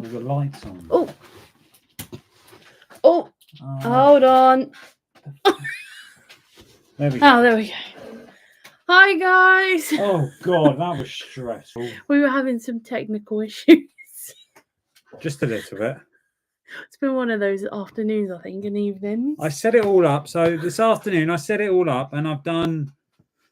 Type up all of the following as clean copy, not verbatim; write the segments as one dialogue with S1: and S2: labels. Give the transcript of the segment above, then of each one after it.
S1: all the lights on.
S2: Oh, hold on.
S1: There we go.
S2: Oh, there we go. Hi, guys.
S1: Oh, God, that was stressful.
S2: We were having some technical issues.
S1: Just a little bit.
S2: It's been one of those afternoons, I think, and evenings.
S1: I set it all up. So this afternoon, I set it all up, and I've done...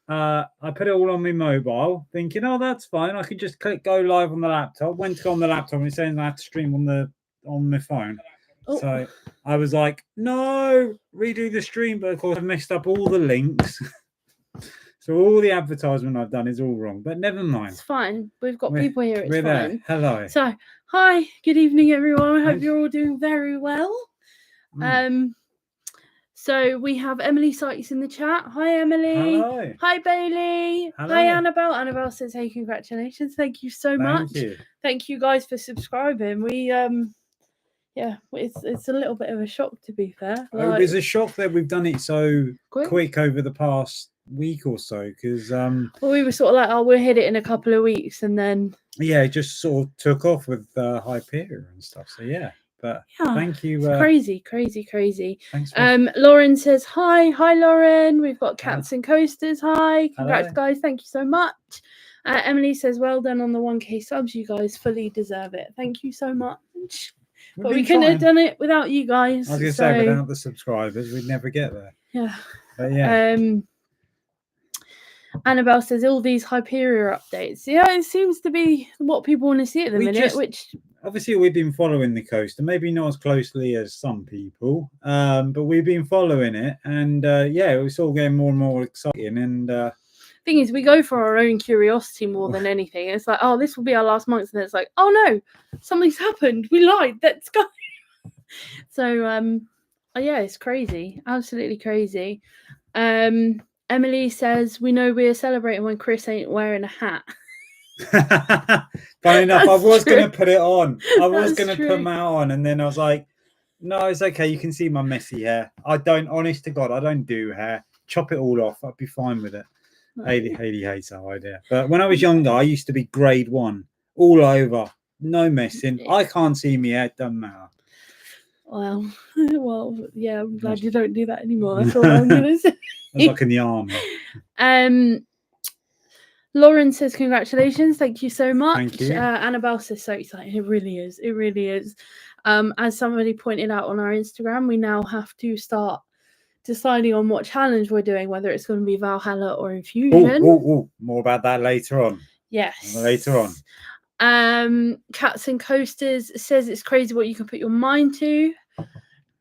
S1: I put it all on my mobile, thinking, oh, that's fine. I could just click go live on the laptop. Went to go on the laptop, and it's saying I had to stream on my phone.
S2: Oh.
S1: So I was like, no, redo the stream. But of course, I've messed up all the links. So all the advertisement I've done is all wrong. But never mind.
S2: It's fine. We've got people here. It's
S1: we're
S2: fine.
S1: There. Hello.
S2: So, hi. Good evening, everyone. I hope you're all doing very well. So we have Emily Sykes in the chat. Hi, Emily.
S1: Hello.
S2: Hi, Bailey.
S1: Hello.
S2: Hi, Annabelle. Annabelle says, hey, congratulations. Thank you so much.
S1: You.
S2: Thank you guys for subscribing. We, yeah, it's a little bit of a shock, to be fair.
S1: It was a shock that we've done it so quick over the past week or so, because
S2: well, we were sort of like, oh, we'll hit it in a couple of weeks, and then
S1: it just sort of took off with Hyperion and stuff. So yeah. But thank you.
S2: Crazy. Thanks. Lauren says hi, Lauren. We've got Cats and Coasters. Hi, congrats, guys. Thank you so much. Emily says, well done on the 1K subs. You guys fully deserve it. Thank you so much. But we couldn't have done it without you guys.
S1: I was going to say, without the subscribers, we'd never get there.
S2: Yeah.
S1: But yeah.
S2: Annabelle says all these Hyperion updates. Yeah, it seems to be what people want to see at the minute. Which
S1: obviously we've been following the coaster, maybe not as closely as some people, but we've been following it, and it's all getting more and more exciting. And
S2: thing is, we go for our own curiosity more than anything. It's like, oh, this will be our last month, and it's like, oh no, something's happened. We lied. Let's go. So it's crazy, absolutely crazy. Emily says, we know we're celebrating when Chris ain't wearing a hat.
S1: Funny enough, I was going to put it on. I was going to put my on, and then I was like, no, it's okay. You can see my messy hair. Honest to God, I don't do hair. Chop it all off. I'd be fine with it. Haley hates that idea. But when I was younger, I used to be grade 1, all over. No messing. I can't see me hair. It doesn't matter.
S2: Well, yeah, I'm glad you don't do that anymore. That's all I'm going to say.
S1: It's like in the army.
S2: Lauren says, congratulations. Thank you so much.
S1: Thank you.
S2: Annabelle says, so exciting. It really is. It really is. As somebody pointed out on our Instagram, we now have to start deciding on what challenge we're doing, whether it's going to be Valhalla or Infusion.
S1: More about that later on.
S2: Yes.
S1: Later on.
S2: Cats and Coasters says it's crazy what you can put your mind to.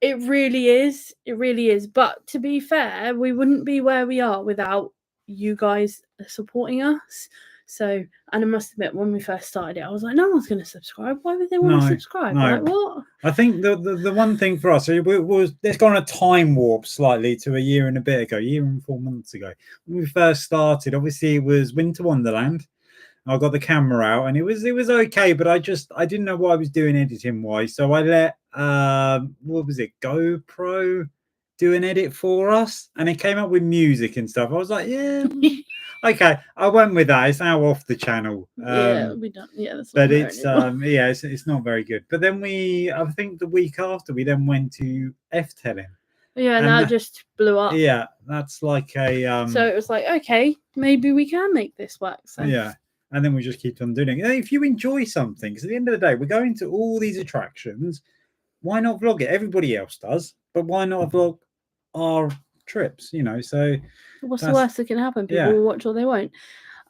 S2: It really is. It really is. But to be fair, we wouldn't be where we are without you guys supporting us. So, and I must admit, when we first started it, I was like, no one's going to subscribe. Why would they want to subscribe?
S1: No.
S2: Like, what?
S1: I think the one thing for us, it's gone a time warp slightly to a year and a bit ago, 4 months ago. When we first started, obviously it was Winter Wonderland. I got the camera out, and it was okay, but I didn't know what I was doing editing wise, so I let GoPro do an edit for us, and it came up with music and stuff. I was like, yeah, okay, I went with that. It's now off the channel.
S2: We don't. Yeah, that's
S1: but it's it's not very good. But then I think the week after, we then went to F-telling.
S2: Yeah, and that just blew up.
S1: Yeah, that's like a.
S2: So it was like, okay, maybe we can make this work. So.
S1: Yeah. And then we just keep on doing it. If you enjoy something, because at the end of the day, we're going to all these attractions, why not vlog it? Everybody else does, but why not vlog our trips? So
S2: what's the worst that can happen? People will watch or they won't.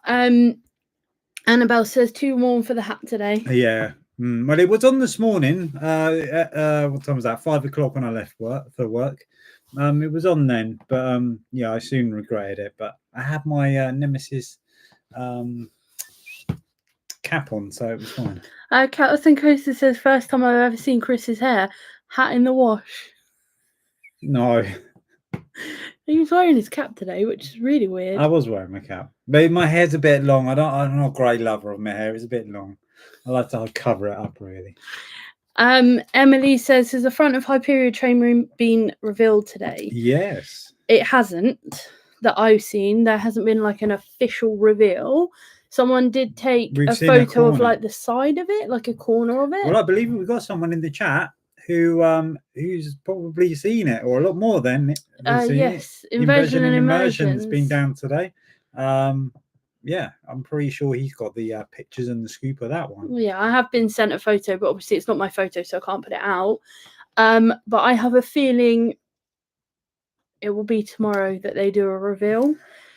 S2: Annabelle says too warm for the hat today.
S1: Yeah. Well, it was on this morning. What time was that? 5 o'clock when I left for work. It was on then, but I soon regretted it. But I had my Nemesis cap on, so it was fine.
S2: Cats and Coaster says, first time I've ever seen Chris's hair, hat in the wash.
S1: No.
S2: He was wearing his cap today, which is really weird.
S1: I was wearing my cap, but my hair's a bit long. I'm not a great lover of my hair. It's a bit long. I like to cover it up, really.
S2: Emily says, has the front of Hyperion train room been revealed today?
S1: Yes.
S2: It hasn't, that I've seen. There hasn't been like an official reveal. Someone did take
S1: We've
S2: a
S1: seen a
S2: photo of
S1: corner.
S2: like the side of it, like a corner of it.
S1: Well, I believe we've got someone in the chat who's probably seen it, or a lot more than seen
S2: Yes,
S1: it.
S2: Inversion and
S1: Immersion's been
S2: Immersions.
S1: down today. Yeah, I'm pretty sure he's got the pictures and the scoop of that one.
S2: Yeah, I have been sent a photo, but obviously it's not my photo, so I can't put it out. But I have a feeling it will be tomorrow that they do a reveal.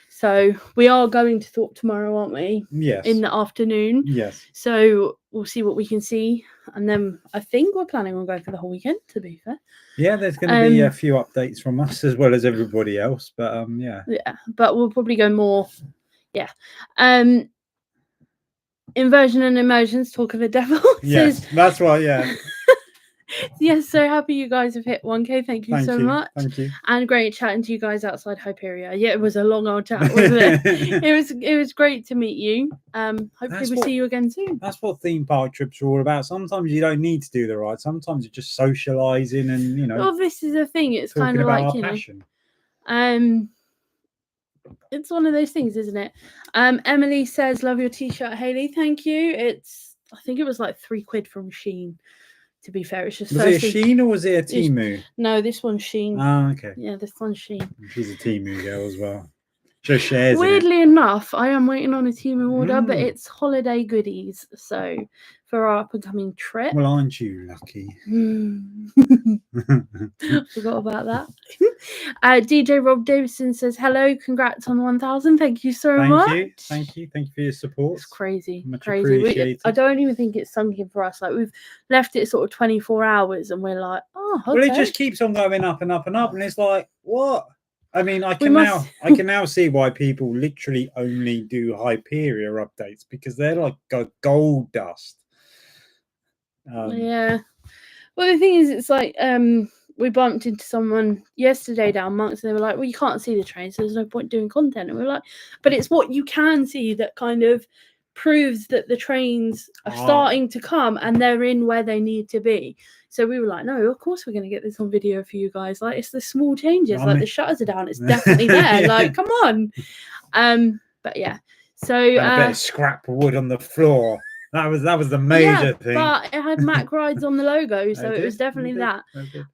S2: So we are going to Thorpe tomorrow, aren't we?
S1: Yes.
S2: In the afternoon.
S1: Yes.
S2: So we'll see what we can see. And then I think we're planning on going for the whole weekend, to be fair.
S1: Yeah, there's going to be a few updates from us as well as everybody else. But yeah.
S2: Yeah, but we'll probably go more. Yeah. Inversion and Immersions, Talk of the Devil.
S1: Yes, that's why, yeah.
S2: Yes, so happy you guys have hit 1K. Thank you so much.
S1: Thank you.
S2: And great chatting to you guys outside Hyperia. Yeah, it was a long old chat, wasn't it? It was great to meet you. Hopefully we'll see you again soon.
S1: That's what theme park trips are all about. Sometimes you don't need to do the ride. Sometimes it's just socializing and, you know.
S2: Well, this is the thing. It's kind of like, you know, it's one of those things, isn't it? Emily says, love your t-shirt, Hayley. Thank you. I think it was like £3 from Shein. To be fair, it's just
S1: was it a Shein or was it a Temu?
S2: No, this one's Shein.
S1: Oh, okay.
S2: Yeah, this one's Shein.
S1: She's a Temu girl as well. Just shares.
S2: Weirdly enough, I am waiting on a Temu order, but it's holiday goodies. So for our up and coming trip.
S1: Well, aren't you lucky?
S2: Forgot about that. DJ Rob Davison says hello, congrats on 1,000. Thank you so much.
S1: Thank you for your support.
S2: It's crazy.
S1: Much appreciated.
S2: I don't even think it's sunk in for us. Like, we've left it sort of 24 hours and we're like, oh, okay.
S1: Well, it just keeps on going up and up and up, and it's like, what? I mean, I can now see why people literally only do Hyperia updates, because they're like gold dust.
S2: Yeah. Well, the thing is, it's like we bumped into someone yesterday down Monks, and they were like, well, you can't see the train, so there's no point doing content. And we're like, but it's what you can see that kind of proves that the trains are starting to come and they're in where they need to be. So we were like, no, of course we're going to get this on video for you guys. Like, it's the small changes. Like, the shutters are down. It's definitely there.
S1: Yeah.
S2: Like, come on. But yeah. So
S1: a bit of scrap wood on the floor. That was the major thing.
S2: But it had Mac Rides on the logo, so it was definitely that.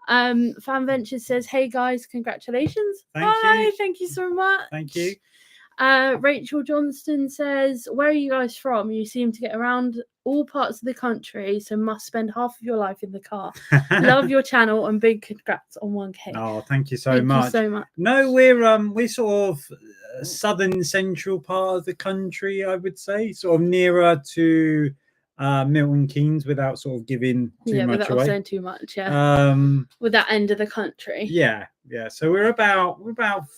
S2: Fan Ventures says, hey guys, congratulations. Thank you so much.
S1: Thank you.
S2: Rachel Johnston says, where are you guys from? You seem to get around all parts of the country, so must spend half of your life in the car. Love your channel and big congrats on 1K.
S1: Oh, thank you so much.
S2: Thank you so much.
S1: No, we're sort of southern central part of the country, I would say, sort of nearer to Milton Keynes, without sort of giving too much away.
S2: Saying too much, with that end of the country.
S1: Yeah. So we're about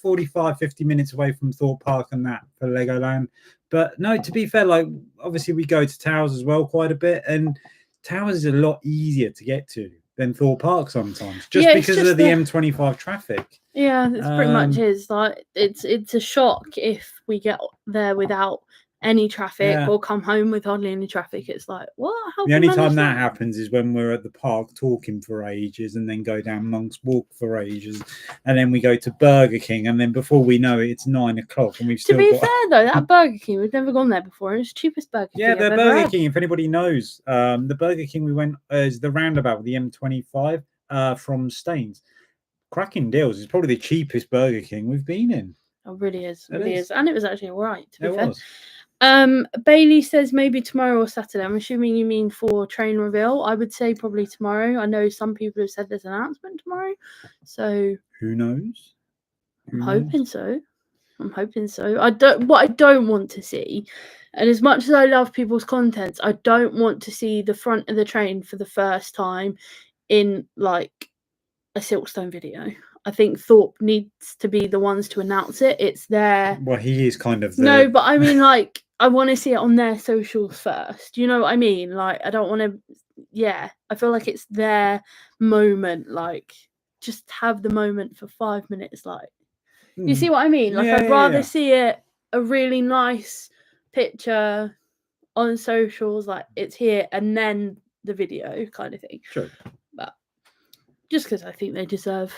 S1: 45-50 minutes away from Thorpe Park and that for Legoland. But no, to be fair, like, obviously we go to Towers as well quite a bit, and Towers is a lot easier to get to than Thorpe Park sometimes, because of the M25 traffic. Yeah,
S2: it's pretty much is. Like, it's a shock if we get there without any traffic or come home with hardly any traffic. It's like, what?
S1: The only time that happens is when we're at the park talking for ages, and then go down Monk's Walk for ages, and then we go to Burger King, and then before we know it, it's 9 o'clock, and we've still.
S2: To be fair though, that Burger King, we've never gone there before. It's the cheapest Burger King.
S1: Yeah, the Burger King. If anybody knows, the Burger King we went is the roundabout with the M25 from Staines. Cracking deals. It's probably the cheapest Burger King we've been in.
S2: Oh, really is. Really is. And it was actually all right, to be fair.
S1: Was.
S2: Bailey says maybe tomorrow or Saturday. I'm assuming you mean for train reveal. I would say probably tomorrow. I know some people have said there's an announcement tomorrow, so
S1: who knows?
S2: I'm hoping so. What I don't want to see, and as much as I love people's contents, I don't want to see the front of the train for the first time in like a Silkstone video. I think Thorpe needs to be the ones to announce it. It's their...
S1: Well, he is kind of...
S2: No, but I mean, like, I want to see it on their socials first. You know what I mean? Like, I don't want to... Yeah, I feel like it's their moment. Like, just have the moment for 5 minutes. Like, you see what I mean? Like, I'd rather see it, a really nice picture on socials, like, it's here, and then the video kind of thing.
S1: Sure.
S2: But just because I think they deserve...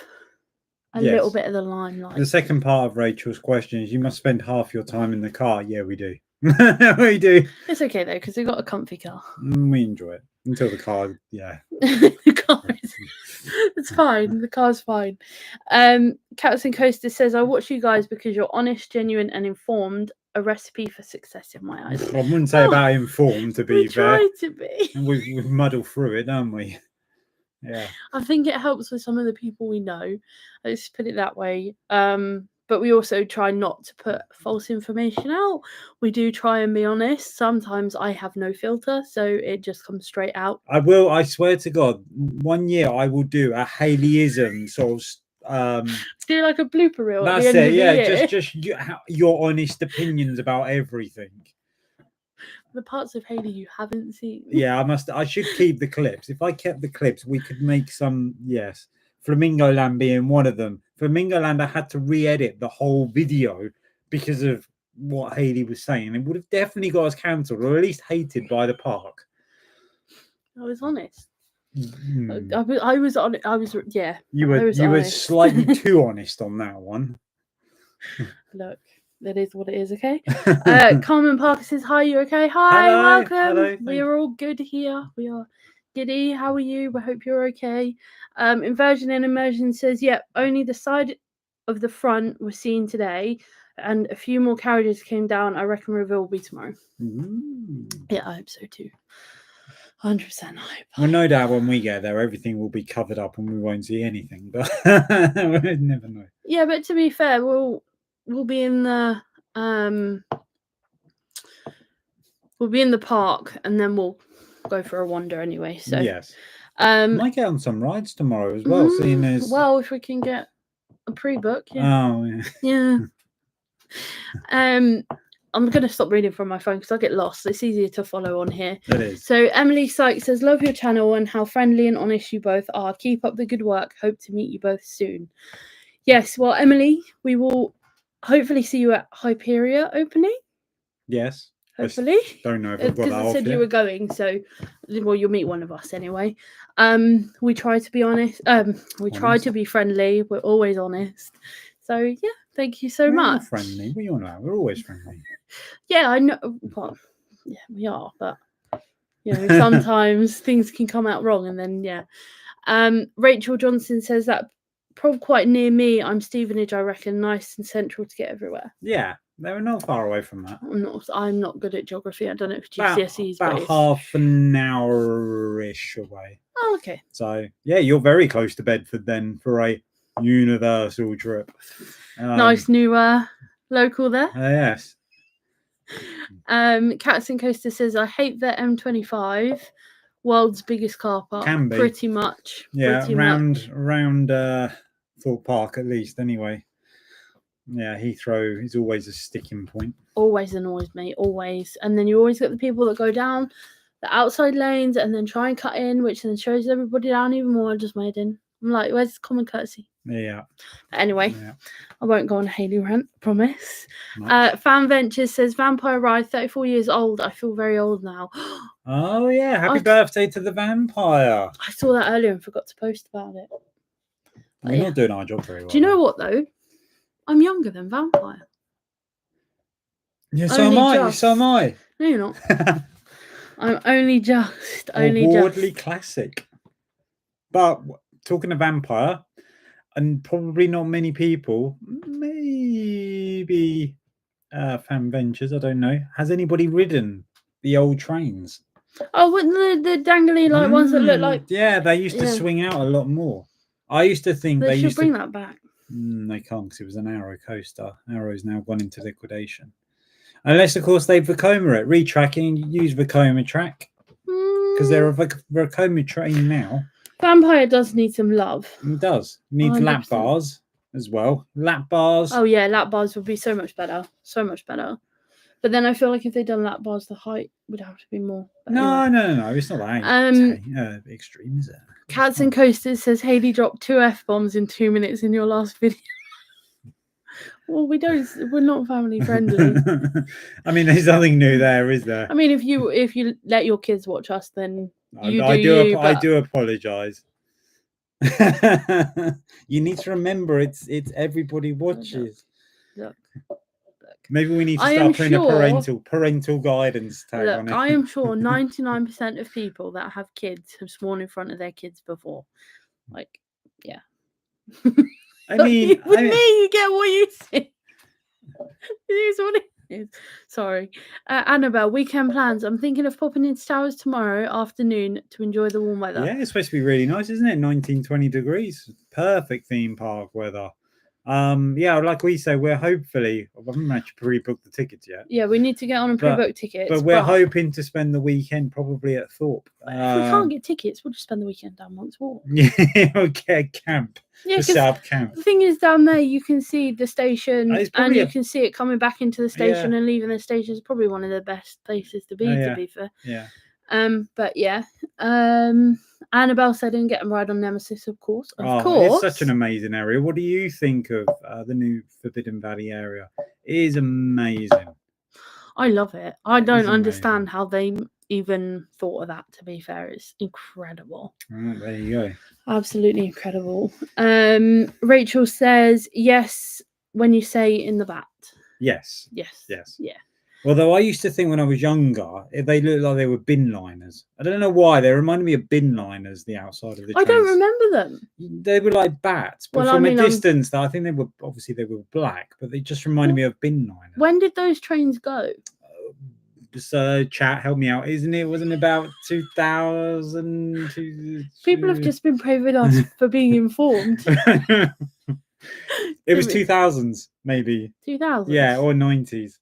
S2: a little bit of the limelight.
S1: The second part of Rachel's question is, you must spend half your time in the car. Yeah, we do. We do.
S2: It's okay though because we got a comfy car.
S1: We enjoy it until the car. Yeah.
S2: The car it's fine. The car's fine. Cats and Coaster says, I watch you guys because you're honest, genuine, and informed. A recipe for success in my eyes.
S1: I wouldn't say about informed, to be fair.
S2: We try to be.
S1: And we muddle through it, don't we? Yeah.
S2: I think it helps with some of the people we know. Let's put it that way. But we also try not to put false information out. We do try and be honest. Sometimes I have no filter, so it just comes straight out.
S1: I swear to God, one year I will do a Haleyism sort of
S2: do like a blooper reel.
S1: That's
S2: at the end
S1: it.
S2: of the
S1: Yeah,
S2: year.
S1: just your honest opinions about everything.
S2: The parts of Haley you haven't seen.
S1: Yeah, I should keep the clips. If I kept the clips, we could make some. Yes, Flamingo Land being one of them. Flamingo Land, I had to re-edit the whole video because of what Haley was saying. It would have definitely got us cancelled, or at least hated by the park.
S2: I was honest.
S1: Mm.
S2: I was on. I was yeah.
S1: You were slightly too honest on that one.
S2: Look, that is what it is. Okay. Carmen Parker says, "Hi, you okay? Hi,
S1: hello,
S2: welcome.
S1: Hello,
S2: we are all good here. We are giddy. How are you? We hope you're okay." Inversion and Immersion says, "Yep, only the side of the front was seen today, and a few more carriages came down. I reckon reveal will be tomorrow." Yeah, I hope so too. 100% hope.
S1: Well, no doubt when we get there, everything will be covered up and we won't see anything. But we'll never know.
S2: Yeah, but to be fair, we'll be in the park and then we'll go for a wander anyway. So
S1: yes, might get on some rides tomorrow as well. Seeing as
S2: if we can get a pre-book. Yeah.
S1: Oh yeah.
S2: Yeah. I'm going to stop reading from my phone because I get lost. It's easier to follow on here.
S1: It is.
S2: So Emily Sykes says, love your channel and how friendly and honest you both are. Keep up the good work. Hope to meet you both soon. Yes, well, Emily, we will hopefully see you at Hyperia opening.
S1: Yes.
S2: Hopefully.
S1: Don't know if I've got that
S2: because I said
S1: yet.
S2: you were going, so well, you'll meet one of us anyway. We try to be honest. We try to be friendly. We're always honest. So yeah, thank you so much.
S1: We're friendly. We all know. We're always friendly.
S2: Yeah, I know. Well, yeah, we are, but you know, sometimes things can come out wrong, and then yeah. Rachel Johnson says that probably quite near me. I'm Stevenage, I reckon. Nice and central to get everywhere.
S1: Yeah, they were not far away from that.
S2: I'm not good at geography. I don't know if GCSEs.
S1: About half an hour-ish away.
S2: Oh, okay.
S1: So yeah, you're very close to Bedford then for a universal trip.
S2: Nice new local there.
S1: Yes.
S2: Cats and Coaster says, I hate the M25, world's biggest car park.
S1: Can be.
S2: Pretty much.
S1: Yeah,
S2: pretty
S1: around Thorpe Park at least anyway. Yeah, Heathrow is always a sticking point. Always
S2: annoys me, always. And then you always get the people that go down the outside lanes and then try and cut in, which then shows everybody down even more. I just made in. I'm like, where's the common courtesy?
S1: Yeah.
S2: Anyway,
S1: yeah.
S2: I won't go on a Haley rant, promise. Nice. Fan Ventures says, Vampire Ride, 34 years old. I feel very old now.
S1: Oh, yeah. Happy birthday to the vampire.
S2: I saw that earlier and forgot to post about it.
S1: We're not doing our job very well.
S2: Do you know what, though? I'm younger than Vampire.
S1: Yeah, so am I. So am I.
S2: No, you're not. I'm only just.
S1: Awardly classic. But talking of Vampire, and probably not many people, maybe Fan Ventures, I don't know. Has anybody ridden the old trains?
S2: Oh, the dangly ones that look like...
S1: Yeah, they used to swing out a lot more. I used to think they
S2: should bring that back.
S1: They can't because it was an Arrow coaster. Arrow's now gone into liquidation. Unless, of course, they Vekoma it. Retracking, use Vekoma track. Because they're a Vekoma train now.
S2: Vampire does need some love.
S1: It does. Needs 100%. Lap bars as well. Lap bars.
S2: Oh, yeah, lap bars would be so much better. So much better. But then I feel like if they'd done lap bars, the height would have to be more.
S1: No. It's not that extreme, is it?
S2: Cats and Coasters says, Haley dropped 2 F-bombs in 2 minutes in your last video. Well, we're not family friendly.
S1: I mean, there's nothing new there, is there?
S2: I mean, if you let your kids watch us, then
S1: I do apologize. You need to remember it's everybody watches.
S2: Look.
S1: Maybe we need to
S2: I am
S1: start putting a
S2: sure-
S1: parental guidance tag on
S2: Look,
S1: it.
S2: I am sure 99% of people that have kids have sworn in front of their kids before. Like, yeah.
S1: I mean,
S2: with me, you get what you say. It is what it is. Sorry. Annabelle, weekend plans. I'm thinking of popping into Towers tomorrow afternoon to enjoy the warm weather.
S1: yeah, it's supposed to be really nice, isn't it? 19, 20 degrees. Perfect theme park weather. Yeah, like we say, we're hopefully, I haven't actually pre-booked the tickets yet.
S2: Yeah, we need to get on and pre-book tickets.
S1: But we're hoping to spend the weekend probably at Thorpe.
S2: If we can't get tickets, we'll just spend the weekend down Monk's Walk.
S1: Yeah, we'll get a camp.
S2: Yeah,
S1: set up camp.
S2: the thing is, down there you can see the station, and you can see it coming back into the station and leaving the station. Is probably one of the best places to be. To be fair.
S1: Yeah.
S2: But yeah. Annabelle said, "And get a ride on Nemesis, of course." Of course,
S1: it's such an amazing area. What do you think of the new Forbidden Valley area? It is amazing.
S2: I love it. I don't understand how they even thought of that. To be fair, it's incredible.
S1: Oh, there you go.
S2: Absolutely incredible. Rachel says, yes, when you say in the bat.
S1: Yes.
S2: Yes.
S1: Yes.
S2: Yeah.
S1: Although I used to think when I was younger, they looked like they were bin liners. I don't know why. They reminded me of bin liners, the outside of the trains.
S2: I don't remember them.
S1: They were like bats. But from a distance, I think they were black, but they just reminded me of bin liners.
S2: When did those trains go?
S1: So chat, help me out. Isn't it? Wasn't it about 2000?
S2: People have just been praising us for being informed.
S1: It was 2000s, maybe.
S2: 2000s.
S1: Yeah, or 90s.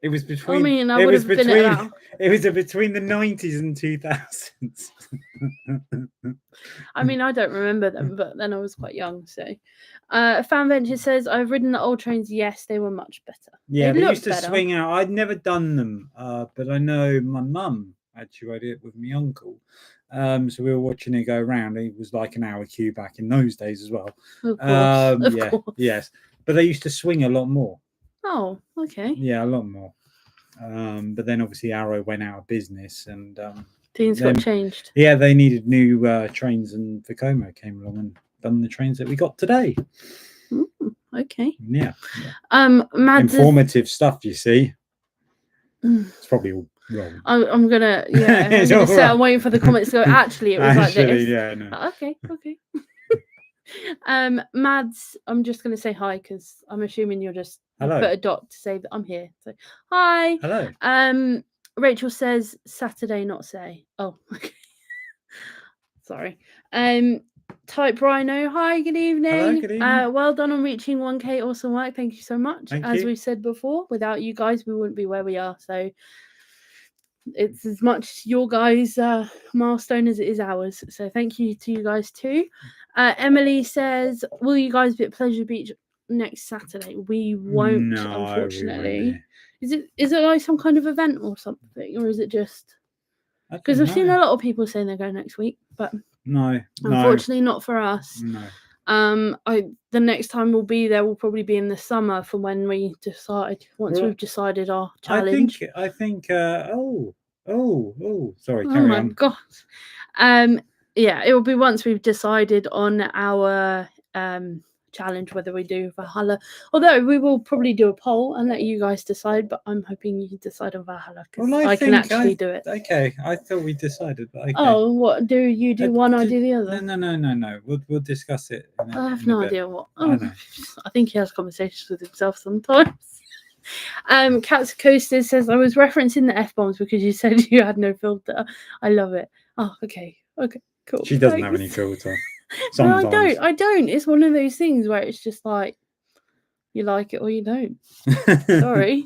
S1: It was between.
S2: I mean, I would have been around.
S1: It was between the 90s and 2000s.
S2: I mean, I don't remember them, but then I was quite young. So, Fan Venture says, I've ridden the old trains. Yes, they were much better.
S1: Yeah, they used to swing out. I'd never done them, but I know my mum actually rode it with my uncle. So we were watching it go around. It was like an hour queue back in those days as well.
S2: Of course.
S1: Of course. Yes, but they used to swing a lot more.
S2: Oh, okay.
S1: Yeah, a lot more. But then obviously Arrow went out of business and
S2: things got changed.
S1: Yeah, they needed new trains, and Vekoma came along and done the trains that we got today.
S2: Okay.
S1: Yeah.
S2: Informative
S1: stuff, you see. It's probably all wrong.
S2: I'm gonna say I'm waiting for the comments to go. Actually, it was like this.
S1: Yeah, no.
S2: Okay. Mads, I'm just gonna say hi because I'm assuming you're just put a dot to say that I'm here. So hi.
S1: Hello.
S2: Rachel says Saturday, not say. Oh, okay. Sorry. Type Rhino, hi, good evening.
S1: Hello, good evening.
S2: Well done on reaching 1K. Awesome work. Thank you so much. As we said before, without you guys, we wouldn't be where we are. So it's as much your guys' milestone as it is ours. So thank you to you guys too. Emily says, will you guys be at Pleasure Beach next Saturday? We won't, unfortunately. Is it like some kind of event or something, or is it just because I've seen a lot of people saying they're going next week, but
S1: no,
S2: unfortunately not for us.
S1: No.
S2: The next time we'll be there will probably be in the summer for when we decide we've decided our challenge.
S1: I think sorry, carry
S2: on. Oh my
S1: god.
S2: Yeah, it will be once we've decided on our challenge whether we do Valhalla. Although we will probably do a poll and let you guys decide, but I'm hoping you decide on Valhalla because I can actually do it.
S1: Okay, I thought we decided, but okay.
S2: Oh, what do you do? One, I do the other.
S1: No. We'll discuss it.
S2: I have no idea what. I think he has conversations with himself sometimes. Cats Coaster says, I was referencing the F-bombs because you said you had no filter. I love it. Oh, okay, cool.
S1: She doesn't have any filter.
S2: No, I don't. It's one of those things where it's just like you like it or you don't. Sorry.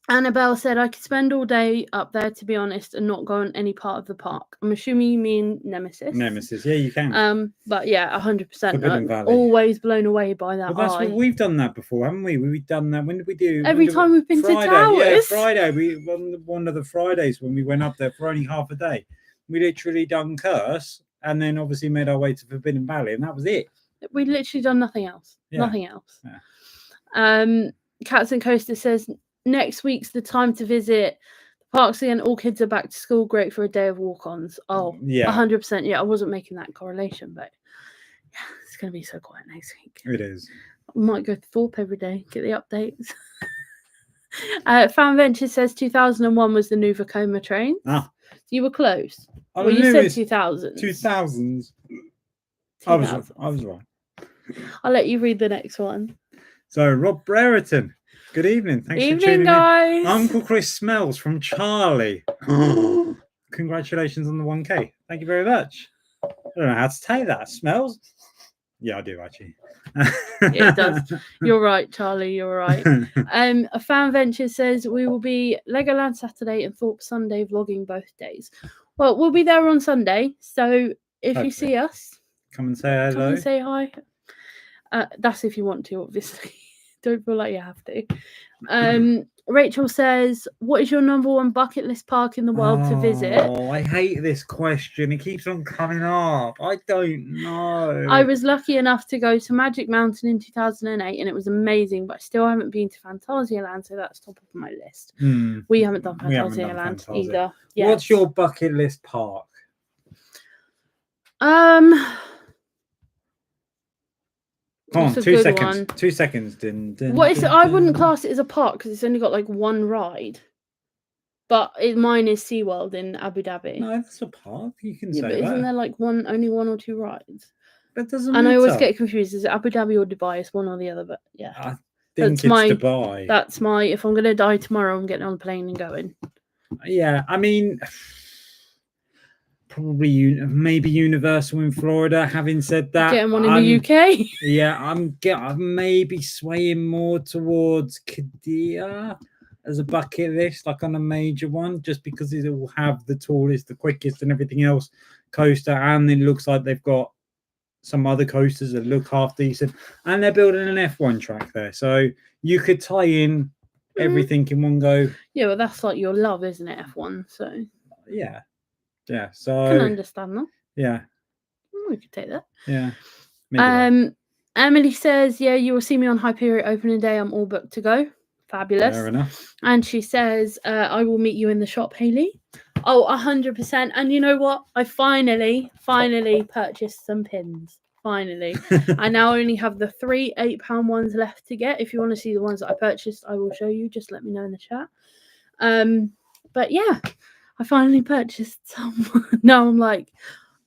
S2: Annabelle said I could spend all day up there, to be honest, and not go on any part of the park. I'm assuming you mean Nemesis.
S1: Nemesis, yeah, you can.
S2: But yeah, 100%. I'm always blown away by that.
S1: Well, that's what we've done that before, haven't we? We've done that. When did we do?
S2: Every time we've been
S1: Friday,
S2: to Towers.
S1: Yeah, Friday. We one of the Fridays when we went up there for only half a day. We literally done Curse, and then obviously made our way to Forbidden Valley, and that was it.
S2: We literally done nothing else.
S1: Yeah.
S2: Nothing else.
S1: Yeah.
S2: Cats and Coaster says next week's the time to visit the parks again. All kids are back to school. Great for a day of walk-ons. Oh, yeah, 100%. Yeah, I wasn't making that correlation, but yeah, it's gonna be so quiet next week.
S1: It is.
S2: I might go to Thorpe every day, get the updates. Fan Venture says 2001 was the new Vekoma train.
S1: Ah.
S2: You were close.
S1: I
S2: Well, you said 2000s.
S1: 2000s. I was right.
S2: I'll let you read the next one.
S1: So, Rob Brereton. Good evening. Thanks for tuning
S2: guys.
S1: in. Uncle Chris Smells from Charlie. Congratulations on the 1K. Thank you very much. I don't know how to take that. Smells? Yeah, I do actually.
S2: Yeah, it does. You're right, Charlie. You're right. A Fan Venture says we will be Legoland Saturday and Thorpe Sunday vlogging both days. Well, we'll be there on Sunday, so if you see us,
S1: come and say hello.
S2: Come and say hi. That's if you want to, obviously. Don't feel like you have to. Rachel says, what is your number one bucket list park in the world to visit?
S1: Oh, I hate this question. It keeps on coming up. I don't know.
S2: I was lucky enough to go to Magic Mountain in 2008 and it was amazing, but I still haven't been to Phantasialand, so that's top of my list. We haven't done Phantasialand either. Yes.
S1: What's your bucket list park? Come on, 2 seconds. One. 2 seconds.
S2: What is it? I wouldn't class it as a park because it's only got like one ride. But mine is SeaWorld in Abu Dhabi.
S1: No, that's a park. You can say that.
S2: Isn't there like only one or two rides?
S1: That doesn't
S2: and
S1: matter.
S2: I always get confused. Is it Abu Dhabi or Dubai? It's one or the other. But yeah,
S1: I think it's Dubai.
S2: That's my. If I'm gonna die tomorrow, I'm getting on the plane and going.
S1: Yeah, I mean. Probably maybe Universal in Florida. Having said that,
S2: getting one in the UK.
S1: Yeah, I'm maybe swaying more towards Qiddiya as a bucket list, like on a major one, just because it will have the tallest, the quickest, and everything else coaster, and it looks like they've got some other coasters that look half decent, and they're building an F1 track there, so you could tie in everything in one go.
S2: Yeah, but that's like your love, isn't it? F1, so
S1: yeah. Yeah, so
S2: I can understand that.
S1: Yeah,
S2: we could take that.
S1: Yeah.
S2: Maybe Emily says, "Yeah, you will see me on Hyperion opening day. I'm all booked to go. Fabulous."
S1: Fair enough.
S2: And she says, "I will meet you in the shop, Hayley." Oh, 100%. And you know what? I finally purchased some pins. Finally, I now only have the 3 £8 ones left to get. If you want to see the ones that I purchased, I will show you. Just let me know in the chat. But yeah. I finally purchased some. Now I'm like,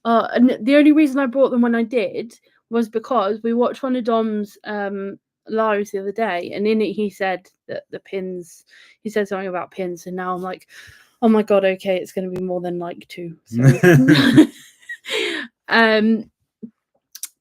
S2: and the only reason I bought them when I did was because we watched one of Dom's lives the other day, and in it he said that the pins. He said something about pins, and now I'm like, oh my god, okay, it's going to be more than like 2. So.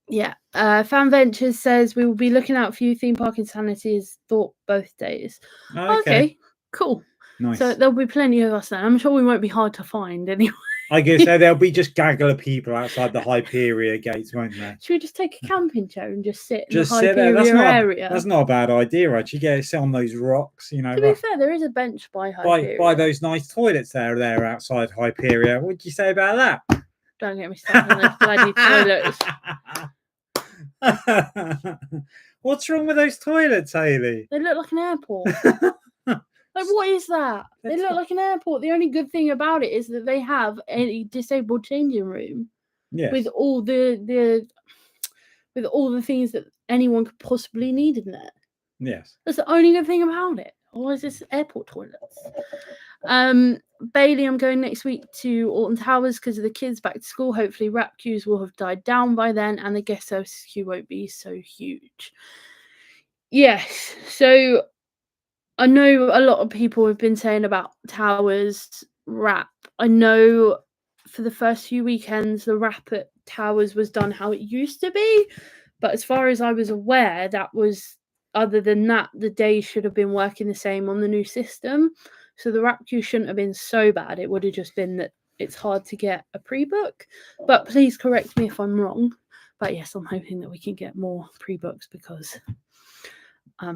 S2: Yeah. Fan Ventures says we will be looking out for you. Theme Park Insanity is Thorpe both days. Okay, cool.
S1: Nice.
S2: So there'll be plenty of us then. I'm sure we won't be hard to find anyway.
S1: I guess so. There'll be just gaggle of people outside the Hyperion gates, won't there?
S2: Should we just take a camping chair and just sit in the Hyperion area?
S1: That's not a bad idea, actually. Sit on those rocks, you know.
S2: To be fair, there is a bench by Hyperion.
S1: By those nice toilets there outside Hyperion. What do you say about that?
S2: Don't get me started on those bloody toilets.
S1: What's wrong with those toilets, Hayley?
S2: They look like an airport. Like, what is that? They look like an airport. The only good thing about it is that they have a disabled changing room.
S1: Yes.
S2: With all the things that anyone could possibly need in there.
S1: Yes.
S2: That's the only good thing about it. Otherwise, it's airport toilets. Bailey, I'm going next week to Alton Towers because of the kids back to school. Hopefully, wrap queues will have died down by then, and the guest service queue won't be so huge. Yes. So I know a lot of people have been saying about Towers wrap. I know for the first few weekends, the wrap at Towers was done how it used to be. But as far as I was aware, other than that, the days should have been working the same on the new system. So the wrap queue shouldn't have been so bad. It would have just been that it's hard to get a pre-book. But please correct me if I'm wrong. But yes, I'm hoping that we can get more pre-books because... I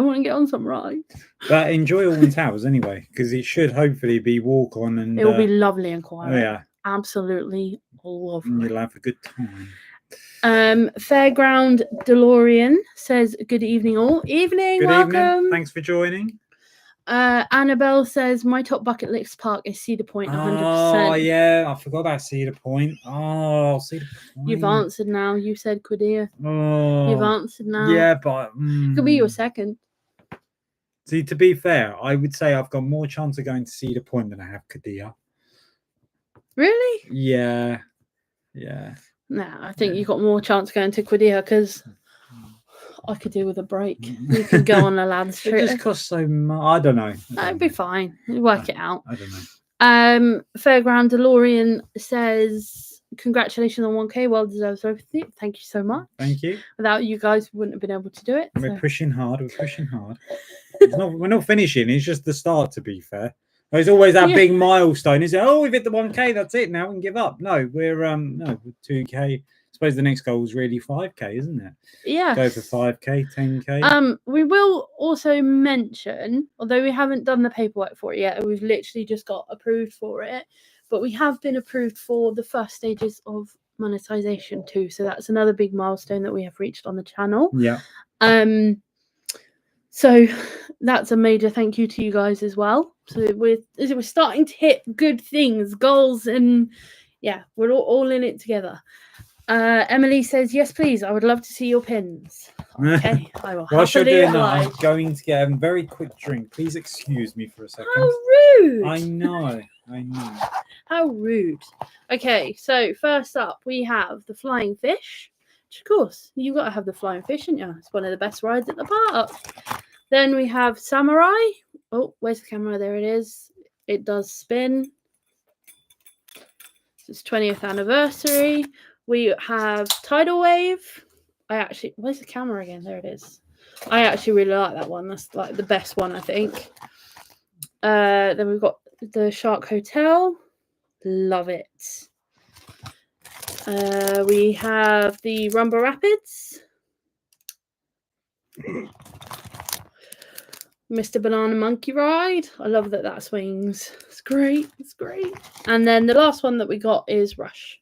S2: want to get on some rides.
S1: But enjoy Alton Towers anyway, because it should hopefully be walk on and
S2: it will be lovely and quiet.
S1: Oh, yeah,
S2: absolutely lovely.
S1: And you'll have a good time.
S2: Fairground DeLorean says, "Good evening, all. Evening, welcome.
S1: Thanks for joining."
S2: Annabelle says my top bucket list park is Cedar Point. 100%.
S1: Oh yeah, I forgot about Cedar Point. Oh, Cedar Point.
S2: You've answered now. You said Quadia.
S1: Oh,
S2: You've answered now.
S1: yeah, but
S2: Could be your second.
S1: See, to be fair, I would say I've got more chance of going to Cedar Point than I have Qadiyah.
S2: Really?
S1: Yeah.
S2: No, I think you got more chance going to Quadia because I could do with a break. You could go on a lads trip.
S1: It just costs so much. I don't know.
S2: That'd be fine. Work it out.
S1: I don't know.
S2: Fairground DeLorean says, congratulations on 1K. Well deserved everything. Thank you so much.
S1: Thank you.
S2: Without you guys, we wouldn't have been able to do it.
S1: We're pushing hard. We're not finishing. It's just the start, to be fair. There's always that big milestone. Is it? Oh, we've hit the 1K. That's it. Now we can give up. No, we're 2K. I suppose the next goal is really 5K, isn't it?
S2: Yeah.
S1: Go for 5K, 10K.
S2: We will also mention, although we haven't done the paperwork for it yet, we've literally just got approved for it, but we have been approved for the first stages of monetization too. So that's another big milestone that we have reached on the channel.
S1: Yeah.
S2: So that's a major thank you to you guys as well. So we're starting to hit good things, goals, and yeah, we're all in it together. Emily says, yes, please. I would love to see your pins. Okay, I will.
S1: Whilst you're doing that, I'm going to get a very quick drink. Please excuse me for a second.
S2: How rude.
S1: I know.
S2: How rude. Okay, so first up, we have the flying fish. Which, of course, you've got to have the flying fish, haven't you? It's one of the best rides at the park. Then we have Samurai. Oh, where's the camera? There it is. It does spin. It's 20th anniversary. We have Tidal Wave. Where's the camera again? There it is. I actually really like that one. That's like the best one, I think. Then we've got the Shark Hotel. Love it. We have the Rumba Rapids. Mr. Banana Monkey Ride. I love that swings. It's great. And then the last one that we got is Rush.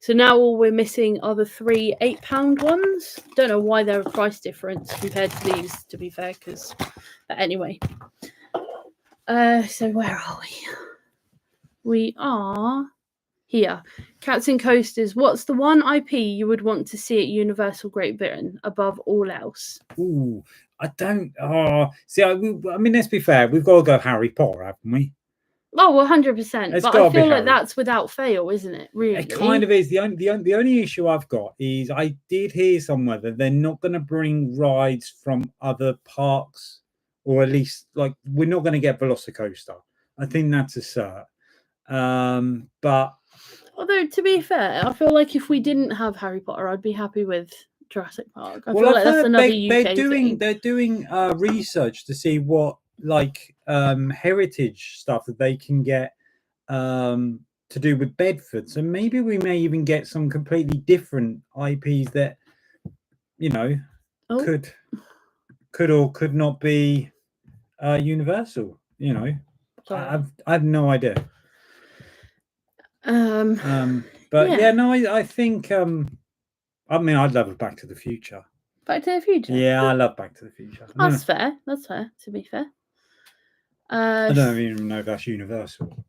S2: So now all we're missing are the 3 £8 ones. Don't know why they're a price difference compared to these, to be fair, but anyway. So where are we? We are here. Cats and Coasters. What's the one IP you would want to see at Universal Great Britain above all else?
S1: Ooh, I don't. See, I mean, let's be fair. We've got to go Harry Potter, haven't we?
S2: Oh, 100%. But I feel like that's without fail, isn't it? Really,
S1: it kind of is. The only issue I've got is I did hear somewhere that they're not going to bring rides from other parks, or at least like we're not going to get Velocicoaster. I think that's a cert. But
S2: although to be fair, I feel like if we didn't have Harry Potter, I'd be happy with Jurassic Park. I feel like that's another UK thing.
S1: They're doing research to see what like heritage stuff that they can get to do with Bedford. So maybe we may even get some completely different IPs that could or could not be Universal. I have no idea. But yeah, no, I think I mean, I'd love Back to the Future.
S2: Back to the Future.
S1: Yeah, I love Back to the Future.
S2: That's fair. That's fair. To be fair.
S1: I don't even know if that's Universal.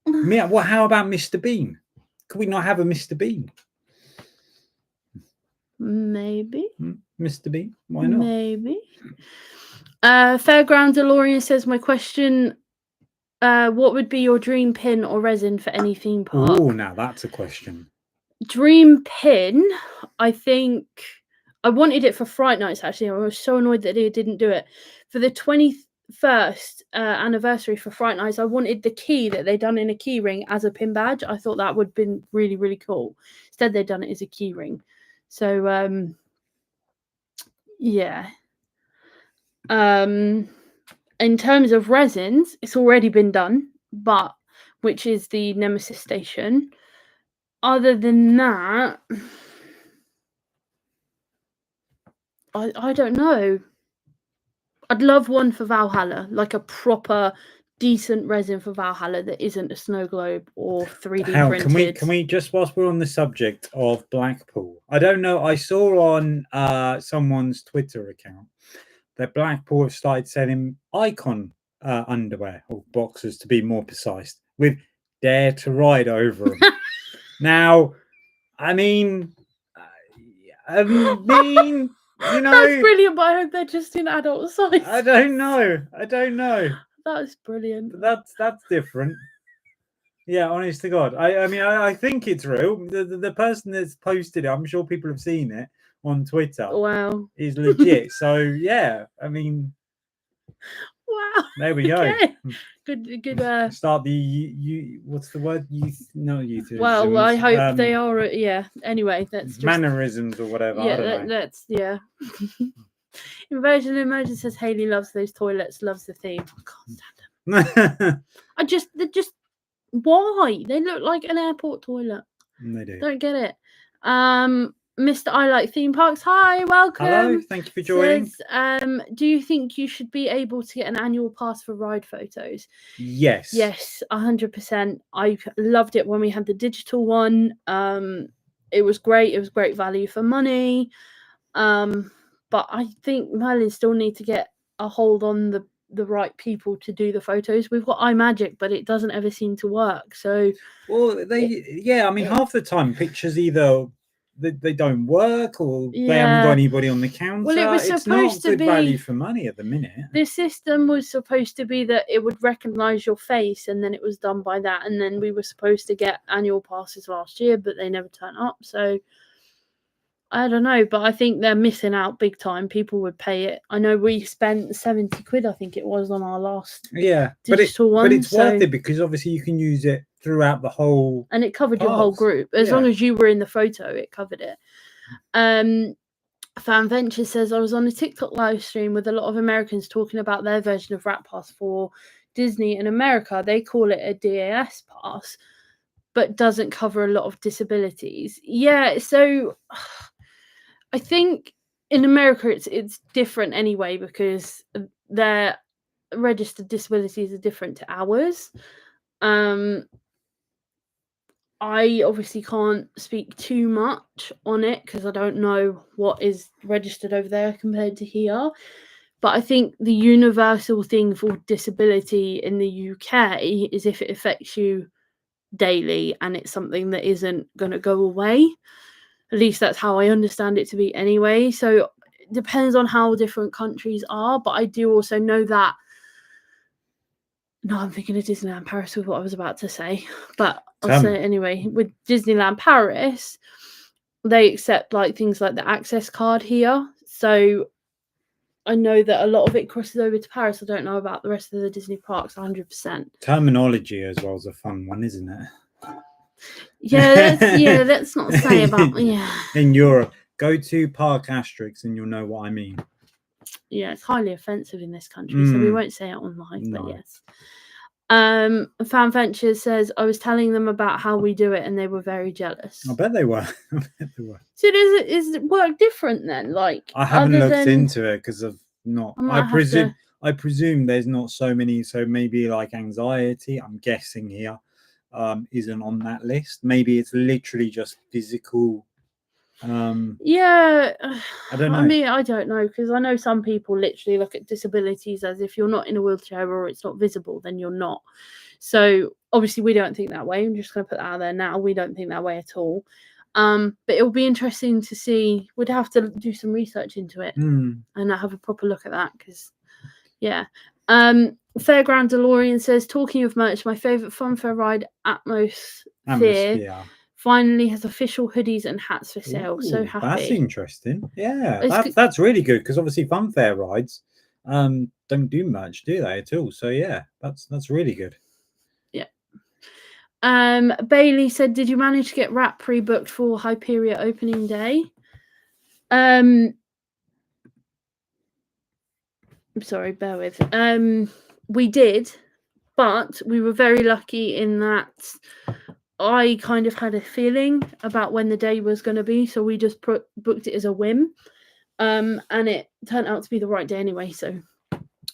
S1: Well, how about Mr. Bean? Could we not have a Mr. Bean?
S2: Maybe.
S1: Mr. Bean? Why not?
S2: Maybe. Fairground DeLorean says, my question, what would be your dream pin or resin for any theme park?
S1: Oh, now that's a question.
S2: Dream pin, I think I wanted it for Fright Nights, actually. I was so annoyed that they didn't do it. For the 21st anniversary for Fright Nights, I wanted the key that they'd done in a key ring as a pin badge. I thought that would have been really, really cool. Instead, they'd done it as a key ring. So, yeah. In terms of resins, it's already been done, which is the Nemesis Station. Other than that, I don't know. I'd love one for Valhalla, like a proper decent resin for Valhalla that isn't a snow globe or 3D printed.
S1: Can we just, whilst we're on the subject of Blackpool, I don't know, I saw on someone's Twitter account that Blackpool have started selling icon underwear or boxers, to be more precise, with Dare to Ride over them. Now, I mean, you
S2: That's
S1: know,
S2: brilliant, but I hope they're just in adult size.
S1: I don't know.
S2: That is brilliant.
S1: But that's different. Yeah, honest to God. I mean, I think it's real. The person that's posted it, I'm sure people have seen it on Twitter,
S2: Wow.
S1: is legit. So yeah, I mean,
S2: Wow.
S1: there we go.
S2: Okay. Good.
S1: Start the what's the word? Youth.
S2: Well, I hope they are. Yeah. Anyway, that's just
S1: mannerisms or whatever.
S2: Yeah,
S1: I don't know.
S2: that's yeah. Inversion Emoji says Haley loves those toilets, loves the theme. I can't stand them. They're just why? They look like an airport toilet.
S1: They do.
S2: Don't get it. Mr. I Like Theme Parks. Hi, welcome.
S1: Hello, thank you for joining.
S2: Says, do you think you should be able to get an annual pass for ride photos?
S1: Yes.
S2: Yes, 100%. I loved it when we had the digital one. It was great. It was great value for money. But I think Merlin still need to get a hold on the right people to do the photos. We've got iMagic, but it doesn't ever seem to work. So,
S1: well, I mean, half the time pictures either they don't work or they haven't got anybody on the counter.
S2: Well, it was supposed to
S1: be value
S2: be
S1: for money at the minute.
S2: The system was supposed to be that it would recognize your face, and then it was done by that. And then we were supposed to get annual passes last year, but they never turned up. So I don't know, but I think they're missing out big time. People would pay it. I know we spent 70 quid, I think it was, on our last digital one.
S1: But it's worth it because obviously you can use it throughout the whole.
S2: And it covered your whole group. As long as you were in the photo, it covered it. Fan Venture says, I was on a TikTok live stream with a lot of Americans talking about their version of Rat Pass for Disney in America. They call it a DAS pass, but doesn't cover a lot of disabilities. Yeah, so I think in America it's different anyway because their registered disabilities are different to ours. I obviously can't speak too much on it because I don't know what is registered over there compared to here. But I think the universal thing for disability in the UK is if it affects you daily and it's something that isn't going to go away. At least that's how I understand it to be anyway. So it depends on how different countries are. But I do also know that. No, I'm thinking of Disneyland Paris with what I was about to say. But I'll say it anyway. With Disneyland Paris, they accept like things like the access card here. So I know that a lot of it crosses over to Paris. I don't know about the rest of the Disney parks 100%.
S1: Terminology as well is a fun one, isn't it?
S2: Yeah, let's not say about
S1: in Europe. Go to Park Asterix and you'll know what I mean.
S2: Yeah, it's highly offensive in this country, so we won't say it online, but yes. Fan Venture says, I was telling them about how we do it and they were very jealous.
S1: I bet they were.
S2: So is it work different then? Like,
S1: I haven't looked into it because I've not. I presume there's not so many. So maybe like anxiety, I'm guessing here, isn't on that list. Maybe it's literally just physical.
S2: I don't know.
S1: I mean,
S2: I don't know because I know some people literally look at disabilities as if you're not in a wheelchair or it's not visible, then you're not. So obviously we don't think that way. I'm just going to put that out there now. We don't think that way at all. But it will be interesting to see. We'd have to do some research into it and have a proper look at that because, yeah. Fairground DeLorean says, talking of merch, my favourite funfair ride, Atmosphere, finally has official hoodies and hats for sale. So happy.
S1: That's interesting. Yeah, that's really good because obviously funfair rides don't do much, do they, at all? So yeah, that's really good.
S2: Yeah. Bailey said, did you manage to get Rat pre-booked for Hyperia opening day? I'm sorry, bear with. We did, but we were very lucky in that I kind of had a feeling about when the day was going to be, so we just booked it as a whim, and it turned out to be the right day anyway, so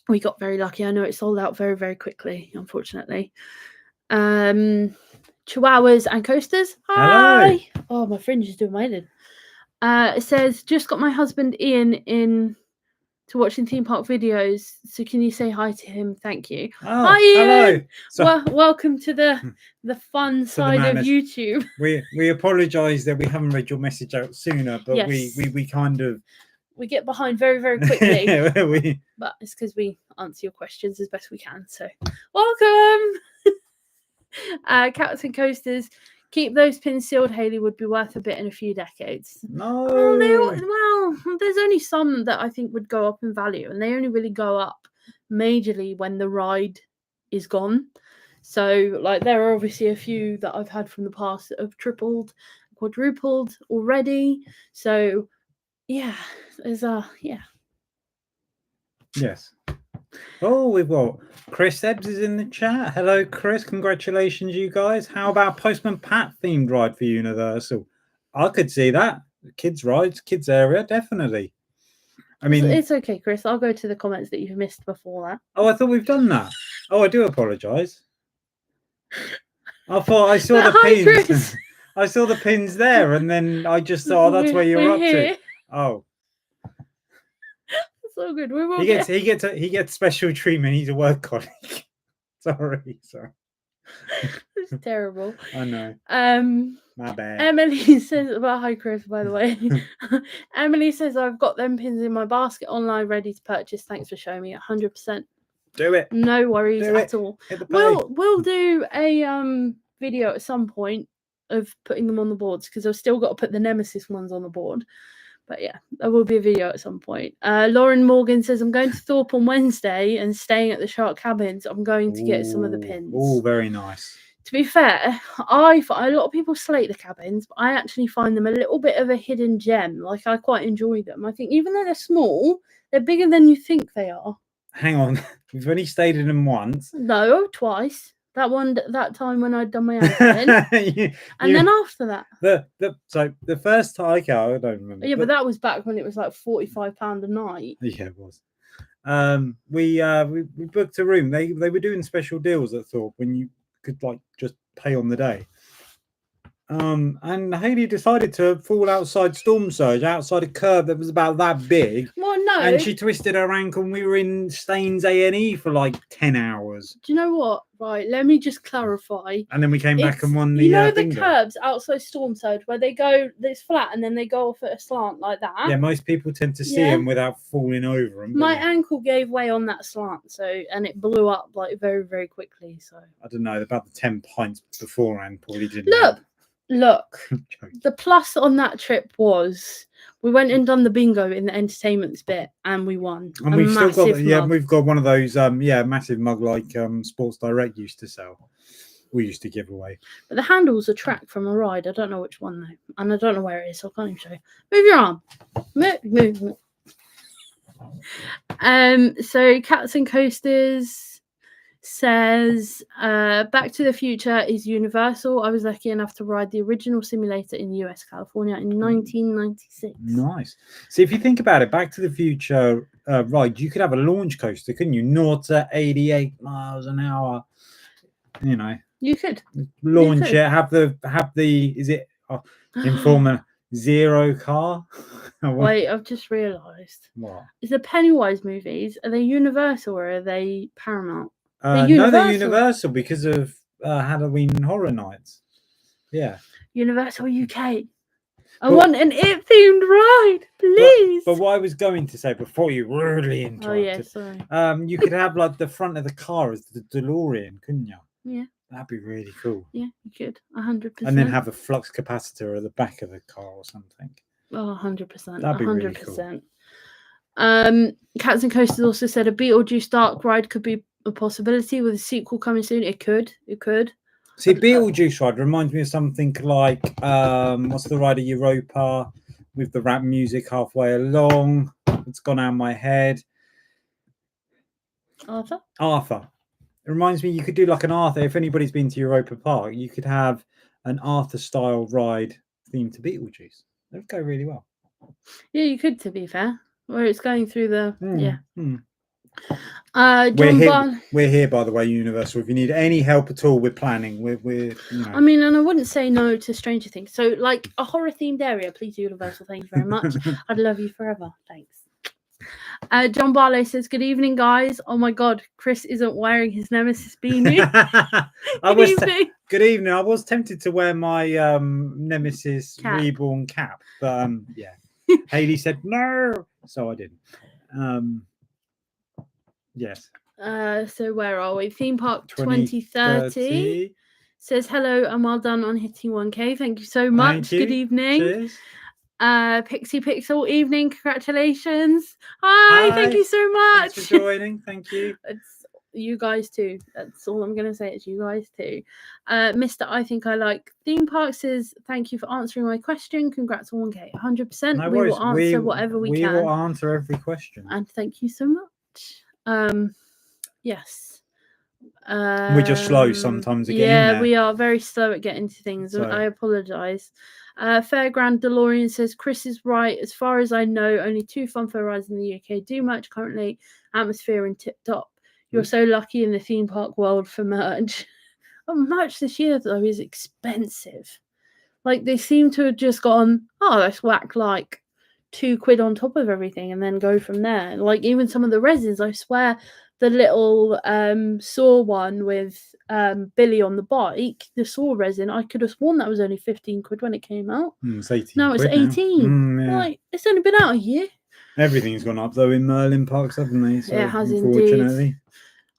S2: we got very lucky. I know it sold out very, very quickly, unfortunately. Chihuahuas and coasters. Hi. Hello. Oh, my fringe is doing my head in. It says, just got my husband Ian in to watching theme park videos. So can you say hi to him? Thank you.
S1: Oh,
S2: Hi, Ian.
S1: hello. So,
S2: welcome to the fun side of YouTube.
S1: We apologise that we haven't read your message out sooner, but
S2: Yes.
S1: we kind of
S2: we get behind very, very quickly.
S1: we
S2: But it's because we answer your questions as best we can. So welcome. Cats and coasters. Keep those pins sealed, Hayley, would be worth a bit in a few decades.
S1: No.
S2: Oh, well, there's only some that I think would go up in value, and they only really go up majorly when the ride is gone. So, like, there are obviously a few that I've had from the past that have tripled, quadrupled already. So, yeah, there's
S1: Yes. Oh, we've got Chris Ebbs is in the chat. Hello, Chris. Congratulations, you guys. How about Postman Pat themed ride for Universal? I could see that. Kids rides, kids area, definitely. I mean,
S2: it's okay, Chris. I'll go to the comments that you've missed before that.
S1: Oh, I thought we've done that. Oh, I do apologise. I thought I saw the pins.
S2: Chris.
S1: I saw the pins there, and then I just thought, oh, that's where you're up to. Oh.
S2: So good.
S1: He gets special treatment. He's a work colleague. sorry.
S2: It's terrible.
S1: I know. My bad.
S2: Emily says, well, hi Chris, by the way. Emily says, I've got them pins in my basket online ready to purchase. Thanks for showing me. 100%.
S1: Do it.
S2: No worries at all. We'll do a video at some point of putting them on the boards, because I've still got to put the Nemesis ones on the board. But yeah, there will be a video at some point. Lauren Morgan says, I'm going to Thorpe on Wednesday and staying at the Shark Cabins. I'm going to get some of the pins.
S1: Oh, very nice.
S2: To be fair, a lot of people slate the cabins, but I actually find them a little bit of a hidden gem. Like, I quite enjoy them. I think even though they're small, they're bigger than you think they are.
S1: Hang on. We've only stayed in them once.
S2: No, twice. That time when I'd done my own and then after that.
S1: So the first time, okay, I don't remember.
S2: Yeah, but that was back when it was like £45 a night.
S1: Yeah, it was. We booked a room. They were doing special deals at Thorpe when you could like just pay on the day. And Hayley decided to fall outside Storm Surge, outside a curb that was about that big.
S2: Well, no.
S1: And she twisted her ankle, and we were in Staines A&E for like 10 hours.
S2: Do you know what? Right, let me just clarify.
S1: And then we came back and won the
S2: the curbs outside Storm Surge where they go, it's flat, and then they go off at a slant like that.
S1: Yeah, most people tend to see them without falling over them.
S2: My ankle gave way on that slant, and it blew up like very, very quickly. So
S1: I don't know, about the 10 pints beforehand probably didn't.
S2: Look, the plus on that trip was we went and done the bingo in the entertainments bit, and we won.
S1: And we've still got we've got one of those massive mug like Sports Direct used to sell. We used to give away. But
S2: the handle's a track from a ride. I don't know which one though, and I don't know where it is, so I can't even show you. Move your arm. Move. So Cats and Coasters says Back to the Future is Universal. I was lucky enough to ride the original simulator in US California in 1996.
S1: Nice. See, if you think about it, Back to the Future ride, you could have a launch coaster, couldn't you? 0 to 88 miles an hour. You know,
S2: you could
S1: launch it. Have the is it Informer Zero car?
S2: Wait, I've just realised.
S1: What
S2: is the Pennywise movies? Are they Universal or are they Paramount?
S1: No, they're Universal because of Halloween Horror Nights. Yeah.
S2: Universal UK. I want an It themed ride, please.
S1: But what I was going to say before you rudely interrupted.
S2: Oh yeah, sorry.
S1: You could have like the front of the car as the DeLorean, couldn't you?
S2: Yeah.
S1: That'd be really cool.
S2: Yeah, you could. 100%.
S1: And then have a flux capacitor at the back of the car or something.
S2: Oh, 100%.
S1: That'd be
S2: 100%.
S1: Really cool.
S2: Cats and Coasters also said a Beetlejuice Dark ride could be a possibility with a sequel coming soon. It could. See,
S1: Beetlejuice ride reminds me of something like what's the ride at Europa with the rap music halfway along? It's gone out of my head. Arthur. It reminds me, you could do like an Arthur. If anybody's been to Europa Park, you could have an Arthur style ride themed to Beetlejuice. That would go really well.
S2: Yeah, you could, to be fair. Where it's going through the
S1: We're here, by the way, Universal. If you need any help at all with planning, we're
S2: I mean, and I wouldn't say no to Stranger Things. So, like a horror themed area, please, Universal. Thank you very much. I'd love you forever. Thanks. John Barlow says, "Good evening, guys. Oh my God, Chris isn't wearing his Nemesis beanie."
S1: Good evening. I was tempted to wear my Nemesis
S2: Cap.
S1: Reborn cap, but yeah, Hayley said no, so I didn't. Yes.
S2: So where are we? Theme Park 2030 says hello and well done on hitting 1K. Thank you so much. Good evening.
S1: Cheers.
S2: Pixie Pixel, evening. Congratulations. Hi. Thank you so much.
S1: Thanks for joining. Thank you.
S2: It's you guys too. That's all I'm gonna say. It's you guys too. Mr. I think I like theme parks says thank you for answering my question. Congrats on 1K. 100%.
S1: No
S2: we
S1: worries.
S2: will answer whatever we can.
S1: We will answer every question.
S2: And thank you so much. Yes.
S1: We're just slow sometimes to get in there.
S2: We are very slow at getting to things, and I apologise. Fairground DeLorean says Chris is right. As far as I know, only 2 funfair rides in the UK do merch currently, Atmosphere and Tip Top. You're so lucky in the theme park world for merch. Merch this year though is expensive. Like they seem to have just gone, oh, let's whack like £2 on top of everything and then go from there. Like even some of the resins, I swear the little saw one with Billy on the bike, the saw resin, I could have sworn that was only £15 when it came out.
S1: It's 18.
S2: No, it's 18.
S1: Yeah.
S2: Like it's only been out a year.
S1: Everything's gone up though in Merlin parks, haven't they? So
S2: it has
S1: unfortunately.
S2: Indeed.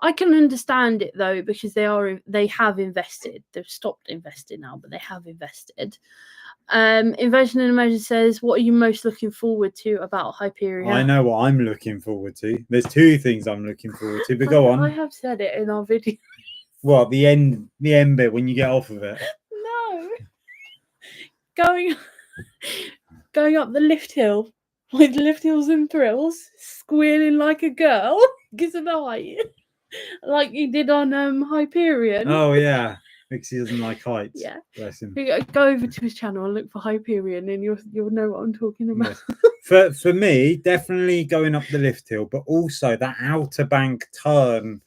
S2: I can understand it though because they have invested. They've stopped investing now, but they have invested. Invention and Imagine says, what are you most looking forward to about Hyperion?
S1: I know what I'm looking forward to. There's 2 things I'm looking forward to, but go on.
S2: I have said it in our video.
S1: What, the end bit when you get off of it?
S2: No. Going up the lift hill with lift hills and thrills, squealing like a girl. Gives an eye. Like he did on Hyperion.
S1: Oh yeah. Because he doesn't like heights.
S2: Yeah.
S1: Bless him.
S2: Go over to his channel and look for Hyperion and you'll know what I'm talking about.
S1: Yes. For me, definitely going up the lift hill, but also that outer bank turn,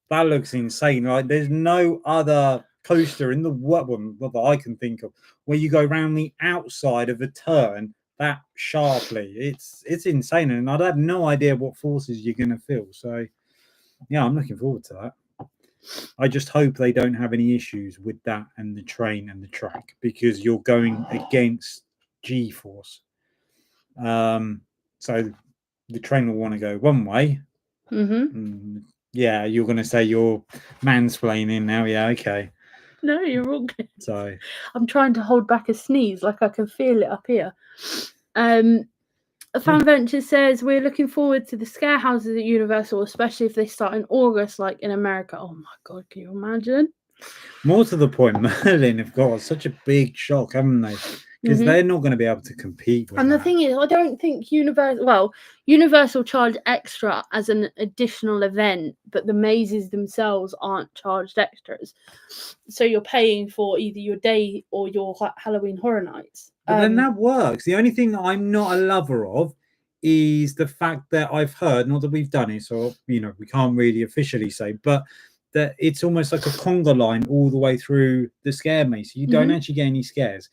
S1: that looks insane. Like there's no other coaster in the world that I can think of where you go around the outside of a turn that sharply. It's insane, and I'd have no idea what forces you're gonna feel. So yeah, I'm looking forward to that. I just hope they don't have any issues with that and the train and the track because you're going against G-force. So the train will want to go one way. Yeah, you're going to say you're mansplaining now. Yeah, okay.
S2: No, you're all good.
S1: So
S2: I'm trying to hold back a sneeze, like I can feel it up here. Fan Venture says we're looking forward to the scare houses at Universal, especially if they start in August, like in America. Oh my God, can you imagine?
S1: More to the point, Merlin have got such a big shock, haven't they? Because they're not going to be able to compete with
S2: and
S1: that.
S2: The thing is, I don't think Universal charge extra as an additional event, but the mazes themselves aren't charged extras. So you're paying for either your day or your Halloween Horror Nights.
S1: But then that works. The only thing that I'm not a lover of is the fact that I've heard, not that we've done it, so we can't really officially say, but that it's almost like a conga line all the way through the scare maze. So you don't actually get any scares.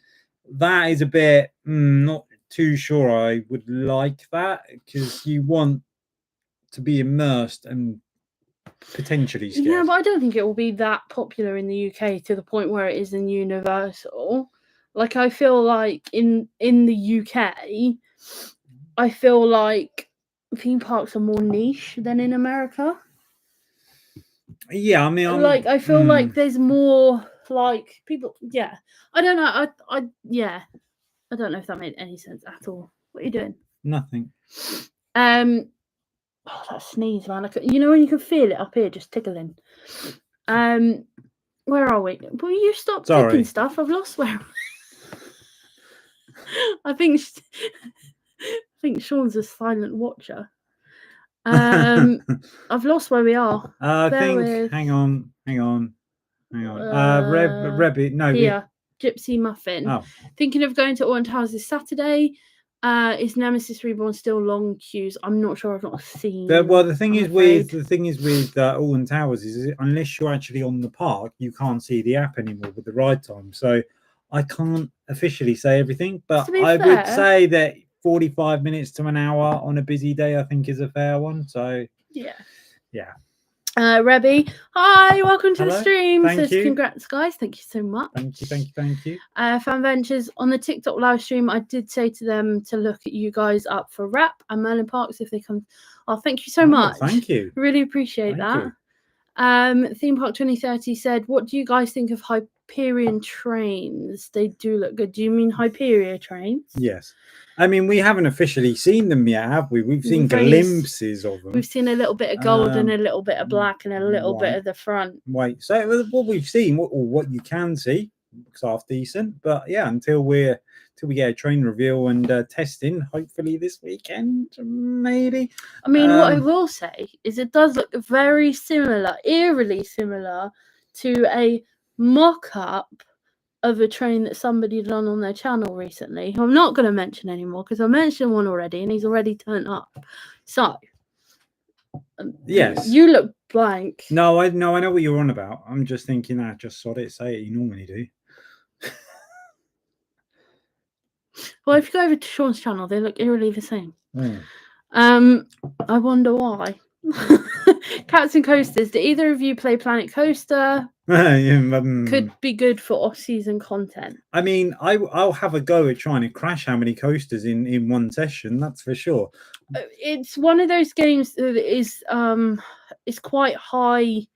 S1: That is a bit not too sure I would like that because you want to be immersed and potentially scared.
S2: Yeah, but I don't think it will be that popular in the UK to the point where it is in Universal. Like I feel like in the UK, I feel like theme parks are more niche than in America.
S1: Yeah, I mean,
S2: I feel like there's more like people. Yeah, I don't know. I don't know if that made any sense at all. What are you doing?
S1: Nothing.
S2: Oh, that sneeze, man! When you can feel it up here, just tickling. Where are we? Will you stop clicking stuff? I've lost where. I think Sean's a silent watcher. I've lost where we are.
S1: Hang on. Rebby, no.
S2: Here, Gypsy Muffin.
S1: Oh.
S2: Thinking of going to Alton Towers this Saturday. Is Nemesis Reborn still long queues? I'm not sure. I've not seen.
S1: The thing is with Alton Towers is unless you're actually on the park, you can't see the app anymore with the ride time. So I can't officially say everything, but I would say that 45 minutes to an hour on a busy day, I think, is a fair one. So
S2: yeah.
S1: Yeah.
S2: Rebby, hi, welcome to the
S1: Hello.
S2: stream.
S1: Thank
S2: Says
S1: you.
S2: congrats, guys. Thank you so much.
S1: Thank you.
S2: Fan Ventures on the TikTok live stream. I did say to them to look at you guys up for rap and Merlin Parks if they come. Oh, thank you so much.
S1: Thank you.
S2: Really appreciate
S1: Thank
S2: that. Theme Park 2030 said, "What do you guys think of Hyperion trains? They do look good." Do you mean Hyperia trains?
S1: Yes. I mean, we haven't officially seen them yet, have we? We've seen glimpses of them.
S2: We've seen a little bit of gold and a little bit of black and a little bit of the front.
S1: Wait, so what we've seen, what you can see, looks half decent. But yeah, until we get a train reveal and testing, hopefully this weekend, maybe.
S2: I mean, what I will say is it does look very similar, eerily similar to a mock-up of a train that somebody done on their channel recently. I'm not going to mention anymore because I mentioned one already and he's already turned up. So,
S1: yes,
S2: you look blank.
S1: No, I know what you're on about. I'm just thinking that just sod it, say it. You normally do.
S2: Well, if you go over to Sean's channel, they look eerily the same. I wonder why. Cats and Coasters. Do either of you play Planet Coaster? Could be good for off-season content. I
S1: mean, I'll have a go at trying to crash how many coasters in one session. That's for sure.
S2: It's one of those games that is quite high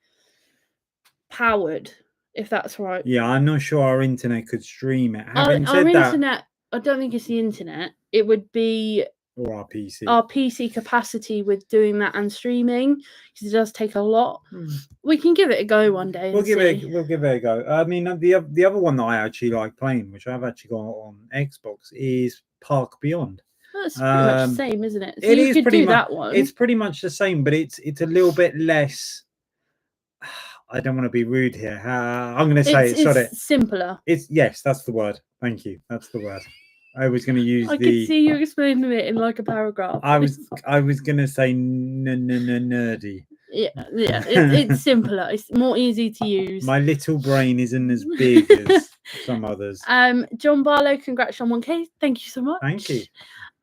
S2: powered, if that's right.
S1: Yeah, I'm not sure our internet could stream it. Having
S2: our internet, I don't think it's the internet. It would be
S1: or our PC.
S2: Our PC capacity with doing that and streaming, because it does take a lot. We can give it a go one day.
S1: We'll give it a go. I mean, the other one that I actually like playing, which I've actually got on Xbox, is Park Beyond.
S2: That's pretty much the same, isn't it? So
S1: it
S2: you
S1: is
S2: could
S1: pretty
S2: do
S1: much
S2: that one.
S1: It's pretty much the same, but it's a little bit less. I don't want to be rude here. I'm going to say
S2: it's simpler.
S1: Yes, that's the word. Thank you. That's the word. I was going to use
S2: I could see you explaining it in like a paragraph.
S1: I was going to say nerdy.
S2: Yeah, it's simpler. It's more easy to use.
S1: My little brain isn't as big as some others.
S2: John Barlow, congrats on 1K. Thank you so much.
S1: Thank you.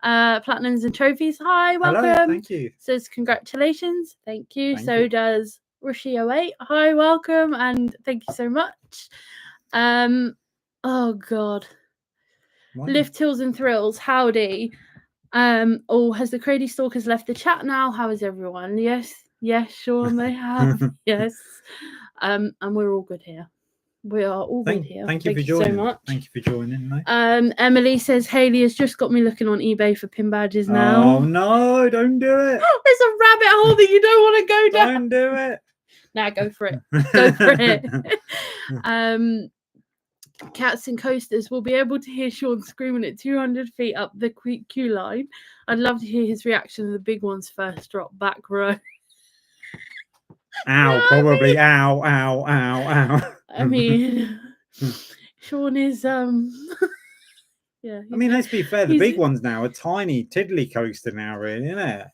S2: Platinums and trophies. Hi, welcome.
S1: Hello, thank you.
S2: Says congratulations. Thank you. Does Rishi08. Hi, welcome, and thank you so much. Oh God. What? Lift Hills and Thrills. Howdy. Has the Crady Stalkers left the chat now? How is everyone? Yes, Sean, they have. Yes. And we're all good here. We are all good here.
S1: Thank you for joining. So much. Thank you for joining, mate.
S2: Emily says Haley has just got me looking on eBay for pin badges now.
S1: Oh no, don't do it.
S2: There's a rabbit hole that you don't want to go
S1: Don't
S2: down.
S1: do it.
S2: Nah, go for it. Go for it. Cats and Coasters will be able to hear Sean screaming at 200 feet up the queue line. I'd love to hear his reaction to the big one's first drop back row.
S1: Ow, probably. Ow, ow, ow, ow.
S2: I mean, Sean is yeah.
S1: I mean, let's be fair. The big ones now are tiny tiddly coaster now, really, isn't it?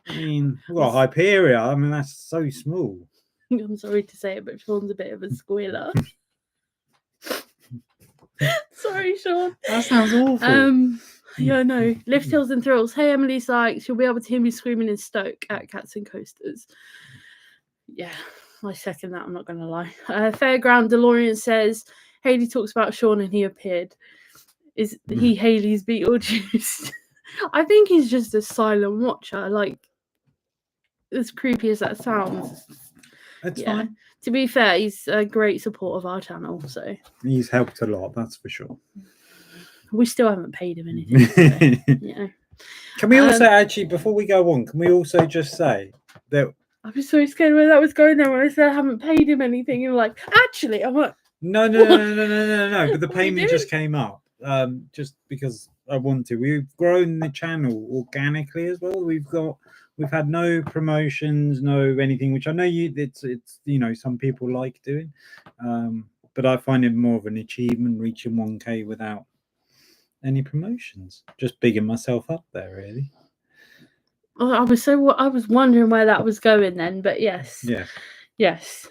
S1: I mean, we've got Hyperia. I mean, that's so small.
S2: I'm sorry to say it, but Sean's a bit of a squealer. Sorry, Sean.
S1: That sounds awful.
S2: Yeah, no. Lift Hills and Thrills. Hey, Emily Sykes. You'll be able to hear me screaming in Stoke at Cats and Coasters. Yeah, I second that. I'm not going to lie. Fairground DeLorean says Haley talks about Sean and he appeared. Is he Haley's Beetlejuice? I think he's just a silent watcher. Like, as creepy as that sounds.
S1: That's fine.
S2: To be fair, he's a great support of our channel, so
S1: he's helped a lot, that's for sure.
S2: We still haven't paid him anything. So, yeah.
S1: Can we also actually, before we go on, can we also just say that
S2: I was so scared where that was going there when I said I haven't paid him anything. You're like, actually, I'm like,
S1: no. But the payment just came up. Just because I want to. We've grown the channel organically as well. We've had no promotions, no anything, which I know it's some people like doing. But I find it more of an achievement reaching 1K without any promotions. Just bigging myself up there, really.
S2: Oh, I was wondering where that was going then, but yes.
S1: Yeah.
S2: Yes.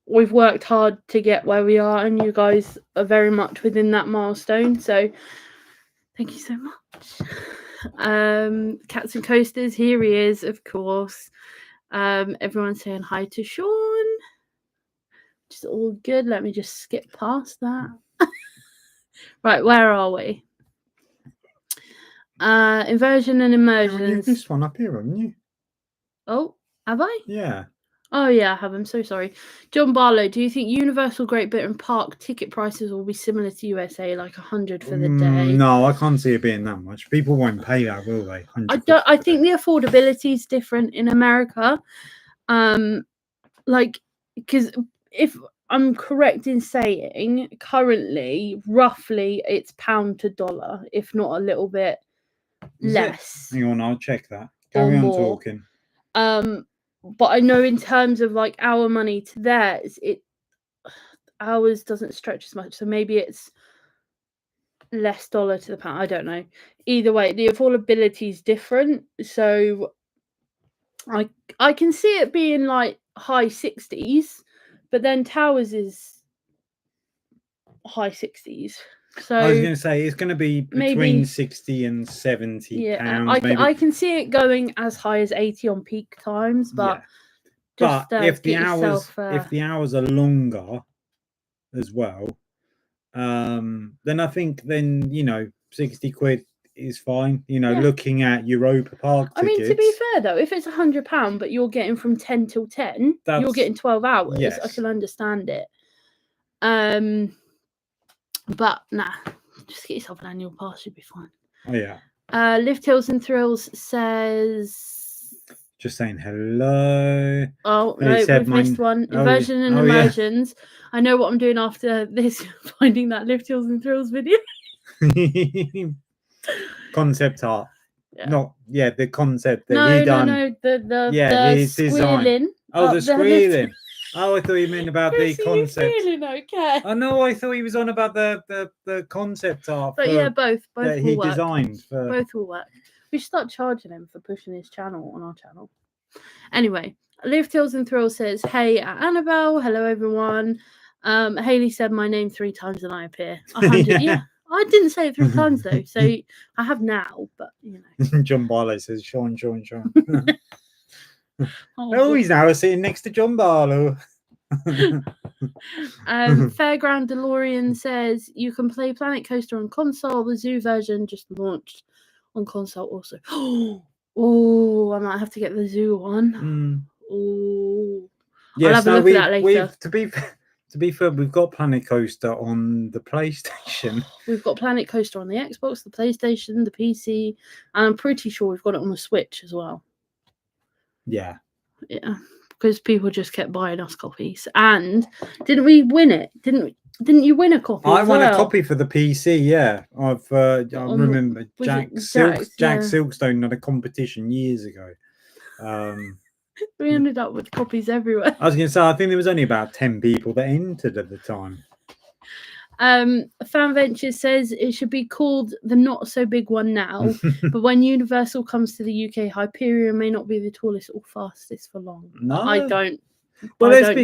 S2: We've worked hard to get where we are, and you guys are very much within that milestone. So Thank you so much. Cats and Coasters, here he is, of course. Everyone's saying hi to Sean. Which is all good. Let me just skip past that. Right, where are we? Inversion and immersions.
S1: This one up here, haven't you?
S2: Oh, have I?
S1: Yeah.
S2: Oh yeah, I have. I'm so sorry. John Barlow, do you think Universal Great Britain Park ticket prices will be similar to USA, like 100 for the day?
S1: No, I can't see it being that much. People won't pay that, will they?
S2: I don't. I think the affordability is different in America. Like, because if I'm correct in saying, currently, roughly, it's pound to dollar, if not a little bit less.
S1: Hang on, I'll check that. Carry on talking.
S2: But I know in terms of like our money to theirs, ours doesn't stretch as much. So maybe it's less dollar to the pound. I don't know. Either way, the affordability is different. So I can see it being like high 60s, but then Towers is high 60s. So
S1: I was going to say it's going to be between 60 and 70 pounds.
S2: I can see it going as high as 80 on peak times, but
S1: if the hours are longer as well, then I think 60 quid is fine. Looking at Europa Park tickets.
S2: I mean, to be fair though, if it's £100, but you're getting from 10 till 10, you're getting 12 hours. Yes. I can understand it. But nah, just get yourself an annual pass, you'll be fine.
S1: Oh yeah.
S2: Lift Hills and Thrills says,
S1: just saying hello.
S2: Oh no, we've missed one. Inversion and immersions. Yeah. I know what I'm doing after this. Finding that Lift Hills and Thrills video.
S1: Concept art. Yeah. The concept that he done.
S2: No, the squealing.
S1: Oh, the squealing. Oh, I thought you meant about the concept.
S2: Feeling okay?
S1: Oh no, I thought he was on about the concept art.
S2: But yeah, both
S1: that
S2: he
S1: will designed.
S2: Both will work. We should start charging him for pushing his channel on our channel. Anyway, Live Tills and Thrills says, "Hey, Annabelle. Hello, everyone." Haley said my name 3 times and I appear. 100. Yeah, I didn't say it 3 times though, so I have now. But
S1: John Barlow says, "Sean." He's now sitting next to John Barlow.
S2: Fairground DeLorean says you can play Planet Coaster on console. The zoo version just launched on console also. Oh, I might have to get the zoo one. Oh,
S1: yes,
S2: I'll have a look at that later.
S1: To be fair, we've got Planet Coaster on the PlayStation.
S2: We've got Planet Coaster on the Xbox, the PlayStation, the PC, and I'm pretty sure we've got it on the Switch as well.
S1: Yeah.
S2: Yeah, because people just kept buying us copies. And didn't we win it? Didn't you win a copy?
S1: I won a copy for the PC. Yeah, I remember Jack Silkstone had a competition years ago.
S2: We ended up with copies everywhere.
S1: I was going to say, I think there was only about 10 people that entered at the time.
S2: Fan Ventures says it should be called the Not So Big One now, but when Universal comes to the UK, Hyperion may not be the tallest or fastest for long.
S1: No,
S2: I don't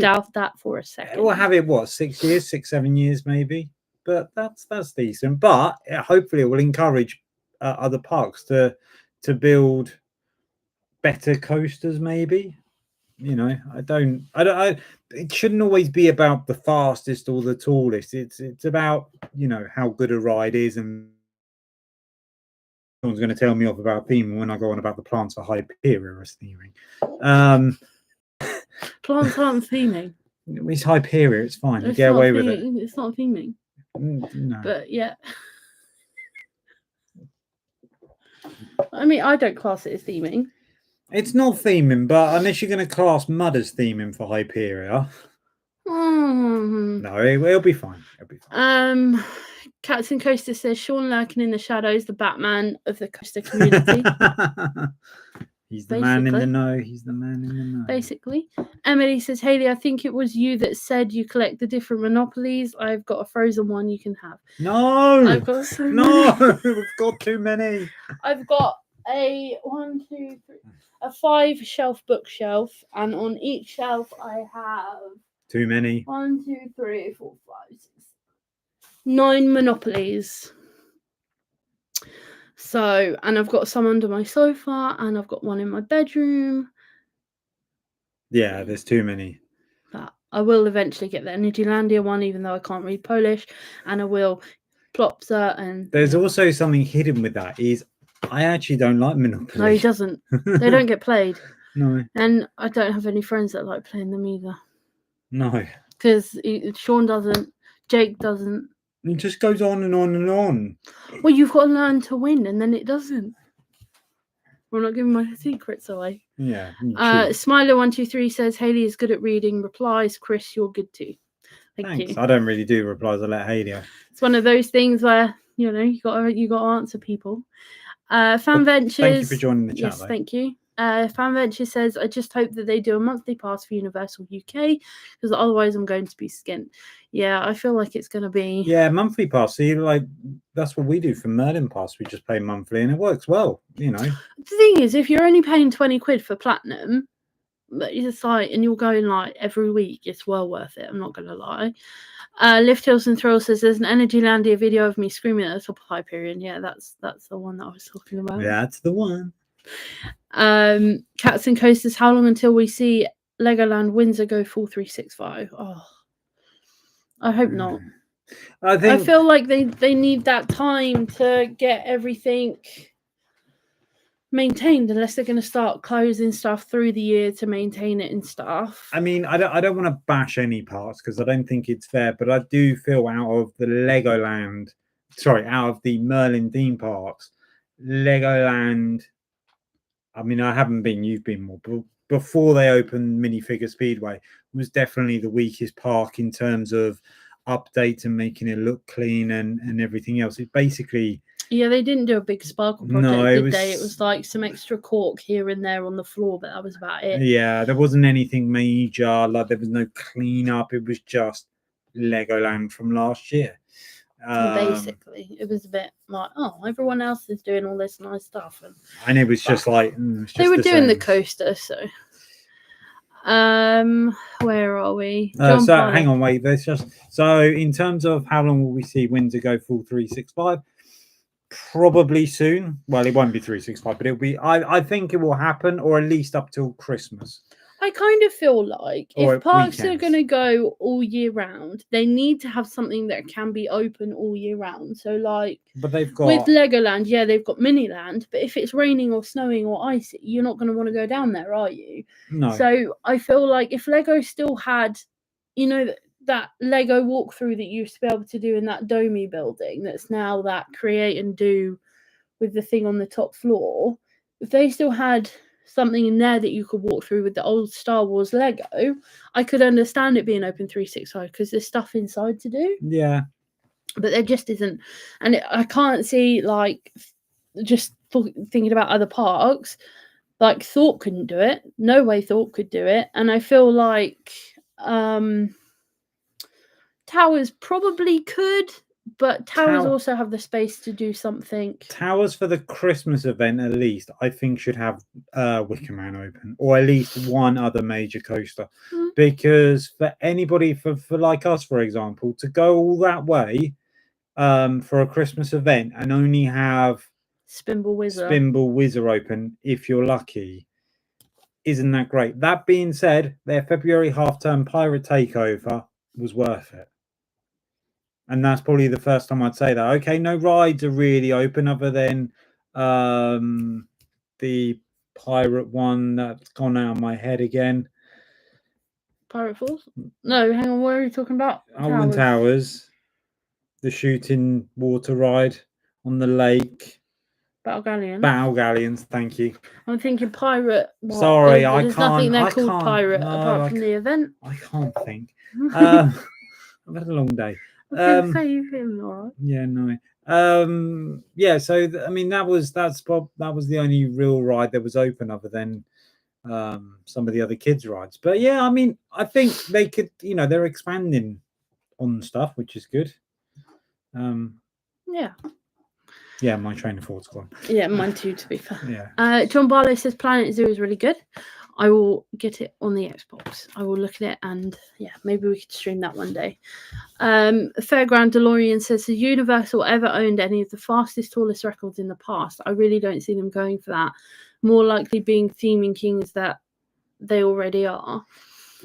S2: doubt that for a second.
S1: We'll have it 6 years, 6-7 years maybe, but that's decent. But hopefully it will encourage other parks to build better coasters maybe. It shouldn't always be about the fastest or the tallest. It's about how good a ride is, and someone's going to tell me off about theming when I go on about the plants for Hyperion theming.
S2: Plants aren't theming.
S1: It's Hyperion. It's fine. You get away with it.
S2: It's not theming.
S1: No.
S2: But yeah. I mean, I don't class it as theming.
S1: It's not theming, but unless you're going to class mud as theming for Hyperion, no, it'll be fine. It'll be fine.
S2: Cats and Coaster says Sean lurking in the shadows, the Batman of the coaster community.
S1: He's the man in the know. He's the man in the know.
S2: Basically. Emily says, Haley, I think it was you that said you collect the different Monopolies. I've got a frozen one you can have.
S1: No.
S2: I've got so many.
S1: No, we've got too many.
S2: I've got a 5 shelf bookshelf, and on each shelf I have
S1: too many.
S2: 1, 2, 3, 4, 5, 6, 9 Monopolies. So, and I've got some under my sofa, and I've got one in my bedroom.
S1: Yeah, there's too many.
S2: But I will eventually get the Energylandia one, even though I can't read Polish, and I will Plopsa and.
S1: There's also something hidden with that. Is I actually don't like Monopoly.
S2: No, he doesn't. They don't get played.
S1: No.
S2: And I don't have any friends that like playing them either.
S1: No.
S2: Because Sean doesn't, Jake doesn't.
S1: It just goes on and on and on.
S2: Well, you've got to learn to win, and then it doesn't. We're not giving my secrets away.
S1: Yeah.
S2: Smiler123 says Hayley is good at reading replies. Chris, you're good too. Thanks.
S1: You. I don't really do replies. I let Hayley.
S2: It's one of those things where you got to answer people. Fan Ventures.
S1: Thank you for joining the chat.
S2: Yes, thank you. Fan Venture says, I just hope that they do a monthly pass for Universal UK because otherwise I'm going to be skint. Yeah, I feel like it's going to be.
S1: Yeah, monthly pass. See, that's what we do for Merlin Pass. We just pay monthly and it works well, The
S2: thing is, if you're only paying 20 quid for Platinum, but it's like, and you're going every week, it's well worth it. I'm not going to lie. Lift Hills and Thrill says there's an Energylandia video of me screaming at the top of Hyperion. Yeah, that's the one that I was talking about.
S1: That's the one.
S2: Cats and Coasters, how long until we see Legoland Windsor go full 365? Oh, I hope not. I feel like they need that time to get everything maintained, unless they're going to start closing stuff through the year to maintain it and stuff.
S1: I mean, I don't want to bash any parts because I don't think it's fair, but I do feel out of the Merlin theme parks, Legoland. I mean, I haven't been, you've been more, but before they opened Minifigure Speedway, was definitely the weakest park in terms of updates and making it look clean and everything else. It basically...
S2: Yeah, they didn't do a big sparkle project, did they? It was like some extra cork here and there on the floor, but that was about it.
S1: Yeah, there wasn't anything major. There was no cleanup. It was just Legoland from last year.
S2: Basically, it was a bit like, everyone else is doing all this nice stuff,
S1: and it was just like
S2: they were doing the coaster. So, where are we?
S1: Hang on, wait. So in terms of how long will we see Windsor go full 365? Probably soon. Well, it won't be 365, but it'll be. I think it will happen, or at least up till Christmas.
S2: I kind of feel like if parks are going to go all year round, they need to have something that can be open all year round. So,
S1: but they've got
S2: with Legoland, yeah, they've got Miniland. But if it's raining or snowing or icy, you're not going to want to go down there, are you?
S1: No.
S2: So I feel like if Lego still had, that Lego walkthrough that you used to be able to do in that Domi building, that's now that create and do with the thing on the top floor, if they still had something in there that you could walk through with the old Star Wars Lego, I could understand it being open 365 because there's stuff inside to do.
S1: Yeah.
S2: But there just isn't. And I can't see, just thinking about other parks, Thought couldn't do it. No way Thought could do it. And I feel like Towers probably could, but Towers also have the space to do something.
S1: Towers for the Christmas event, at least, I think should have Wicker Man open, or at least one other major coaster. Because for anybody, for like us, for example, to go all that way for a Christmas event and only have
S2: Spinball
S1: Whizzer open, if you're lucky, isn't that great? That being said, their February half-term Pirate Takeover was worth it. And that's probably the first time I'd say that. Okay, no rides are really open other than the pirate one that's gone out of my head again.
S2: Pirate Falls? No, hang on. What are you talking about?
S1: Alwyn Towers. The shooting water ride on the lake.
S2: Battle
S1: Galleons, thank you.
S2: I'm thinking pirate. What?
S1: Sorry,
S2: There's nothing there called pirate apart from the event.
S1: I can't think. I've had a long day.
S2: You've been all right.
S1: Yeah, no. Yeah, so I mean that was the only real ride that was open other than some of the other kids' rides. But yeah, I mean, I think they could, they're expanding on stuff, which is good.
S2: Yeah.
S1: Yeah, my train of thought's gone.
S2: Yeah, mine too, to be fair.
S1: Yeah.
S2: John Barlow says Planet Zoo is really good. I will get it on the Xbox. I will look at it, and yeah, maybe we could stream that one day. Fairground DeLorean says, has Universal ever owned any of the fastest, tallest records in the past? I really don't see them going for that. More likely being theming kings that they already are.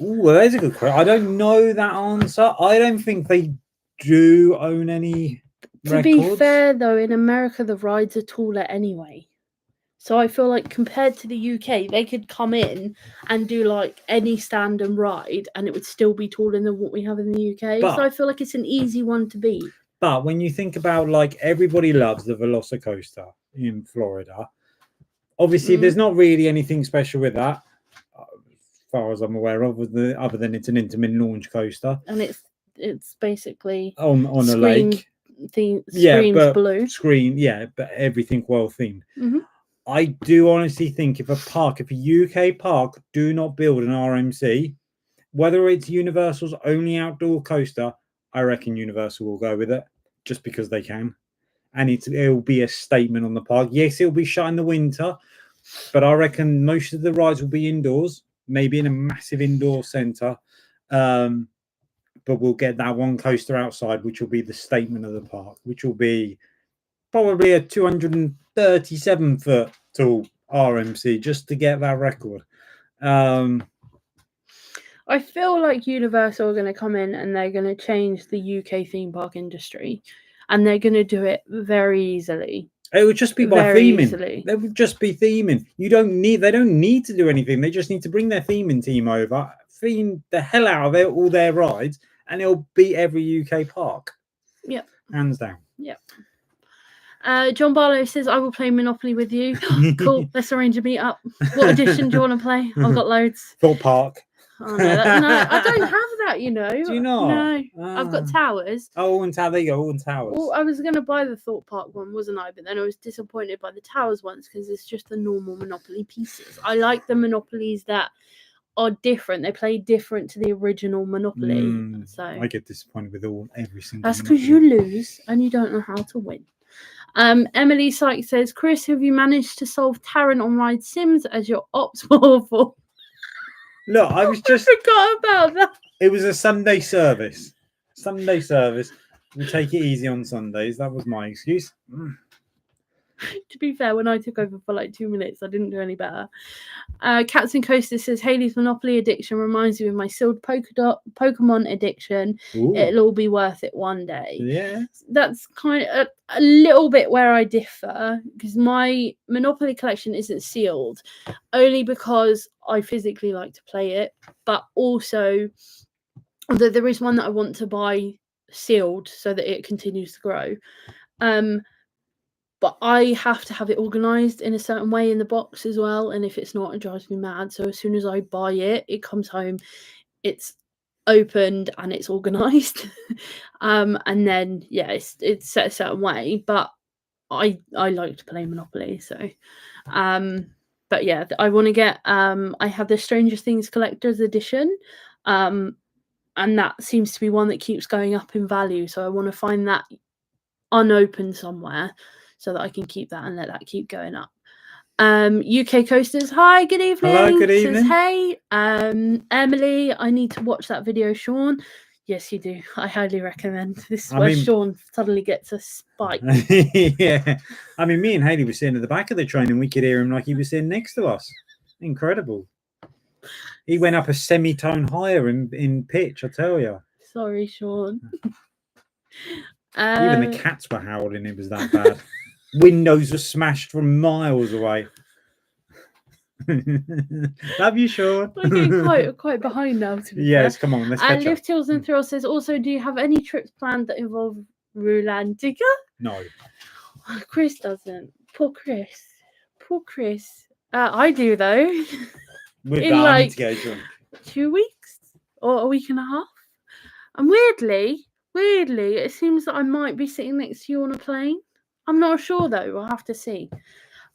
S1: Ooh, well, that's a good question. I don't know that answer. I don't think they do own any
S2: To
S1: records.
S2: be fair, though, in America, the rides are taller anyway. So I feel like compared to the UK, they could come in and do like any stand and ride, and it would still be taller than what we have in the UK. So I feel like it's an easy one to beat.
S1: But when you think about, like, everybody loves the Velocicoaster in Florida. Obviously, there's not really anything special with that, as far as I'm aware of, other than it's an intermittent launch coaster,
S2: and it's basically
S1: on a lake.
S2: Blue
S1: screen, but everything well themed. I do honestly think if a UK park do not build an RMC, whether it's Universal's only outdoor coaster, I reckon Universal will go with it just because they can. And it'll be a statement on the park. Yes, it'll be shut in the winter, but I reckon most of the rides will be indoors, maybe in a massive indoor centre. But we'll get that one coaster outside, which will be the statement of the park, which will be probably a 237-foot tall RMC just to get that record.
S2: I feel like Universal are going to come in and they're going to change the UK theme park industry, and they're going to do it very easily.
S1: It would just be by theming. They would just be theming. They don't need to do anything. They just need to bring their theming team over, theme the hell out of it, all their rides, and it'll beat every UK park.
S2: Yep.
S1: Hands down.
S2: Yep. John Barlow says, I will play Monopoly with you. Cool. Let's arrange a meet up. What edition do you want to play? I've got loads.
S1: Thought Park.
S2: Oh, no, I don't have that, you know.
S1: Do you not?
S2: No. I've got Towers.
S1: Oh, and Tower. There you go. All in Towers.
S2: Well, I was going to buy the Thought Park one, wasn't I? But then I was disappointed by the Towers ones because it's just the normal Monopoly pieces. I like the Monopolies that are different. They play different to the original Monopoly. So
S1: I get disappointed with every single.
S2: That's because you lose and you don't know how to win. Emily Sykes says, Chris, have you managed to solve Tarrant on Ride Sims as your ops waffle?
S1: Look, I
S2: forgot about that.
S1: It was a Sunday service. We take it easy on Sundays. That was my excuse.
S2: To be fair, when I took over for like 2 minutes, I didn't do any better. Cats and Coaster says, Haley's Monopoly addiction reminds me of my sealed Pokemon addiction.
S1: Ooh.
S2: It'll all be worth it one day.
S1: Yeah.
S2: That's kind of a little bit where I differ, because my Monopoly collection isn't sealed, only because I physically like to play it, but also that there is one that I want to buy sealed so that it continues to grow. But I have to have it organised in a certain way in the box as well. And if it's not, it drives me mad. So as soon as I buy it, it comes home, it's opened and it's organised. And then, yeah, it's set a certain way. But I like to play Monopoly. So, but yeah, I want to get, I have the Stranger Things Collector's Edition. And that seems to be one that keeps going up in value. So I want to find that unopened somewhere, so that I can keep that and let that keep going up. UK Coasters, hi, good evening.
S1: Hello, good evening.
S2: Says, hey, Emily, I need to watch that video, Sean. Yes, you do. I highly recommend. This is where Sean suddenly gets a spike.
S1: Yeah. I mean, me and Haley were sitting at the back of the train and we could hear him like he was sitting next to us. Incredible. He went up a semitone higher in pitch, I tell you.
S2: Sorry, Sean.
S1: Even the cats were howling. It was that bad. Windows were smashed from miles away. Love you, Sean.
S2: We're getting quite behind now. To be
S1: yes,
S2: fair.
S1: Come on, let's catch up.
S2: Lift Hills and Thrills says, also, do you have any trips planned that involve Rulantica?
S1: No.
S2: Chris doesn't. Poor Chris. I do, though.
S1: In like
S2: 2 weeks or a week and a half. And weirdly, it seems that I might be sitting next to you on a plane. I'm not sure, though. We'll have to see.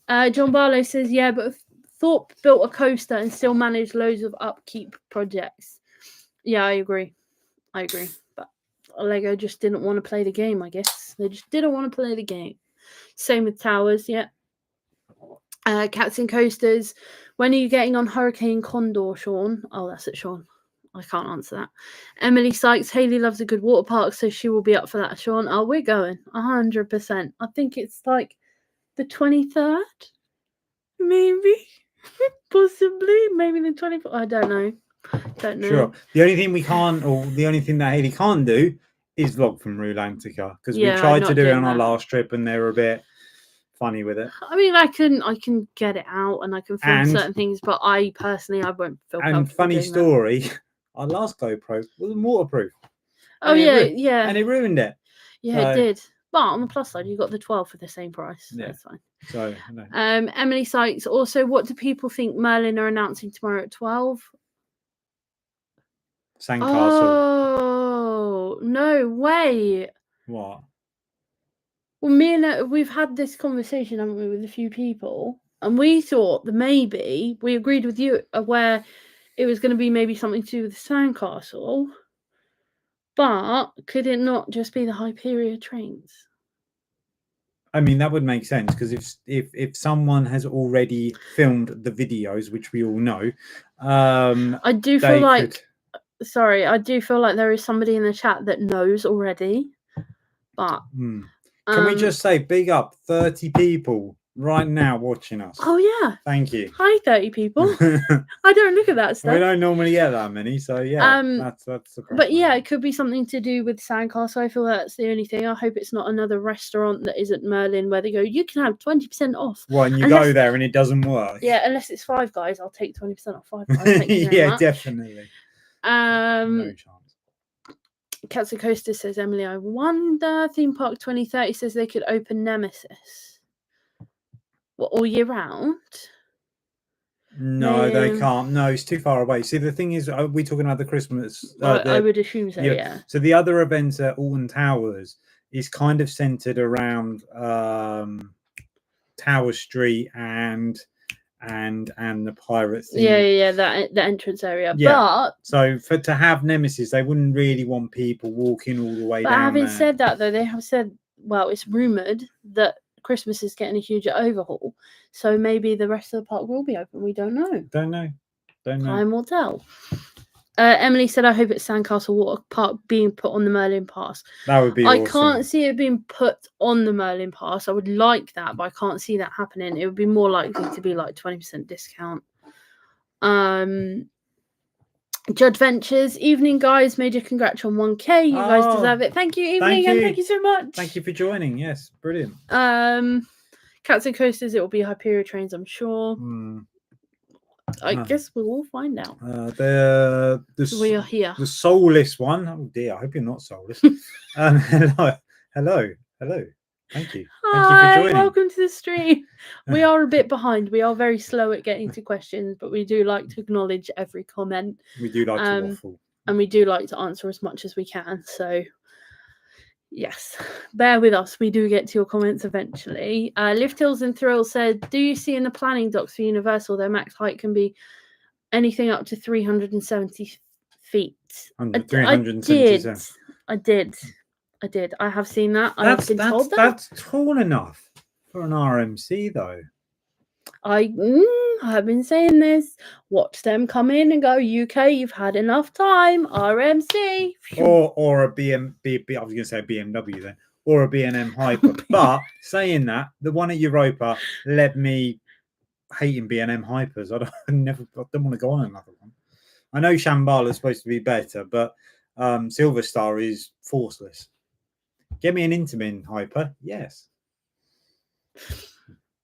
S2: John Barlow says, yeah, but Thorpe built a coaster and still managed loads of upkeep projects. Yeah, I agree. But Lego just didn't want to play the game, I guess. They just didn't want to play the game. Same with Towers, yeah. Cats and Coasters. When are you getting on Hurricane Condor, Sean? Oh, that's it, Sean. I can't answer that. Emily Sykes. Hayley loves a good water park, so she will be up for that, Sean. Oh, we're going 100%. I think it's like the 23rd, maybe, possibly, maybe the 24th. I don't know.
S1: Sure. The only thing we can't, or the only thing that Hayley can't do, is vlog from Rulantica, because we tried to do it on our last trip, and they were a bit funny with it.
S2: I mean, I can get it out and I can film certain things, but I personally won't feel comfortable. And
S1: funny story, our last GoPro was waterproof.
S2: Oh yeah,
S1: and it ruined it.
S2: Yeah, it did. But on the plus side, you got the 12 for the same price. So that's fine.
S1: So no.
S2: Emily Sykes. Also, what do people think Merlin are announcing tomorrow at 12?
S1: Sandcastle.
S2: Oh no way!
S1: What?
S2: Well, we've had this conversation, haven't we, with a few people, and we thought that maybe we agreed with you where it was going to be maybe something to do with the Sandcastle, but could it not just be the Hyperion trains?
S1: I mean, that would make sense, because if someone has already filmed the videos, which we all know,
S2: I do feel like. Sorry, I do feel like there is somebody in the chat that knows already, but.
S1: Can we just say big up 30 people right now watching us?
S2: Oh yeah.
S1: Thank you.
S2: Hi 30 people. I don't look at that stuff.
S1: We don't normally get that many, so yeah, that's the problem.
S2: But yeah, it could be something to do with Sandcastle. I feel that's the only thing. I hope it's not another restaurant that isn't Merlin where they go, you can have 20% off.
S1: Well, and you go there and it doesn't work.
S2: Yeah, unless it's Five Guys, I'll take 20% off Five Guys. Thank you very
S1: yeah,
S2: much.
S1: Definitely. No chance.
S2: Cats and Coaster says, Emily, I wonder. Theme Park 2030 says they could open Nemesis. What, all year round?
S1: No, they can't. No, it's too far away. See, the thing is, are we talking about the Christmas?
S2: I would assume so, yeah.
S1: So the other events at Alton Towers is kind of centered around Tower Street and the pirate thing.
S2: Yeah, the entrance area.
S1: Yeah. But so to have Nemesis, they wouldn't really want people walking all the way down. But
S2: having said that, though, they have said, well, it's rumored that Christmas is getting a huge overhaul, so maybe the rest of the park will be open. We don't know.
S1: Don't know.
S2: Time will tell. Emily said, I hope it's Sandcastle Water Park being put on the Merlin Pass.
S1: That would be awesome.
S2: I can't see it being put on the Merlin Pass. I would like that, but I can't see that happening. It would be more likely to be like 20% discount. Judge Ventures, evening guys, major congrats on 1K. You guys deserve it. Thank you, evening, and thank you so much.
S1: Thank you for joining. Yes, brilliant.
S2: Cats and Coasters, it will be Hyperion trains, I'm sure. I guess we'll all find out. We are here.
S1: The soulless one. Oh dear, I hope you're not soulless. Hello. Thank you.
S2: Hi, thank you for joining. Welcome to the stream. We are a bit behind. We are very slow at getting to questions, but we do like to acknowledge every comment.
S1: We do like to waffle.
S2: And we do like to answer as much as we can. So, yes, bear with us. We do get to your comments eventually. Lift Hills and Thrills said, do you see in the planning docs for Universal their max height can be anything up to 370 feet?
S1: 377.
S2: I did. I have seen that. I've been told that.
S1: That's tall enough for an RMC, though.
S2: I have been saying this. Watch them come in and go, UK, you've had enough time. RMC.
S1: Or a I was going to say a BMW then. Or a B&M Hyper. But saying that, the one at Europa led me hating B&M Hypers. I don't want to go on another one. I know Shambhala is supposed to be better, but Silver Star is forceless. Get me an Intamin Hyper, yes.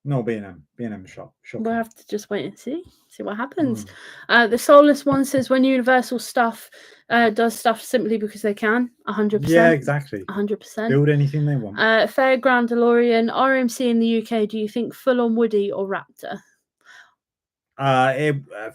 S1: No, B&M shop.
S2: We'll have to just wait and see what happens. The Soulless one says, when Universal does stuff simply because they can, 100%.
S1: Yeah, exactly.
S2: 100%.
S1: Build anything they want.
S2: Fairground DeLorean, RMC in the UK, do you think full-on Woody or Raptor?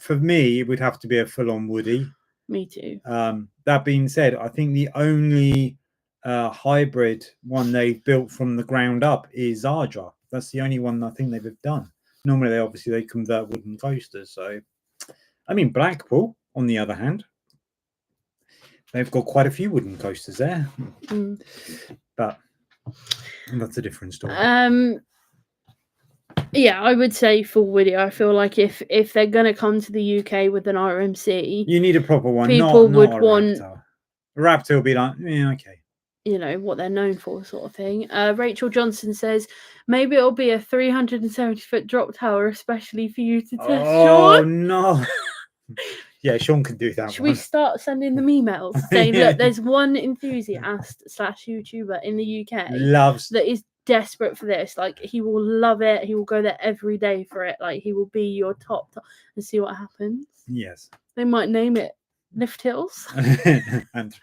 S1: For me, it would have to be a full-on Woody.
S2: Me too.
S1: That being said, I think the only hybrid one they've built from the ground up is Ardra. That's the only one I think they've done. Normally, they convert wooden coasters. So, I mean, Blackpool, on the other hand, they've got quite a few wooden coasters there. But that's a different story.
S2: Yeah, I would say full video. I feel like if they're gonna come to the UK with an RMC,
S1: you need a proper one.
S2: people
S1: not
S2: would
S1: a
S2: want
S1: Raptor. A Raptor will be like, yeah, okay.
S2: You know what they're known for, sort of thing. Rachel Johnson says maybe it'll be a 370-foot drop tower, especially for you to test.
S1: Oh
S2: Sean.
S1: no. Yeah, Sean can do that.
S2: Should we start sending them emails saying,
S1: Yeah.
S2: look, there's one enthusiast / YouTuber in the UK
S1: Loves
S2: that is desperate for this. Like, he will love it. He will go there every day for it. Like, he will be your top and see what happens.
S1: Yes.
S2: They might name it Lift Hills
S1: and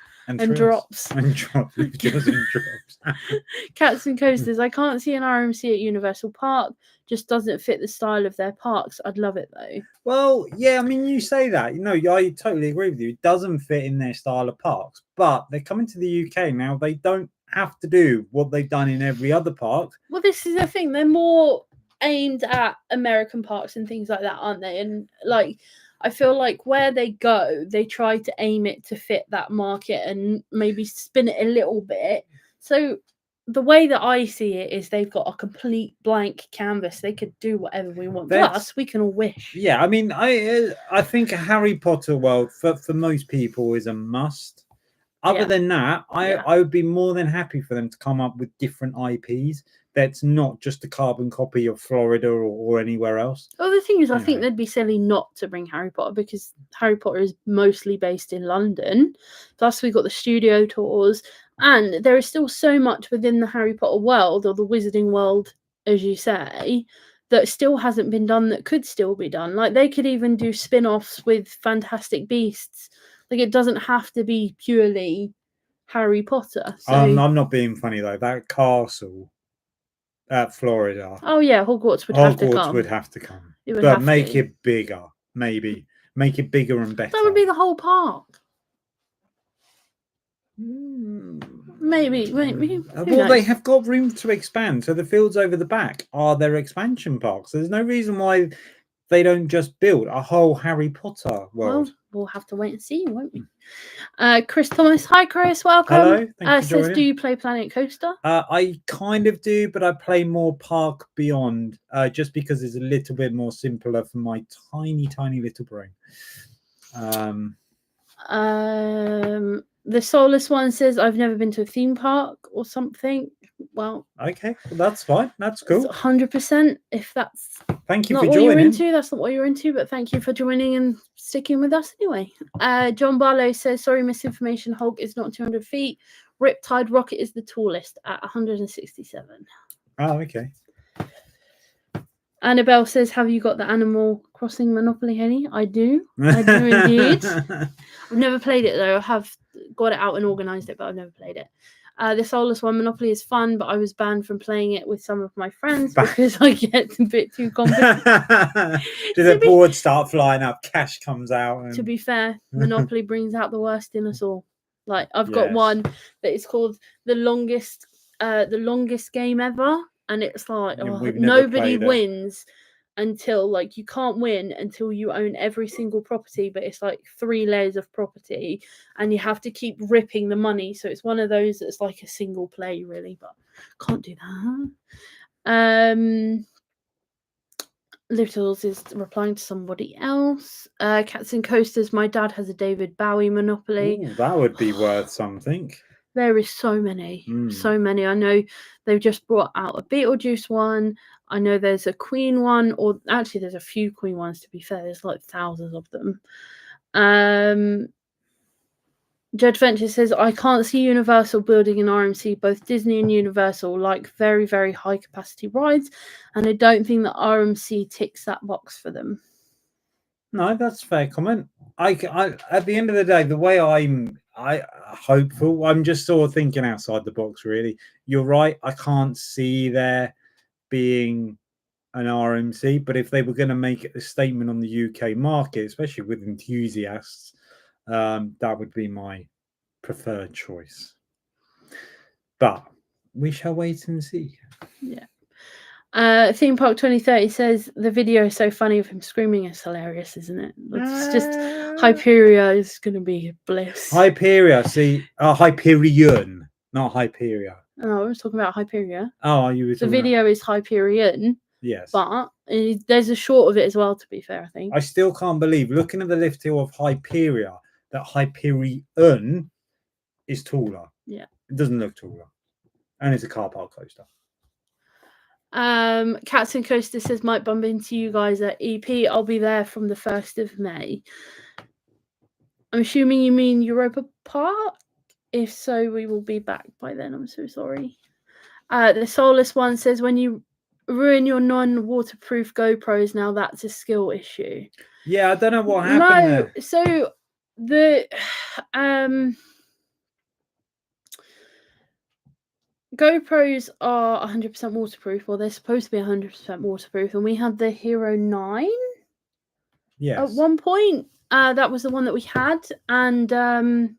S2: drops.
S1: And drops. Lift Hills and drops.
S2: Cats and Coasters. I can't see an RMC at Universal Park. Just doesn't fit the style of their parks. I'd love it though.
S1: Well, yeah, I mean, you say that. You know, I totally agree with you. It doesn't fit in their style of parks, but they're coming to the UK now. They don't have to do what they've done in every other park.
S2: Well, this is the thing. They're more aimed at American parks and things like that, aren't they? And like, I feel like where they go, they try to aim it to fit that market and maybe spin it a little bit. So the way that I see it is they've got a complete blank canvas. They could do whatever we want. Plus, we can all wish.
S1: Yeah, I mean, I think a Harry Potter world for most people is a must. Other than that, I would be more than happy for them to come up with different IPs that's not just a carbon copy of Florida or anywhere else.
S2: Well, the thing is, I think they'd be silly not to bring Harry Potter because Harry Potter is mostly based in London. Plus, we've got the studio tours, and there is still so much within the Harry Potter world, or the Wizarding world, as you say, that still hasn't been done that could still be done. Like, they could even do spin-offs with Fantastic Beasts. Like, it doesn't have to be purely Harry Potter. So...
S1: I'm not being funny, though. That castle at Florida.
S2: Oh, yeah, Hogwarts would have to come.
S1: Hogwarts would have to come.
S2: But
S1: make it bigger, maybe. Make it bigger and better.
S2: That would be the whole park. Maybe.
S1: Well, they have got room to expand. So the fields over the back are their expansion parks. There's no reason why they don't just build a whole Harry Potter world.
S2: Well, we'll have to wait and see, won't we? Chris Thomas. Hi, Chris. Welcome.
S1: Hello. Thank you for
S2: says, do you play Planet Coaster?
S1: I kind of do, but I play more Park Beyond just because it's a little bit more simpler for my tiny, tiny little brain.
S2: The Soulless one says, I've never been to a theme park or something. Well,
S1: okay, well, that's fine. That's cool.
S2: 100%. If that's
S1: thank you
S2: not
S1: for
S2: what
S1: joining.
S2: You're into, that's not what you're into, but thank you for joining and sticking with us anyway. John Barlow says, sorry, misinformation. Hulk is not 200 feet. Riptide Rocket is the tallest at 167.
S1: Oh, okay.
S2: Annabelle says, have you got the Animal Crossing Monopoly, Henny? I do indeed. I've never played it though. I have got it out and organised it, but I've never played it. The Soulless one, Monopoly, is fun, but I was banned from playing it with some of my friends because I get a bit too complicated.
S1: Do the boards start flying up? Cash comes out. And...
S2: To be fair, Monopoly brings out the worst in us all. Like, I've got one that is called the longest game ever, and it's like nobody wins until, like, you can't win until you own every single property, but it's like 3 layers of property and you have to keep ripping the money. So it's one of those that's like a single play, really, but can't do that. Littles is replying to somebody else. Cats and Coasters, my dad has a David Bowie Monopoly.
S1: Ooh, that would be worth something.
S2: There is so many. So many. I know they've just brought out a Beetlejuice one. I know there's a Queen one, or actually there's a few Queen ones, to be fair. There's like thousands of them. Judge Venture says, I can't see Universal building an RMC. Both Disney and Universal like very, very high capacity rides, and I don't think that RMC ticks that box for them.
S1: No, that's a fair comment. I at the end of the day, the way I'm hopeful, I'm just sort of thinking outside the box, really. You're right. I can't see there being an RMC, but if they were going to make a statement on the UK market, especially with enthusiasts, that would be my preferred choice. But we shall wait and see.
S2: Yeah. Theme Park 2030 says the video is so funny of him screaming. It's hilarious, isn't it? It's just Hyperia is going to be bliss.
S1: Hyperia, see, Hyperion, not Hyperia.
S2: Oh, I was talking about Hyperia.
S1: Oh, you were talking
S2: the video is Hyperion,
S1: Yes.
S2: But there's a short of it as well, to be fair, I think.
S1: I still can't believe, looking at the lift hill of Hyperion, that Hyperion is taller.
S2: Yeah.
S1: It doesn't look taller. And it's a car park coaster.
S2: Cats and Coaster says, might bump into you guys at EP. I'll be there from the 1st of May. I'm assuming you mean Europa Park? If so, we will be back by then. I'm so sorry. The Soulless one says, when you ruin your non-waterproof GoPros, now that's a skill issue.
S1: Yeah, I don't know what happened there.
S2: So the GoPros are 100% waterproof. Well, they're supposed to be 100% waterproof, and we had the Hero 9 at one point. That was the one that we had, and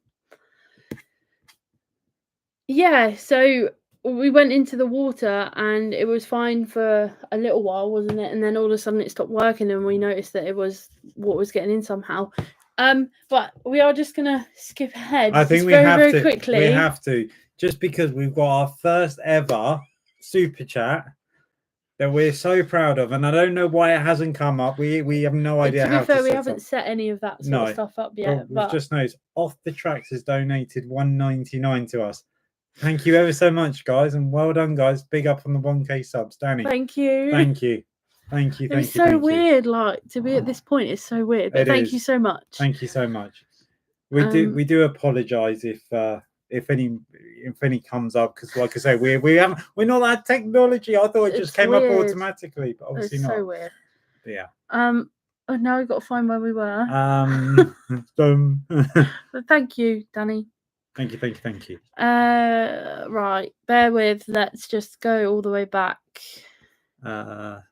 S2: yeah, so we went into the water and it was fine for a little while, wasn't it? And then all of a sudden it stopped working, and we noticed that it was what was getting in somehow. But we are just gonna skip ahead.
S1: I think
S2: very quickly.
S1: We have to, just because we've got our first ever super chat that we're so proud of, and I don't know why it hasn't come up. We have no idea how to set
S2: we haven't set any of that sort of stuff up yet.
S1: But just knows Off the Tracks has donated $1.99 to us. Thank you ever so much, guys, and well done, guys. Big up on the 1K subs, Danny.
S2: Thank you.
S1: Thank you. Thank you.
S2: It's so weird, like, to be at this point. It's so weird. But thank you so much.
S1: Thank you so much. We do apologise if any comes up, because, like I say, we're not that technology. I thought it just came up automatically, but obviously not.
S2: So weird.
S1: But yeah.
S2: And now we've got to find where we were. But thank you, Danny.
S1: Thank you.
S2: Right, bear with. Let's just go all the way back.
S1: Cats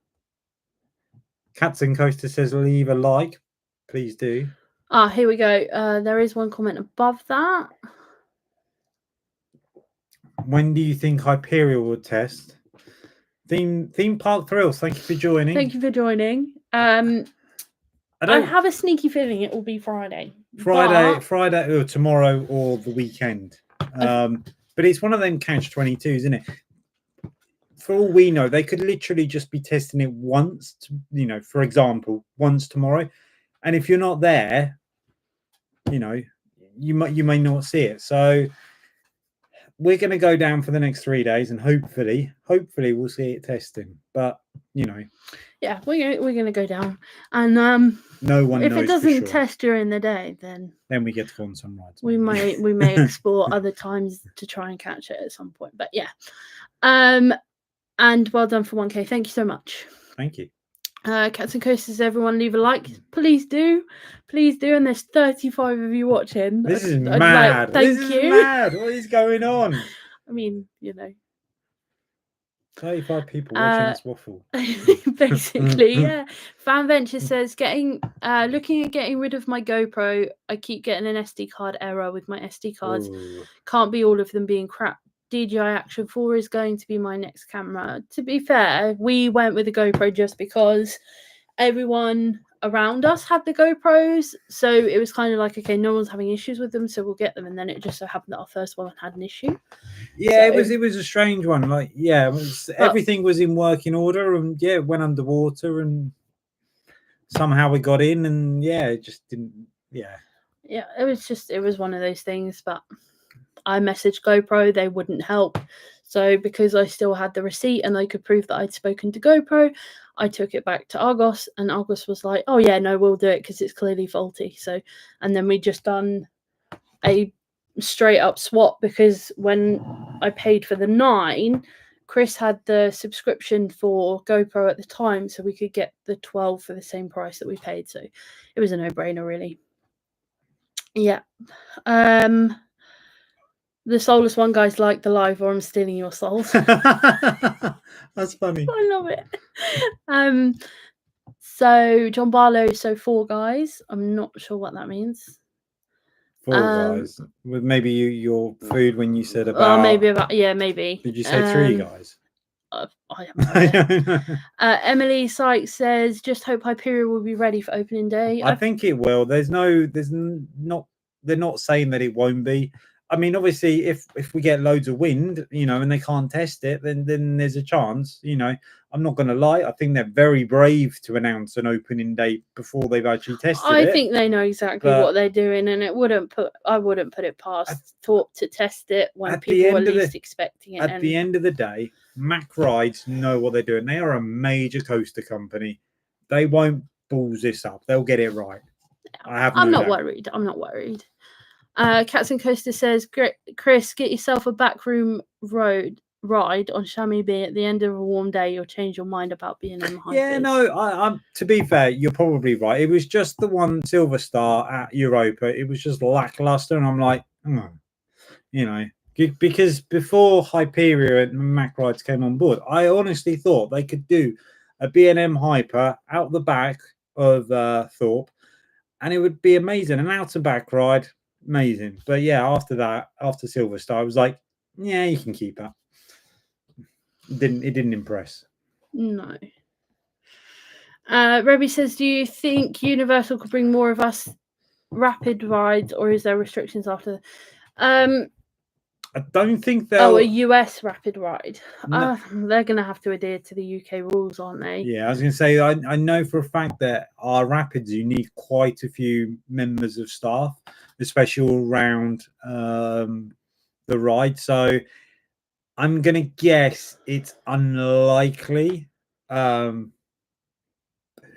S1: and Coaster says, leave a like. Please do.
S2: Here we go. There is one comment above that.
S1: When do you think Hyperion will test? Theme Park Thrills, thank you for joining. I
S2: have a sneaky feeling it will be Friday.
S1: Friday or tomorrow or the weekend. But it's one of them catch-22s, isn't it? For all we know, they could literally just be testing it once, for example, once tomorrow. And if you're not there, you may not see it. So we're going to go down for the next 3 days, and hopefully we'll see it testing. But
S2: yeah, we're going to go down, and
S1: no one knows.
S2: If it doesn't test during the day, then
S1: we get to go on some rides.
S2: We may explore other times to try and catch it at some point. But yeah, and well done for 1K. Thank you so much.
S1: Thank you.
S2: Cats and Coasters, everyone leave a like. Please do. And there's 35 of you watching.
S1: This is mad.
S2: Thank you.
S1: Mad. What is going on?
S2: I mean,
S1: 35 people watching us waffle.
S2: Basically, yeah. Fan Venture says, looking at getting rid of my GoPro, I keep getting an SD card error with my SD cards.
S1: Ooh.
S2: Can't be all of them being crap. DJI Action 4 is going to be my next camera. To be fair, we went with the GoPro just because everyone around us had the GoPros, so it was kind of like, okay, no one's having issues with them, so we'll get them. And then it just so happened that our first one had an issue.
S1: Yeah, so, it was a strange one. Like, yeah, everything was in working order, and yeah, it went underwater, and somehow we got in, and yeah, it just didn't. Yeah,
S2: it was one of those things. But I messaged GoPro, they wouldn't help. So because I still had the receipt and I could prove that I'd spoken to GoPro, I took it back to Argos, and Argos was like, oh yeah, no, we'll do it because it's clearly faulty. So, and then we just done a straight up swap, because when I paid for the 9, Chris had the subscription for GoPro at the time, so we could get the 12 for the same price that we paid. So it was a no-brainer, really. Yeah. The Soulless one, guys, like the live, or I'm stealing your souls.
S1: That's funny.
S2: I love it. So John Barlow, so 4 guys. I'm not sure what that means.
S1: 4 guys. With maybe your food when you said about.
S2: Maybe.
S1: Did you say 3 guys?
S2: I haven't no Emily Sykes says, just hope Hyperion will be ready for opening day.
S1: I think it will. They're not saying that it won't be. I mean, obviously, if we get loads of wind, and they can't test it, then there's a chance. I'm not going to lie. I think they're very brave to announce an opening date before they've actually tested it.
S2: I think they know exactly what they're doing, and I wouldn't put it past Thorpe to test it when people are least expecting it.
S1: At the end of the day, Mack Rides know what they're doing. They are a major coaster company. They won't balls this up. They'll get it right. I'm
S2: not worried. I'm not worried. Cats and Coaster says, Chris, get yourself a backroom ride on Chamois Bay at the end of a warm day. You'll change your mind about B&M Hypers.
S1: Yeah, no, I'm. To be fair, you're probably right. It was just the one Silver Star at Europa. It was just lackluster, and I'm like, because before Hyperion and Mack Rides came on board, I honestly thought they could do a B&M Hyper out the back of Thorpe, and it would be amazing. An out and back ride. Amazing. But yeah, after Silver Star, I was like, yeah, you can keep that. It didn't impress.
S2: No. Rebby says, do you think Universal could bring more of us rapid rides, or is there restrictions after?
S1: I don't think they'll.
S2: A US rapid ride. No. They're going to have to adhere to the UK rules, aren't they?
S1: Yeah, I was going to say, I know for a fact that our rapids, you need quite a few members of staff, especially all around the ride. So I'm going to guess it's unlikely. Who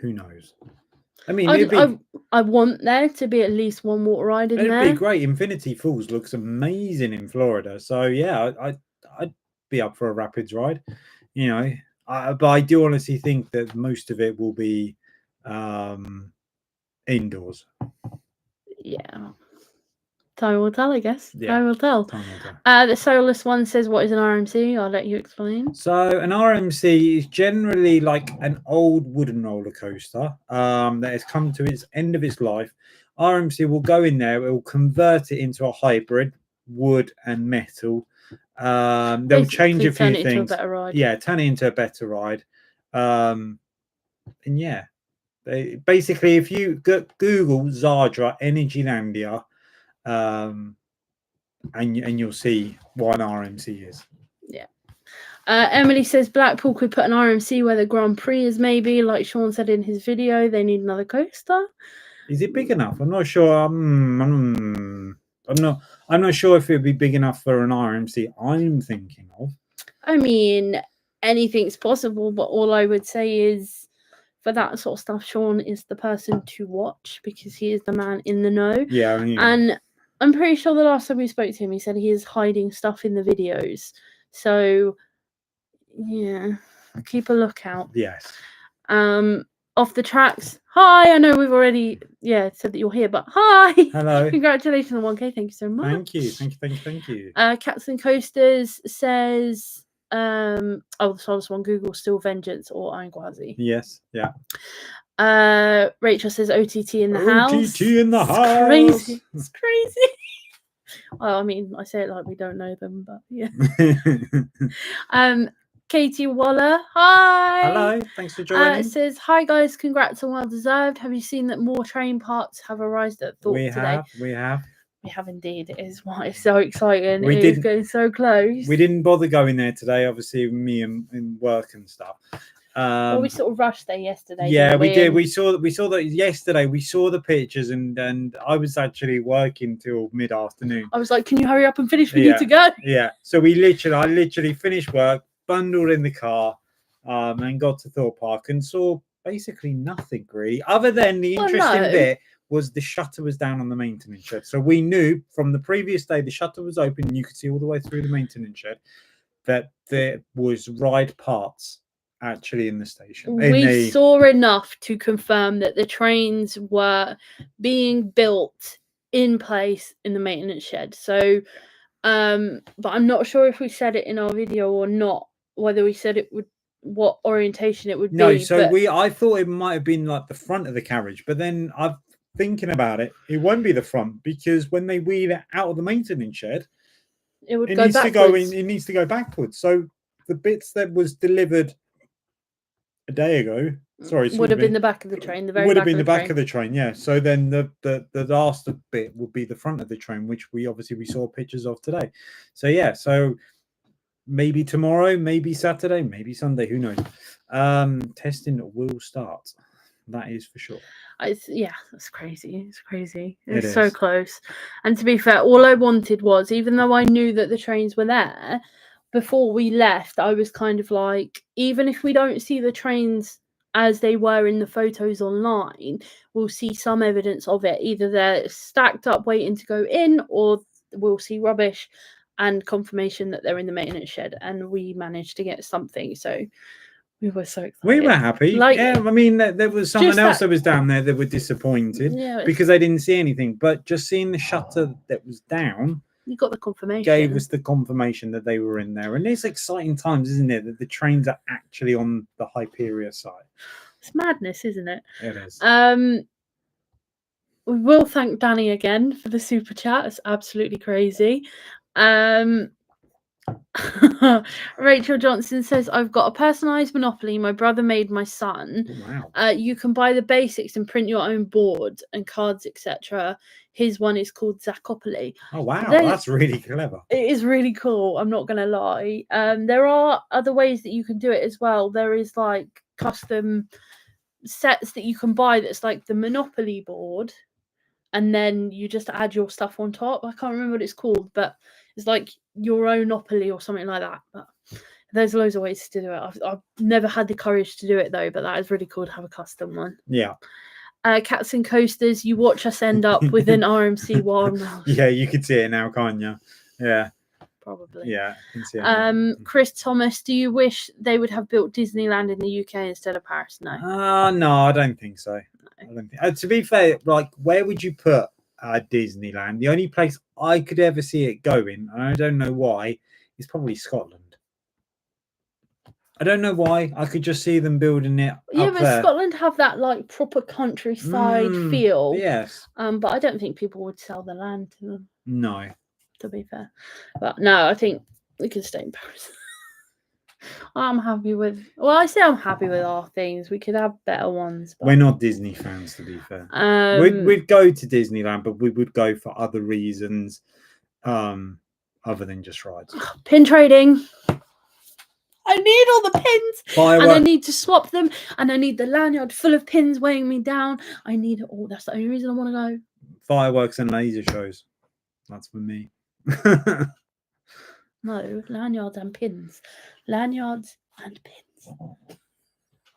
S1: knows? I mean,
S2: I want there to be at least one water ride in there.
S1: It'd be great. Infinity Falls looks amazing in Florida. So yeah, I'd be up for a rapids ride. But I do honestly think that most of it will be indoors.
S2: Yeah. Time will tell, I guess.
S1: Yeah,
S2: time will tell. The Soulless one says, what is an RMC? I'll let you explain.
S1: So an RMC is generally like an old wooden roller coaster that has come to its end of its life. RMC will go in there, it will convert it into a hybrid, wood and metal. They'll change a few things. Yeah, turn it into a better ride. And yeah, basically, if you Google Zadra Energylandia, and you'll see what an RMC is.
S2: Yeah. Emily says Blackpool could put an RMC where the Grand Prix is, maybe, like Sean said in his video. They need another coaster.
S1: Is it big enough? I'm not sure. I'm not sure if it'd be big enough for an RMC. I'm thinking of.
S2: I mean, anything's possible, but all I would say is, for that sort of stuff, Sean is the person to watch because he is the man in the know.
S1: Yeah,
S2: and I'm pretty sure the last time we spoke to him, he said he is hiding stuff in the videos. So, yeah, keep a lookout.
S1: Yes.
S2: Off the tracks. Hi, I know we've already said that you're here, but hi.
S1: Hello.
S2: Congratulations on 1K. Thank you so much.
S1: Thank you.
S2: Cats and Coasters says, the Soulless one, Google Still Vengeance or Angwazi.
S1: Yes, yeah.
S2: Rachel says OTT in the house.
S1: OTT in the house.
S2: Crazy. It's crazy. Well, I mean, I say it like we don't know them, but yeah. Katie Waller, hi.
S1: Hello, thanks for joining.
S2: Says, hi guys, congrats on well deserved. Have you seen that more train parts have arrived at Thorpe today?
S1: We have
S2: indeed. It is why it's so exciting. It's getting so close.
S1: We didn't bother going there today, obviously, me and work and stuff.
S2: Well, we sort of rushed there yesterday.
S1: Yeah, we did. We saw that yesterday. We saw the pictures, and I was actually working till mid-afternoon.
S2: I was like, "Can you hurry up and finish? We need to go."
S1: Yeah. So I literally finished work, bundled in the car, and got to Thorpe Park and saw basically nothing really, other than the interesting bit was the shutter was down on the maintenance shed. So we knew from the previous day the shutter was open, and you could see all the way through the maintenance shed that there was ride parts actually in the station.
S2: We saw enough to confirm that the trains were being built in place in the maintenance shed. So, but I'm not sure if we said it in our video or not, whether we said it would, what orientation it would be.
S1: No, so I thought it might have been like the front of the carriage, but then I'm thinking about it, it won't be the front, because when they wheel it out of the maintenance shed,
S2: it needs
S1: to go backwards. So the bits that was delivered a day ago. Sorry,
S2: would have been the back of the train. The very
S1: would have
S2: back
S1: been
S2: of
S1: the
S2: the
S1: back
S2: train.
S1: of the train, yeah. So then the last bit would be the front of the train, which we saw pictures of today. So yeah, so maybe tomorrow, maybe Saturday, maybe Sunday, who knows. Testing will start. That is for sure.
S2: Yeah, that's crazy. It's crazy.
S1: It
S2: It's so
S1: is.
S2: close. And to be fair, all I wanted was, even though I knew that the trains were there, before we left, I was kind of like, even if we don't see the trains as they were in the photos online, we'll see some evidence of it. Either they're stacked up waiting to go in, or we'll see rubbish and confirmation that they're in the maintenance shed. And we managed to get something. So we were so excited.
S1: We were happy.
S2: Like,
S1: yeah, I mean, there was someone
S2: just
S1: else
S2: that-
S1: that was down there that were disappointed
S2: Yeah,
S1: because they didn't see anything. But just seeing the shutter that was down
S2: you got the confirmation.
S1: gave us the confirmation that they were in there. And it's exciting times, isn't it? That the trains are actually on the Hyperia side.
S2: It's madness, isn't it?
S1: It is.
S2: We will thank Danny again for the super chat. It's absolutely crazy. Rachel Johnson says, I've got a personalized Monopoly my brother made my son.
S1: Wow.
S2: You can buy the basics and print your own board and cards, etc. His one is called Zacopoly.
S1: Oh wow, that's really clever.
S2: It is really cool, I'm not gonna lie. There are other ways that you can do it as well. There is like custom sets that you can buy that's like the Monopoly board, and then you just add your stuff on top. I can't remember what it's called, but it's like your own Monopoly or something like that. But there's loads of ways to do it. I've never had the courage to do it though, but that is really cool to have a custom one.
S1: Yeah.
S2: Cats and Coasters, you watch us end up with an RMC one.
S1: Yeah, you can see it now, can't you? Yeah.
S2: Probably.
S1: Yeah, I can see it.
S2: Chris Thomas, do you wish they would have built Disneyland in the UK instead of Paris? No.
S1: No, I don't think so. I don't think. To be fair, like, where would you put Disneyland? The only place I could ever see it going, and I don't know why, is probably Scotland. I don't know why. I could just see them building it.
S2: Yeah, but
S1: there.
S2: Scotland have that like proper countryside feel.
S1: Yes.
S2: But I don't think people would sell the land to them.
S1: No.
S2: To be fair, but no, I think we can stay in Paris. I'm happy with. Well, I say I'm happy with our things. We could have better ones. But...
S1: We're not Disney fans, to be fair. We'd go to Disneyland, but we would go for other reasons, other than just rides.
S2: Pin trading. I need all the pins, and I need to swap them, and I need the lanyard full of pins weighing me down. I need it all. That's the only reason I want to go.
S1: Fireworks and laser shows. That's for me.
S2: No, lanyards and pins. Lanyards and pins.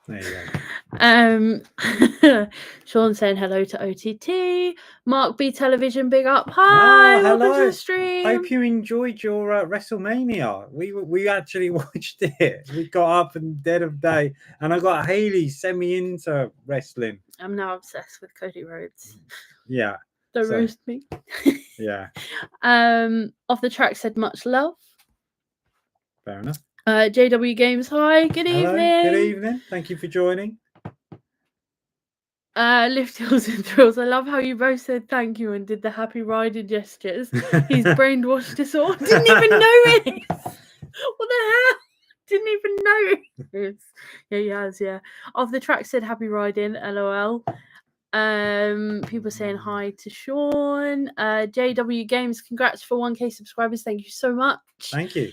S1: There you
S2: go. Sean saying hello to OTT. Mark B Television, big up. Hi, welcome to the stream.
S1: Hope you enjoyed your WrestleMania. We actually watched it. We got up in the dead of day, and I got Haley send me into wrestling.
S2: I'm now obsessed with Cody Rhodes.
S1: Yeah.
S2: Don't roast me.
S1: Yeah.
S2: Off the track said much love.
S1: Fair enough.
S2: JW Games, hi, good evening.
S1: Good evening. Thank you for joining.
S2: Lift Hills and Thrills. I love how you both said thank you and did the happy riding gestures. He's brainwashed us all. Didn't even notice. What the hell? Didn't even notice. Yeah, he has, yeah. Off the track said happy riding, LOL. People saying hi to Sean. JW Games, congrats for 1K subscribers. Thank you so much.
S1: Thank you.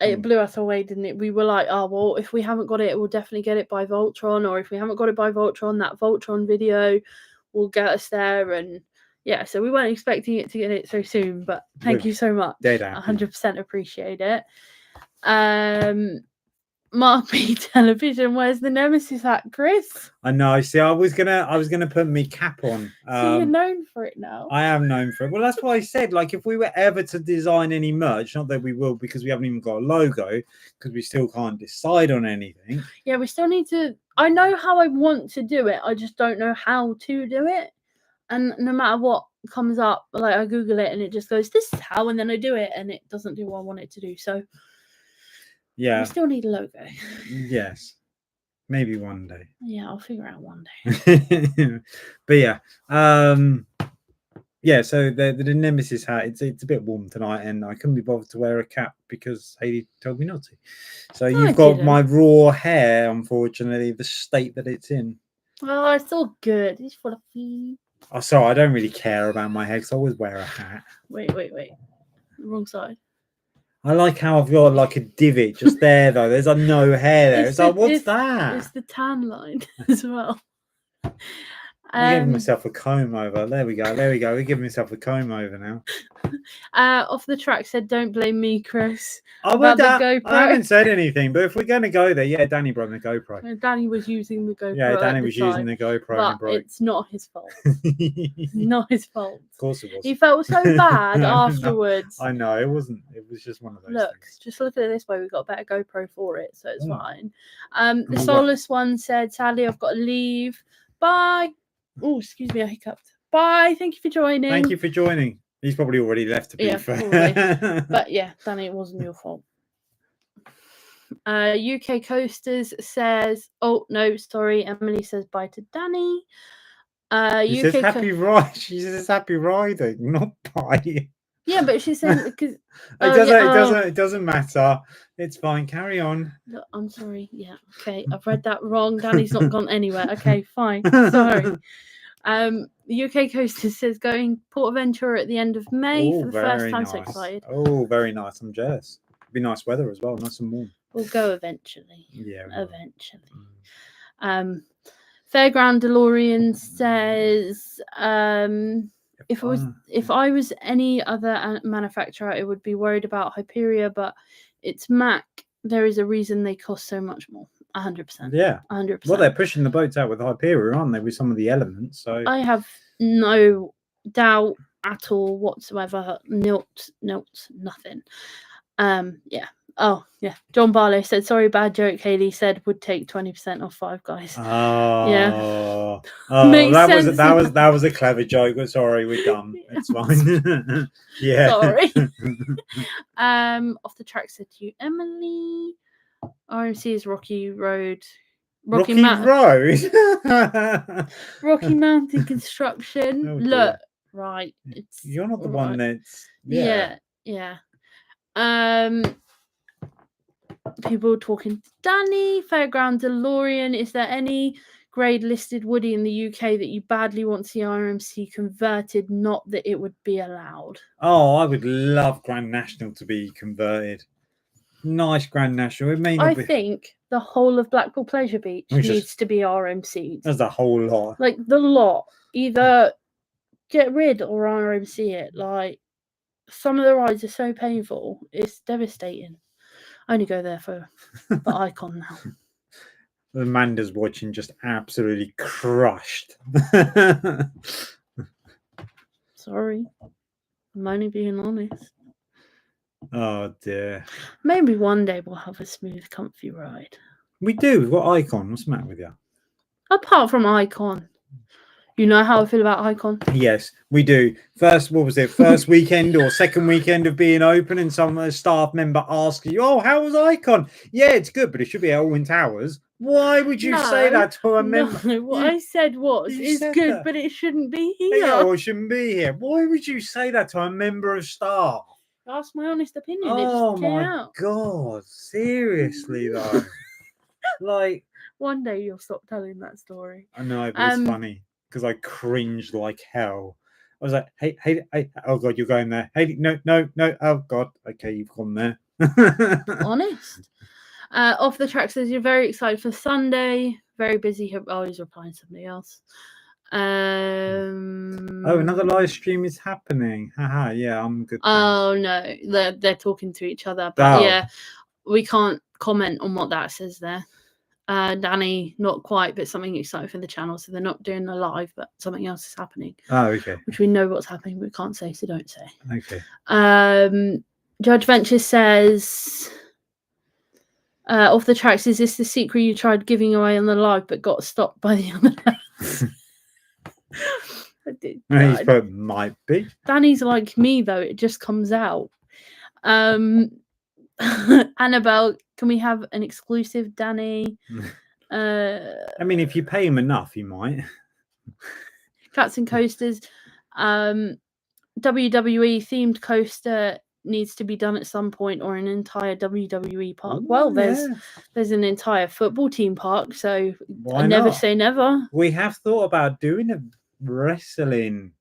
S2: It blew us away, didn't it? We were like, oh well, if we haven't got it, we'll definitely get it by Voltron, or if we haven't got it by Voltron, that Voltron video will get us there. And yeah, so we weren't expecting it to get it so soon, but thank you so much. 100% appreciate it. Mark B Television, where's the Nemesis at, Chris?
S1: I know. See, I was gonna put me cap on.
S2: So you're known for it now.
S1: I am known for it. Well, that's what I said. Like, if we were ever to design any merch, not that we will, because we haven't even got a logo, because we still can't decide on anything.
S2: Yeah, we still need to. I know how I want to do it. I just don't know how to do it. And no matter what comes up, like I Google it and it just goes, "This is how," and then I do it and it doesn't do what I want it to do. So.
S1: Yeah.
S2: We still need a logo.
S1: Yes. Maybe one day.
S2: Yeah, I'll figure out one day.
S1: But yeah. yeah, so the Nemesis hat, it's a bit warm tonight, and I couldn't be bothered to wear a cap because Hayley told me not to. So you've got
S2: didn't.
S1: my raw hair, unfortunately, the state that it's in.
S2: Oh, it's all good. It's fluffy.
S1: Oh, sorry, I don't really care about my hair because I always wear a hat.
S2: Wait. Wrong side.
S1: I like how I've got like a divot just there, though. There's no hair there. It's like, what's that?
S2: It's the tan line as well.
S1: I'm giving myself a comb over. There we go. We're giving myself a comb over now.
S2: Off the track said, "Don't blame me, Chris."
S1: I haven't said anything, but if we're going to go there, yeah, Danny brought the GoPro.
S2: Danny was using the GoPro.
S1: Yeah, Danny was using the GoPro.
S2: But it's not his fault. Not his fault.
S1: Of course it was.
S2: He felt so bad afterwards.
S1: I know it wasn't. It was just one of those.
S2: Just look at it this way. We've got a better GoPro for it, so it's fine. The Soulless one said, "Sadly, I've got to leave. Bye." Oh, excuse me, I hiccuped. Bye. Thank you for joining.
S1: Thank you for joining. He's probably already left, to be fair.
S2: But yeah, Danny, it wasn't your fault. UK Coasters says, "Oh no, sorry." Emily says bye to Danny.
S1: She says happy ride. She says happy riding, not bye.
S2: Yeah, but she said because
S1: it doesn't matter. It's fine. Carry on.
S2: No, I'm sorry. Yeah, okay. I've read that wrong. Danny's not gone anywhere. Okay, fine. Sorry. The UK Coaster says going Portaventura at the end of May for the first time.
S1: Nice.
S2: So excited.
S1: Oh, very nice. I'm jealous. It'll be nice weather as well, nice and warm.
S2: We'll go eventually.
S1: Yeah.
S2: Eventually. Fairground DeLorean says if I was any other manufacturer, I would be worried about Hyperia, but it's Mac. There is a reason they cost so much more. 100%.
S1: Yeah.
S2: 100%.
S1: Well, they're pushing the boats out with Hyperia, aren't they? With some of the elements. So
S2: I have no doubt at all whatsoever. Nothing. Yeah. Oh, yeah. John Barlow said, "Sorry, bad joke." Hayley said, "Would take 20% off Five Guys."
S1: Oh,
S2: yeah.
S1: Oh, that was a clever joke. But sorry, we're done. It's fine. Yeah.
S2: Sorry. Off the track said to you, Emily. RMC is Rocky Road.
S1: Road?
S2: Rocky Mountain Construction.
S1: Oh,
S2: look, right.
S1: You're not the one that's
S2: Yeah. People talking to Danny. Fairground DeLorean. Is there any grade listed Woody in the UK that you badly want to see RMC converted? Not that it would be allowed.
S1: Oh, I would love Grand National to be converted. Nice Grand National. It may not be...
S2: think the whole of Blackpool Pleasure Beach needs to be RMC.
S1: There's a whole lot.
S2: Like the lot. Either get rid or RMC it. Like some of the rides are so painful. It's devastating. I only go there for the icon now.
S1: Amanda's watching, just absolutely crushed.
S2: Sorry. I'm only being honest.
S1: Oh dear.
S2: Maybe one day we'll have a smooth, comfy ride.
S1: We do. We've got Icon. What's the matter with you?
S2: Apart from Icon. You know how I feel about Icon?
S1: Yes, we do. First weekend or second weekend of being open, and some staff member asks you, "Oh, how was Icon?" Yeah, it's good, but it should be Elwyn Towers. Why would you say that to a member?
S2: No, what I said was, it's good, but it shouldn't be here.
S1: Yeah, or it shouldn't be here. Why would you say that to a member of staff?
S2: That's my honest opinion.
S1: Oh my God, seriously though. Like,
S2: one day you'll stop telling that story.
S1: I know, but it's funny because I cringed like hell. I was like, hey, oh God, you're going there. Hey, no, oh God, okay, you've gone there.
S2: Honest. Off the track says you're very excited for Sunday. Very busy. Oh, he's replying to somebody else.
S1: Another live stream is happening. Haha, yeah, I'm good.
S2: Oh no, they're talking to each other, but yeah, we can't comment on what that says there. Danny, not quite, but something exciting for the channel, so they're not doing a live, but something else is happening.
S1: Oh, okay.
S2: Which we know what's happening, but we can't say, so don't say.
S1: Okay.
S2: Judge Venture says, off the tracks, is this the secret you tried giving away on the live but got stopped by the other lads?
S1: Might be.
S2: Danny's like me though, it just comes out. Annabelle, can we have an exclusive, Danny?
S1: I mean, if you pay him enough, you might.
S2: Cats and Coasters. WWE themed coaster needs to be done at some point, or an entire WWE park. Well, there's an entire football team park, so
S1: Why
S2: I never
S1: not?
S2: say never.
S1: We have thought about doing a wrestling.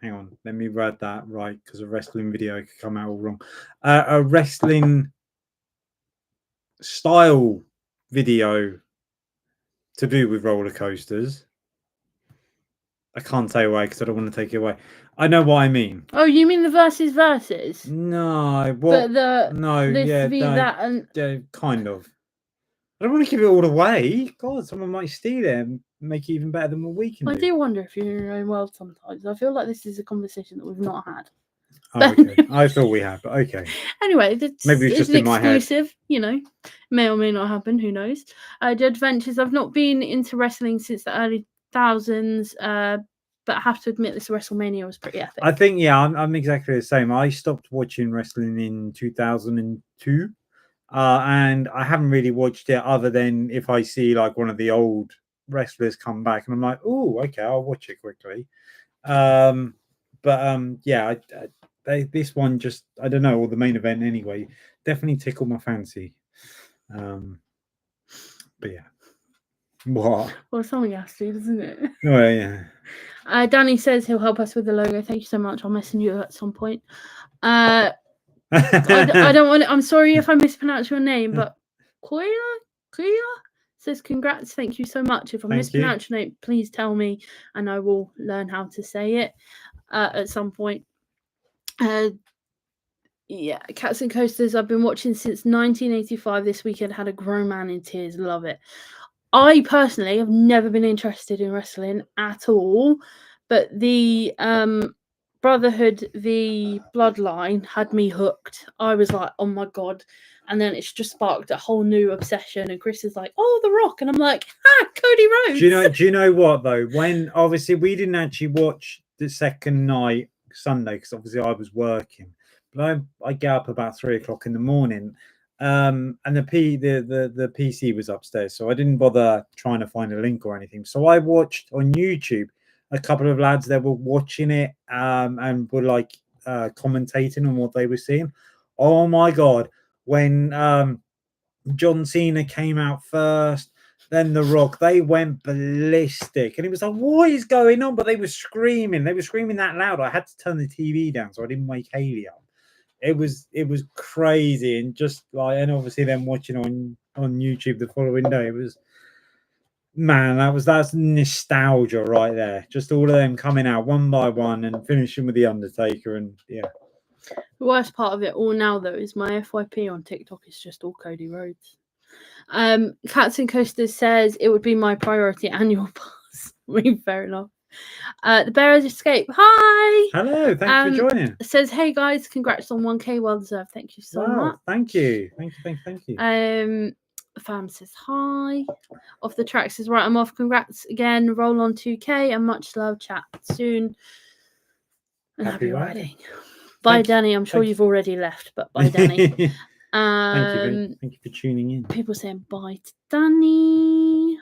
S1: Hang on, let me read that right, because a wrestling video could come out all wrong. A wrestling style video to do with roller coasters. I can't say away because I don't want to take it away. I know what I mean.
S2: Oh, you mean the versus?
S1: No,
S2: but the
S1: no,
S2: this
S1: yeah,
S2: be
S1: no,
S2: that and
S1: kind of. I don't want to give it all away. God, someone might steal it and make it even better than what we can do.
S2: I do wonder if you're in your own world sometimes. I feel like this is a conversation that we've not had.
S1: Oh, okay. I thought we had, but okay.
S2: Anyway,
S1: maybe it's just in my head.
S2: Exclusive, you know, may or may not happen. Who knows? Judge Ventures. I've not been into wrestling since the early thousands, but I have to admit this WrestleMania was pretty epic.
S1: I think I'm exactly the same. I stopped watching wrestling in 2002, and I haven't really watched it other than if I see like one of the old wrestlers come back, and I'm like, oh, okay, I'll watch it quickly. Yeah, this one just, I don't know, or the main event anyway, definitely tickled my fancy. But yeah. What?
S2: Well, something has to, doesn't it?
S1: Oh yeah.
S2: Danny says he'll help us with the logo. Thank you so much. I'll message you at some point. I don't want to, I'm sorry if I mispronounce your name, but Koya says congrats. Thank you so much. If I mispronounce your name, please tell me and I will learn how to say it at some point. Yeah, Cats and Coasters I've been watching since 1985. This weekend had a grown man in tears. Love it. I personally have never been interested in wrestling at all, but the Brotherhood v Bloodline had me hooked. I was like, oh my god. And then it's just sparked a whole new obsession. And Chris is like, oh, The Rock. And I'm like, Cody Rhodes.
S1: Do you know what though? When obviously we didn't actually watch the second night Sunday, because obviously I was working. But I get up about 3 o'clock in the morning, and the PC was upstairs, so I didn't bother trying to find a link or anything. So I watched on YouTube a couple of lads that were watching it, and were like commentating on what they were seeing. Oh my god, when John Cena came out first, then The Rock, they went ballistic, and it was like, what is going on? But they were screaming that loud. I had to turn the TV down so I didn't wake Haley up. It was crazy, and just like, and obviously then watching on YouTube the following day, it was, man, that's nostalgia right there. Just all of them coming out one by one and finishing with the Undertaker, and yeah.
S2: The worst part of it all now though is my FYP on TikTok is just all Cody Rhodes. Cats and Coasters says it would be my priority annual pass. I mean, fair enough. The Bearers Escape. Hi.
S1: Hello. Thanks for joining.
S2: Says, hey guys, congrats on 1K. Well deserved. Thank you so much.
S1: Thank you. Thank you.
S2: Fam says hi. Off the Track says, right, I'm off. Congrats again. Roll on 2K and much love. Chat soon. And happy riding. Bye, Danny. I'm sure you've already left, but bye, Danny.
S1: Thank you for tuning in.
S2: People saying bye to Danny.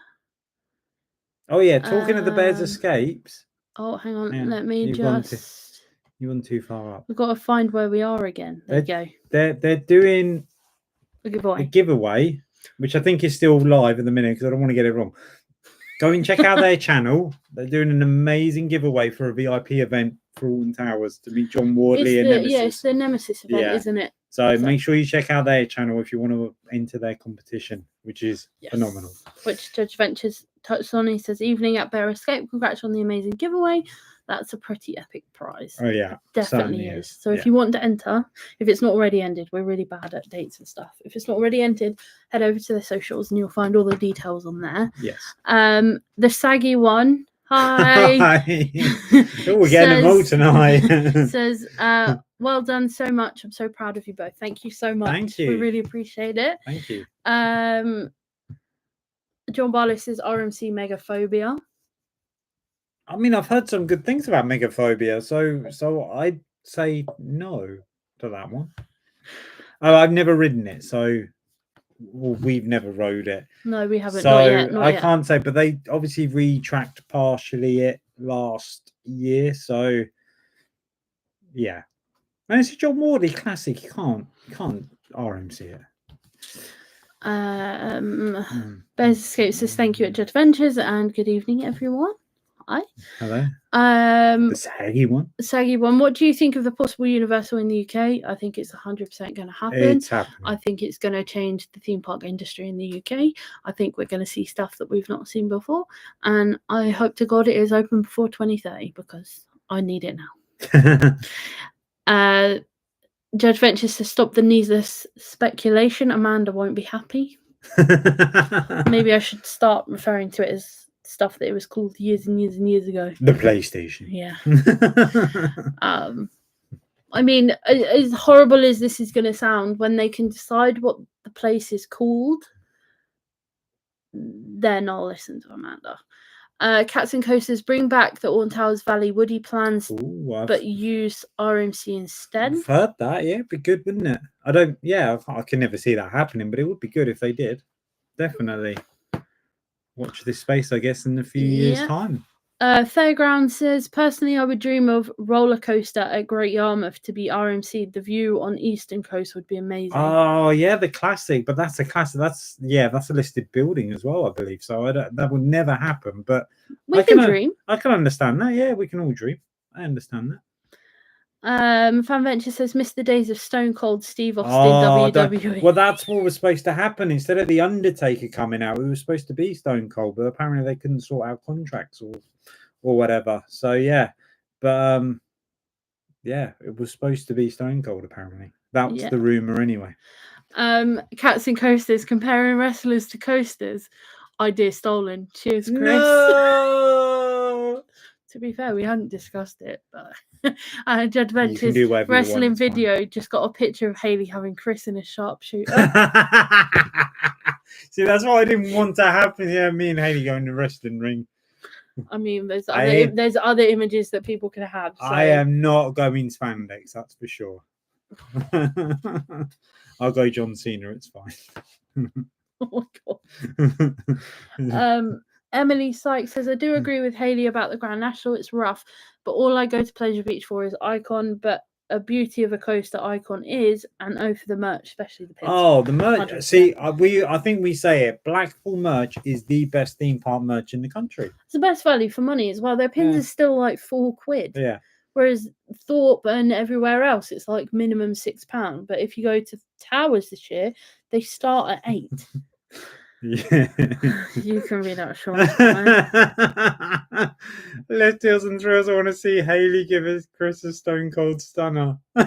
S1: Oh yeah, talking of the Bears Escapes.
S2: Oh, hang on. Yeah, let me just.
S1: You went too far up.
S2: We've got to find where we are again. There you go.
S1: They're doing
S2: a
S1: giveaway, which I think is still live at the minute because I don't want to get it wrong. Go and check out their channel. They're doing an amazing giveaway for a VIP event for Alton Towers to meet John Wardley and Nemesis.
S2: Yeah, it's the Nemesis event, isn't it?
S1: So make sure you check out their channel if you want to enter their competition, which is phenomenal.
S2: Which Judge Ventures touched on. He says, evening at Bear Escape. Congrats on the amazing giveaway. That's a pretty epic prize.
S1: Oh, yeah.
S2: It definitely is. So if you want to enter, if it's not already ended, we're really bad at dates and stuff. If it's not already entered, head over to their socials and you'll find all the details on there.
S1: Yes.
S2: The saggy one. Hi.
S1: We're getting them all tonight.
S2: Says, well done so much. I'm so proud of you both. Thank you so much.
S1: Thank you.
S2: We really appreciate it.
S1: Thank you.
S2: John Barlow says RMC Megaphobia.
S1: I mean, I've heard some good things about Megaphobia, so I'd say no to that one. Oh, I've never ridden it, so we've never rode it.
S2: No, we haven't.
S1: So
S2: not
S1: I
S2: yet.
S1: can't say, but they obviously retracked partially it last year, so yeah. And it's a John Wardley classic. You can't RMC it.
S2: Bears Escape says thank you at Judge Ventures and good evening, everyone. Hi.
S1: Hello. The saggy one.
S2: Saggy one. What do you think of the possible Universal in the UK? I think it's 100% going to happen.
S1: It's happening.
S2: I think it's going to change the theme park industry in the UK. I think we're going to see stuff that we've not seen before, and I hope to God it is open before 2030 because I need it now. Judge Ventures to stop the needless speculation. Amanda won't be happy. Maybe I should start referring to it as stuff that it was called years and years and years ago.
S1: The PlayStation.
S2: Yeah. I mean, as horrible as this is going to sound, when they can decide what the place is called, then I'll listen to Amanda. Cats and Coasters bring back the Alton Towers Valley Woody plans, but use RMC instead.
S1: I've heard that. Yeah, it'd be good, wouldn't it? I can never see that happening, but it would be good if they did. Definitely. Watch this space, I guess, in a few years' time.
S2: Fairground says, personally, I would dream of roller coaster at Great Yarmouth to be RMC. The view on Eastern Coast would be amazing.
S1: Oh yeah, the classic, but that's a classic. That's a listed building as well, I believe. So that would never happen. But
S2: we can dream.
S1: I can understand that. Yeah, we can all dream. I understand that.
S2: Fanventure says, miss the days of Stone Cold Steve Austin WWE.
S1: Well, that's what was supposed to happen. Instead of the Undertaker coming out, we were supposed to be Stone Cold, but apparently they couldn't sort out contracts or whatever. So yeah, but it was supposed to be Stone Cold. Apparently, that was the rumor anyway.
S2: Cats and Coasters comparing wrestlers to coasters. Idea stolen. Cheers, Chris.
S1: No!
S2: To be fair, we hadn't discussed it, but Judge Ventures
S1: wrestling
S2: video just got a picture of Hayley having Chris in a sharpshooter.
S1: See, that's what I didn't want to happen. Yeah, me and Hayley going to the wrestling ring.
S2: I mean, there's other images that people can have. So.
S1: I am not going spandex, that's for sure. I'll go John Cena. It's fine.
S2: Oh my god. Emily Sykes says, I do agree with Hayley about the Grand National. It's rough, but all I go to Pleasure Beach for is Icon. But a beauty of a coaster Icon is, and for the merch, especially the pins.
S1: Oh, the merch. 100%. See, I think we say it. Blackpool merch is the best theme park merch in the country.
S2: It's the best value for money as well. Their pins are still like £4.
S1: Yeah.
S2: Whereas Thorpe and everywhere else, it's like minimum £6. But if you go to Towers this year, they start at £8.
S1: Yeah.
S2: You can read out Sean.
S1: Left Heels and Thrills. I want to see Hayley give us Chris a Stone Cold Stunner. She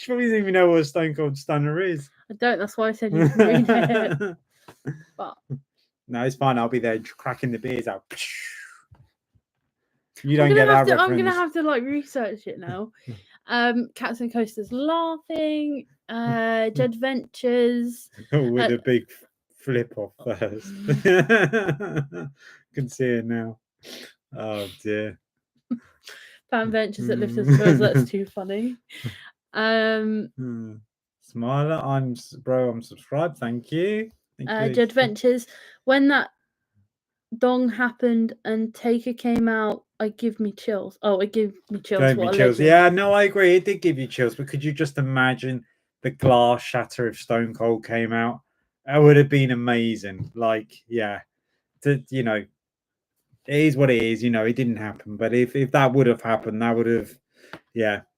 S1: probably doesn't even know what a Stone Cold Stunner is.
S2: I don't. That's why I said you can read it. But
S1: no, it's fine. I'll be there cracking the beers out. You don't get that reference.
S2: I'm gonna have to like research it now. Cats and Coasters laughing. Judge Ventures
S1: with a big flip off first. Can see it now. Oh dear.
S2: Fan Ventures that lifts us. That's too funny.
S1: Smiler, I'm subscribed. Thank you.
S2: Judge Ventures, when that dong happened and Taker came out, it gave me chills. Oh, it gave me chills.
S1: Yeah, no, I agree. It did give you chills, but could you just imagine the glass shatter if Stone Cold came out? That would have been amazing. Like, yeah, it is what it is. It didn't happen, but if that would have happened, that would have,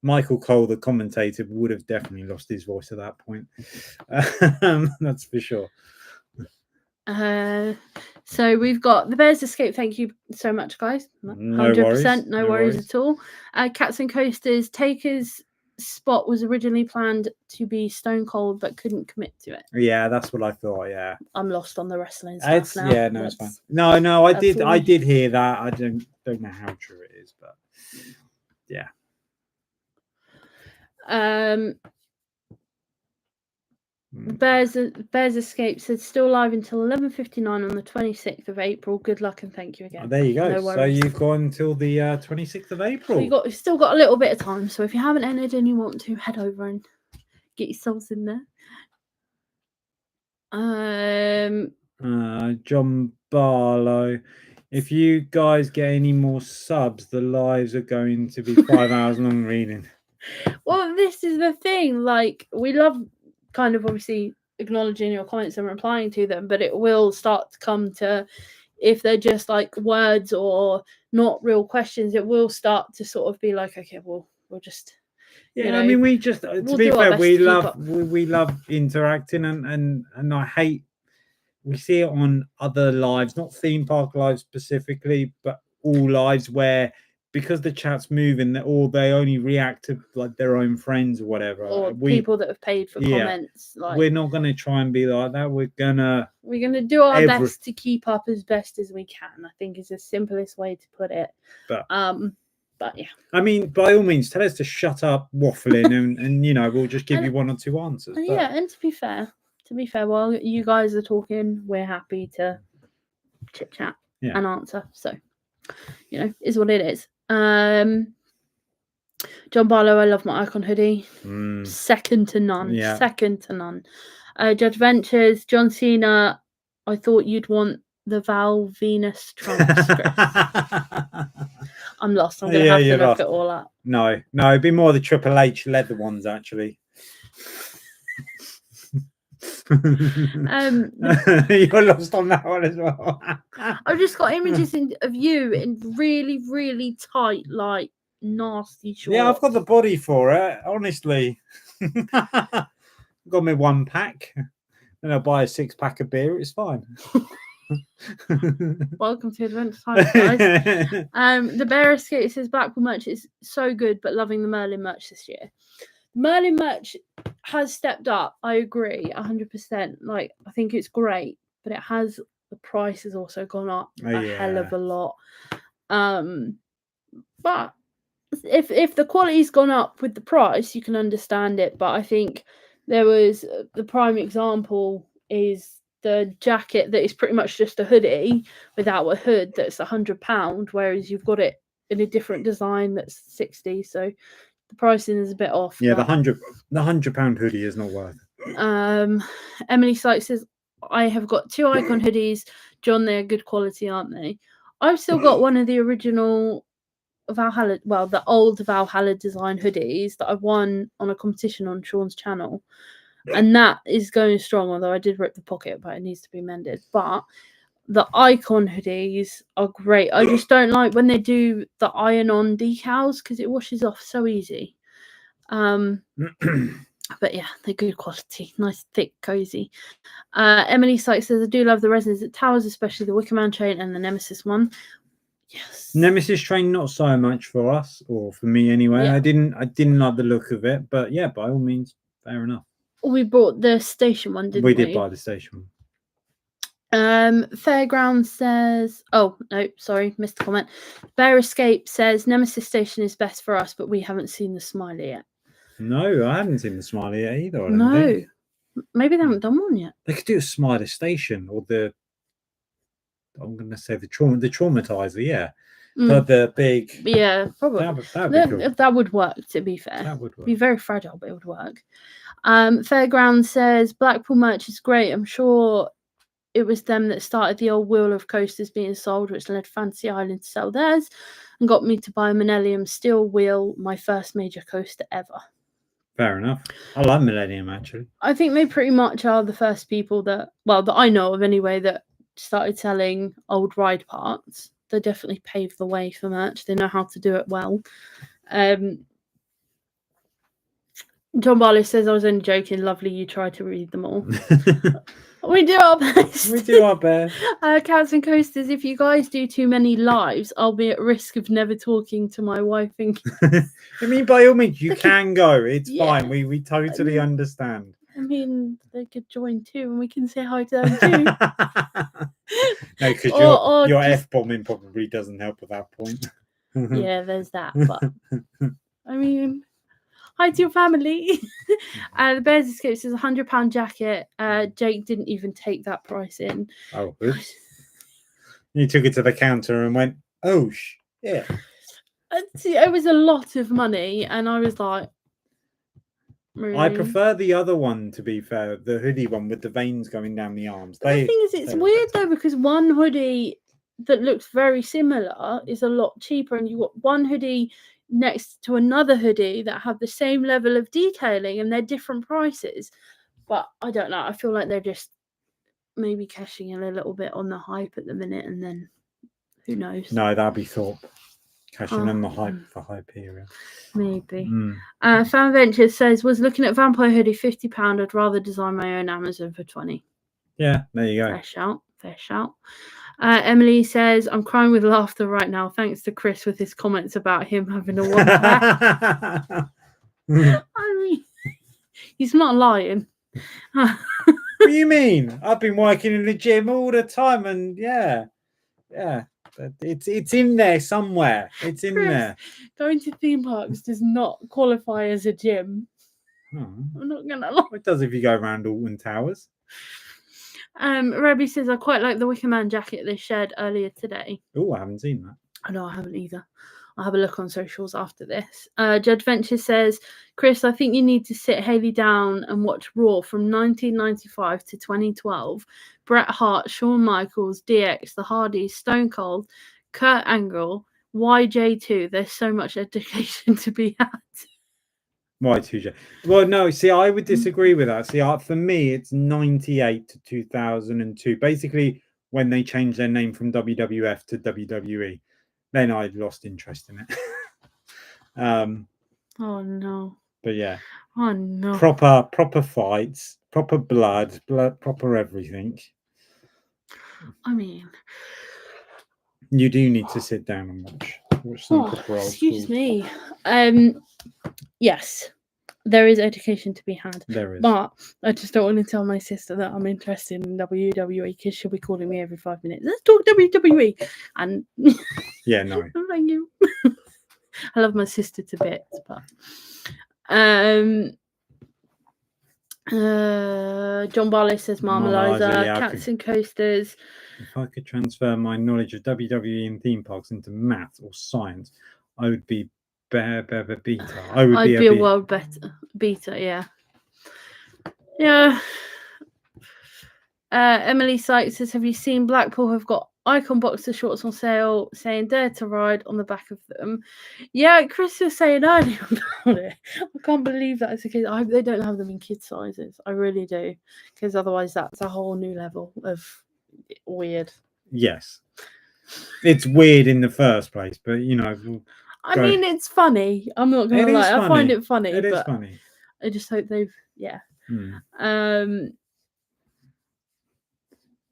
S1: Michael Cole, the commentator, would have definitely lost his voice at that point. That's for sure.
S2: So we've got the Bears Escape. Thank you so much, guys. 100%. No worries at all. Cats and Coasters. Taker's spot was originally planned to be Stone Cold, but couldn't commit to it.
S1: Yeah, that's what I thought. Yeah,
S2: I'm lost on the wrestling stuff now.
S1: Yeah, no, it's fine. No, I did hear that. I don't know how true it is, but yeah.
S2: Bears Escape said still live until 11:59 on the 26th of April. Good luck and thank you again.
S1: Oh, there you go. No so you've gone until the 26th of April.
S2: So you've still got a little bit of time. So if you haven't entered and you want to, head over and get yourselves in there.
S1: John Barlow. If you guys get any more subs, the lives are going to be 5 hours long reading.
S2: Well, this is the thing. Like, we love kind of obviously acknowledging your comments and replying to them, but it will start to come to, if they're just like words or not real questions, it will start to sort of be like, okay, well, we'll just.
S1: Yeah, I mean, we just to be fair, we love interacting, and I hate. We see it on other lives, not theme park lives specifically, but all lives where, because the chat's moving, or they only react to like their own friends or whatever,
S2: or people that have paid for comments. Like,
S1: we're not going to try and be like that. We're gonna do
S2: our best to keep up as best as we can. I think is the simplest way to put it. But yeah, I
S1: mean, by all means, tell us to shut up waffling, and we'll just give you one or two answers. But...
S2: yeah, and to be fair, while you guys are talking, we're happy to chit chat and answer. So, is what it is. John Barlow, I love my Icon hoodie. Second to none.
S1: Yeah.
S2: Second to none. Judge Ventures, John Cena, I thought you'd want the Val Venus Trunks script. I'm lost. I'm going to have to look at all that.
S1: No, it'd be more the Triple H leather ones, actually. You're lost on that one as well.
S2: I've just got images of you in really, really tight, like nasty shorts.
S1: Yeah, I've got the body for it, honestly. Got me 1 pack, and I'll buy a 6-pack of beer. It's fine.
S2: Welcome to Adventure Time, guys. The Bear Escape says Blackpool merch is so good, but loving the Merlin merch this year. Merlin merch has stepped up. I agree 100%. Like, I think it's great, but the price has also gone up a hell of a lot. But if the quality's gone up with the price, you can understand it. But I think there was the prime example is the jacket that is pretty much just a hoodie without a hood that's £100, whereas you've got it in a different design that's 60. So the pricing is a bit off.
S1: Yeah, the £100 hoodie is not worth
S2: it. Emily Sykes says, I have got 2 Icon hoodies. John, they're good quality, aren't they? I've still got one of the original Valhalla, the old Valhalla design hoodies that I won on a competition on Sean's channel. And that is going strong, although I did rip the pocket, but it needs to be mended. But the Icon hoodies are great. I just don't like when they do the iron-on decals because it washes off so easy. But yeah, they're good quality. Nice, thick, cozy. Emily Sykes says, I do love the resins at Towers, especially the Wickerman train and the Nemesis one. Yes.
S1: Nemesis train, not so much for us, or for me anyway. Yeah. I didn't like the look of it, but yeah, by all means, fair enough.
S2: We bought the station one, didn't we?
S1: We did buy the station
S2: one. Fairground says, oh no, sorry, missed the comment. Bear Escape says Nemesis Station is best for us, but we haven't seen the smiley yet.
S1: No, I haven't seen the smiley yet either.
S2: No, maybe they haven't done one yet.
S1: They could do a smiley station, or I'm going to say the traumatizer, yeah. But the big,
S2: yeah, probably that would work. To be fair,
S1: that would work.
S2: Be very fragile, but it would work. Fairground says Blackpool merch is great. I'm sure it was them that started the old wheel of coasters being sold, which led Fantasy Island to sell theirs and got me to buy a Millennium Steel Wheel, my first major coaster ever.
S1: Fair enough. I like Millennium, actually.
S2: I think they pretty much are the first people that I know of anyway, that started selling old ride parts. They definitely paved the way for merch. They know how to do it well. John Barlow says, I was only joking. Lovely, you try to read them all. We do our best.
S1: We do our best.
S2: Cats and Coasters, if you guys do too many lives, I'll be at risk of never talking to my wife and kids.
S1: I mean, by all means, you can go. It's fine. We totally understand.
S2: I mean, they could join too, and we can say hi to them too.
S1: No, because your F-bombing probably doesn't help at that point.
S2: Yeah, there's that. But I mean, hi to your family. The Bears Escape says £100 jacket. Jake didn't even take that price in.
S1: Oh, oops. You took it to the counter and went, oh, yeah.
S2: It was a lot of money, and I was like, really?
S1: I prefer the other one, to be fair, the hoodie one with the veins going down the arms.
S2: The thing is, it's weird though, because one hoodie that looks very similar is a lot cheaper, and you've got one hoodie next to another hoodie that have the same level of detailing, and they're different prices. But I don't know. I feel like they're just maybe cashing in a little bit on the hype at the minute, and then who knows?
S1: No, that'd be Thorpe. Cashing in the hype for Hyperion.
S2: Maybe. Fan Ventures says, was looking at Vampire hoodie, £50. I'd rather design my own Amazon for 20.
S1: Yeah, there you go.
S2: Fair shout. Emily says, I'm crying with laughter right now, thanks to Chris with his comments about him having a one pack. I mean, he's not lying.
S1: What do you mean? I've been working in the gym all the time, and yeah. It's in there somewhere. It's in there.
S2: Going to theme parks does not qualify as a gym. I'm not gonna lie.
S1: It does if you go around Alton Towers.
S2: Rebby says, I quite like the Wicker Man jacket they shared earlier today.
S1: Oh, I haven't seen that.
S2: I know, I haven't either. I'll have a look on socials after this. Judge Venture says, Chris, I think you need to sit Hayley down and watch Raw from 1995 to 2012. Bret Hart, Shawn Michaels, DX, The Hardys, Stone Cold, Kurt Angle, YJ2. There's so much education to be had.
S1: Y2J. Well, no, see, I would disagree with that. See, for me, it's 98 to 2002. Basically, when they changed their name from WWF to WWE. Then I lost interest in it.
S2: Oh no.
S1: But yeah.
S2: Oh no.
S1: Proper fights, proper blood, proper everything.
S2: I mean,
S1: you do need to sit down and watch some proper old
S2: excuse
S1: school.
S2: me. Yes. There is education to be had.
S1: There is.
S2: But I just don't want to tell my sister that I'm interested in WWE because she'll be calling me every 5 minutes. Let's talk WWE. And
S1: yeah, no.
S2: Thank you. I love my sister to bits, but John Barlow says Marmalizer,
S1: yeah,
S2: Cats and Coasters.
S1: If I could transfer my knowledge of WWE and theme parks into math or science, I would be beta. I'd
S2: be a world beta, yeah. Yeah. Emily Sykes says, have you seen Blackpool have got Icon boxer shorts on sale saying Dare to Ride on the back of them? Yeah, Chris was saying earlier about it. I can't believe that is the case. I hope they don't have them in kid sizes. I really do. Because otherwise that's a whole new level of weird.
S1: Yes. It's weird in the first place, but you know.
S2: I mean, it's funny. I'm not going to lie. I find it funny.
S1: It is funny.
S2: I just hope they've, yeah.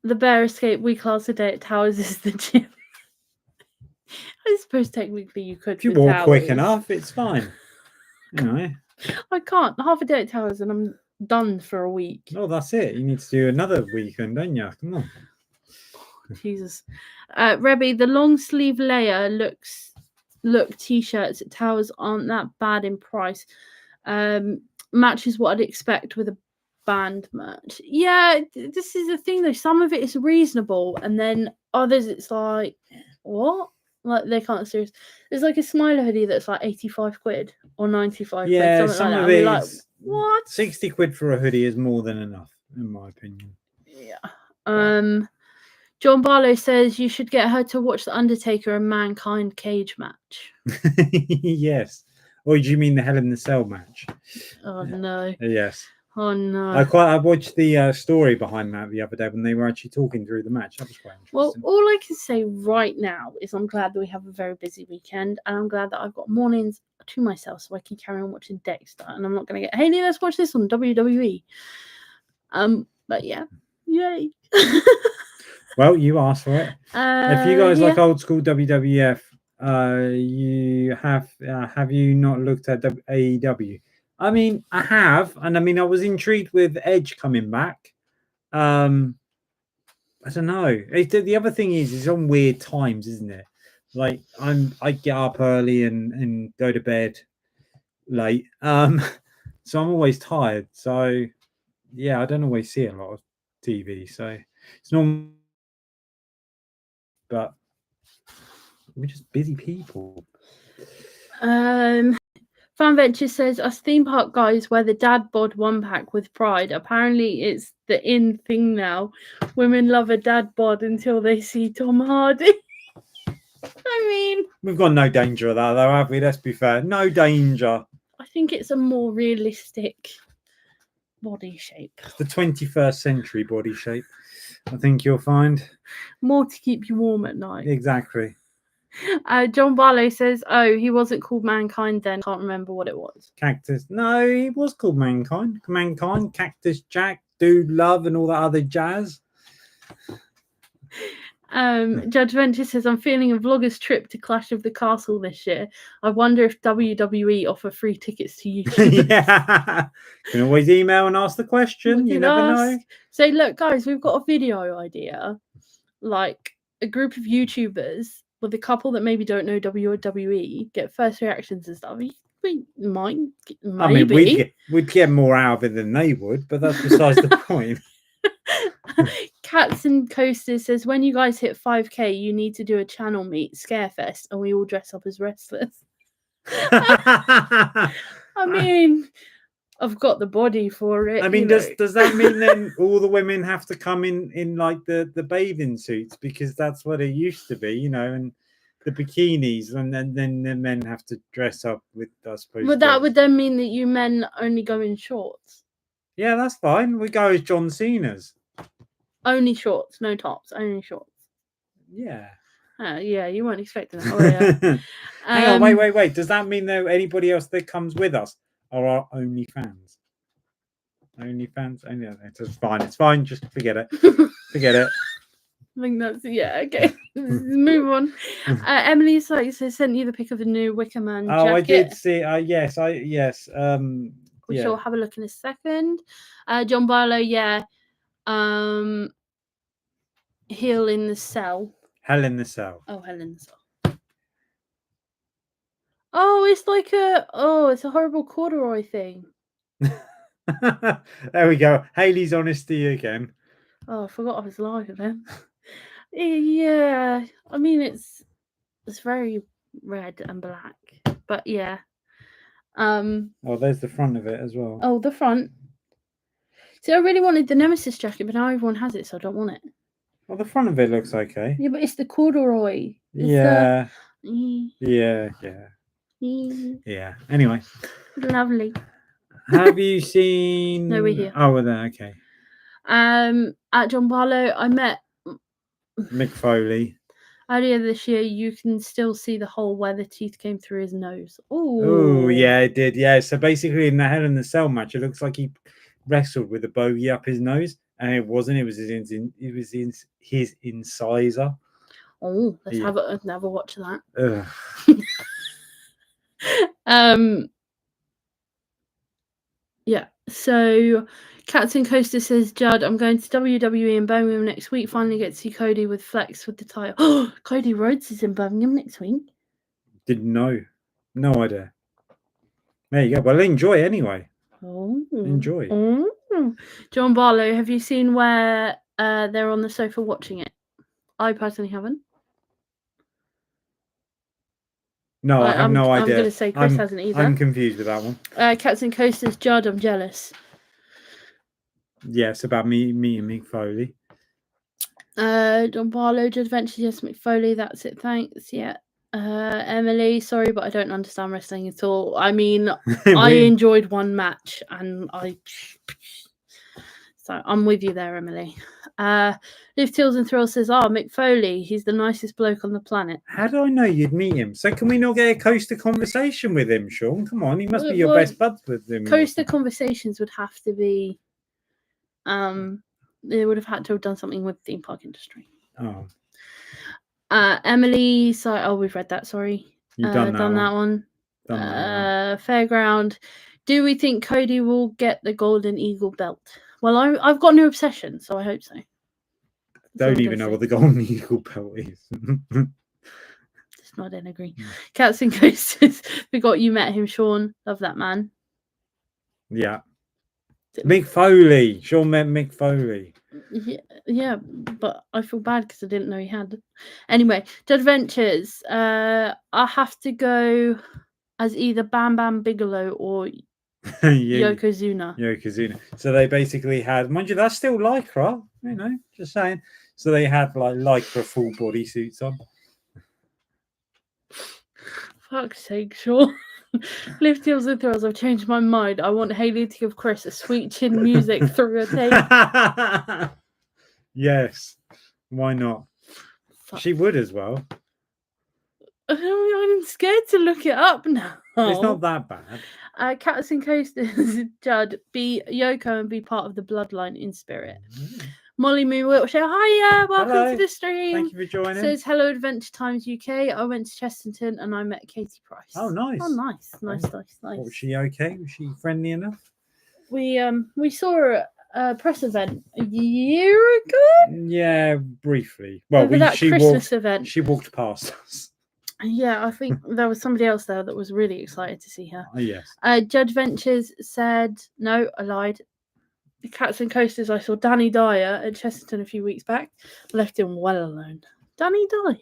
S2: The Bear Escape, we class a day at Towers as the gym. I suppose technically you could.
S1: If you walk quick enough, it's fine. You know.
S2: I can't. Half a day at Towers and I'm done for a week.
S1: Oh, that's it. You need to do another weekend, don't you? Come on.
S2: Jesus. Rebby, the long sleeve layer look t-shirts at Towers aren't that bad in price. Matches what I'd expect with a band merch. Yeah, this is the thing though. Some of it is reasonable, and then others it's like, what? Like they can't serious. There's like a Smiler hoodie that's like 85 quid or 95
S1: yeah,
S2: quid.
S1: some
S2: like
S1: of it
S2: like,
S1: is,
S2: what?
S1: 60 quid for a hoodie is more than enough, in my opinion.
S2: Yeah. John Barlow says you should get her to watch the Undertaker and Mankind cage match.
S1: Yes. Or do you mean the Hell in the Cell match?
S2: Oh no.
S1: Yes.
S2: Oh no.
S1: I watched the story behind that the other day when they were actually talking through the match. That was quite interesting.
S2: Well, all I can say right now is I'm glad that we have a very busy weekend, and I'm glad that I've got mornings to myself so I can carry on watching Dexter, and I'm not going to get, hey, let's watch this on WWE. But yeah, yay.
S1: Well, you asked for it. If you guys like old school WWF, you have you not looked at AEW? I mean, I have, and I mean, I was intrigued with Edge coming back. I don't know. The other thing is, it's on weird times, isn't it? Like I get up early and go to bed late. So I'm always tired. So yeah, I don't always see a lot of TV. So it's normal. But we're just busy people.
S2: Fan Venture says us theme park guys wear the dad bod 1-pack with pride. Apparently, it's the in thing now. Women love a dad bod until they see Tom Hardy. I mean,
S1: we've got no danger of that, though, have we? Let's be fair. No danger.
S2: I think it's a more realistic body shape.
S1: It's the 21st century body shape. I think you'll find
S2: More to keep you warm at night.
S1: Exactly.
S2: John Barlow says, "Oh, he wasn't called Mankind then. Can't remember what it was."
S1: Cactus. No, he was called Mankind. Mankind, Cactus Jack, Dude Love, and all that other jazz.
S2: Judge Venture says, "I'm feeling a vlogger's trip to Clash of the Castle this year. I wonder if WWE offer free tickets to YouTubers."
S1: Yeah. You can always email and ask the question. You never know.
S2: Say, look, guys, we've got a video idea. Like a group of YouTubers with a couple that maybe don't know WWE get first reactions and stuff. We might, maybe.
S1: I mean, we'd get more out of it than they would, but that's besides the point.
S2: Cats and Coasters says, "When you guys hit 5K, you need to do a channel meet, Scarefest, and we all dress up as wrestlers." I mean, I've got the body for it.
S1: I mean, does that mean then all the women have to come in like the bathing suits, because that's what it used to be, and the bikinis, and then the men have to dress up with, I suppose.
S2: But that would then mean that you men only go in shorts.
S1: Yeah, that's fine. We go as John Cena's.
S2: Only shorts, no tops, only shorts.
S1: Yeah.
S2: Yeah, you weren't expecting that. Oh, yeah.
S1: Hang on, wait. Does that mean that anybody else that comes with us are our only fans? Only fans? Yeah, it's fine. It's fine. Just forget it. Forget it.
S2: I think that's okay. Move on. Emily says sent you the pic of a new Wicker Man jacket.
S1: Oh, I did see. Yes.
S2: We shall have a look in a second. John Barlow, yeah. Hell in the Cell.
S1: Hell in the Cell.
S2: Oh, Hell in the Cell. Oh, it's like it's a horrible corduroy thing.
S1: There we go. Hayley's honesty again.
S2: Oh, I forgot I was live then. Yeah, I mean it's very red and black, but yeah.
S1: Oh, there's the front of it as well.
S2: Oh, the front. See, I really wanted the Nemesis jacket, but now everyone has it, so I don't want it.
S1: Well, the front of it looks okay.
S2: Yeah, but it's the corduroy.
S1: Yeah.
S2: Yeah.
S1: Anyway.
S2: Lovely.
S1: Have you seen?
S2: No, we're here.
S1: Oh, we're there. Okay.
S2: At John Barlow, I met
S1: Mick Foley.
S2: Earlier this year, you can still see the hole where the teeth came through his nose.
S1: Oh, yeah, it did. Yeah. So basically, in the Hell in the Cell match, it looks like he wrestled with a bogey up his nose, and it wasn't. It was his incisor.
S2: Oh, let's have another watch of
S1: that.
S2: Yeah. So, Cats and Coaster says, "Judd, I'm going to WWE in Birmingham next week. Finally get to see Cody with Flex with the title." Oh, Cody Rhodes is in Birmingham next week.
S1: Didn't know. No idea. There you go. Well, enjoy anyway.
S2: Oh.
S1: Enjoy.
S2: Oh. John Barlow, have you seen where they're on the sofa watching it? I personally haven't.
S1: No, I have no idea.
S2: I'm going to say Chris hasn't either.
S1: I'm confused with that one.
S2: Cats and Coasters, Judd, I'm jealous.
S1: Yes, about me and Mick Foley.
S2: John Barlow, Judge Venture, yes, Mick Foley, that's it, thanks. Yeah. Emily, sorry, but I don't understand wrestling at all. I mean, I enjoyed one match, and so I'm with you there, Emily. Liv Tills and Thrill says, Mick Foley, he's the nicest bloke on the planet.
S1: How do I know you'd meet him? So can we not get a Coaster conversation with him, Sean? Come on, he must be your best buds with him.
S2: Coaster conversations would have to be they would have had to have done something with the theme park industry.
S1: Oh.
S2: Emily, we've read that, sorry.
S1: You've done that
S2: one. Fairground. Do we think Cody will get the Golden Eagle belt? Well, I've got no obsession, so I hope so.
S1: Don't even know what the Golden Eagle belt is.
S2: Just not in agree. Cats and Coasters. Forgot you met him, Sean. Love that man.
S1: Yeah. Mick Foley. Sean met Mick Foley.
S2: Yeah, but I feel bad because I didn't know he had. Anyway, Judge Ventures. I have to go. as either Bam Bam Bigelow or
S1: Yeah,
S2: Yokozuna.
S1: Yokozuna. So they basically had, mind you, that's still Lycra, you know, just saying. So they had like Lycra full body suits on.
S2: Fuck's sake, Sean. Lift heels and thrills. I've changed my mind. I want Hayley to give Chris a sweet chin music through a tape.
S1: Yes, why not?
S2: Fuck.
S1: She would as well.
S2: I'm scared to look it up now.
S1: It's not that bad.
S2: Cats and Coasters, Judd, be Yoko and be part of the bloodline in spirit. Molly Moo Wiltshire, hiya, welcome
S1: Hello.
S2: to the stream.
S1: Thank you for joining.
S2: Says hello, Adventure Times UK. I went to Chesterton and I met Katie Price.
S1: Oh, nice.
S2: Oh, nice.
S1: What, was she okay? Was she friendly enough?
S2: We saw a press event a year ago.
S1: Yeah, briefly. Well,
S2: she event.
S1: She walked past us.
S2: Yeah, I think there was somebody else there that was really excited to see her.
S1: Oh, yes.
S2: Judge Ventures said, no, I lied. The Cats and Coasters, I saw Danny Dyer at Chesterton a few weeks back. Left him well alone. Danny Dyer.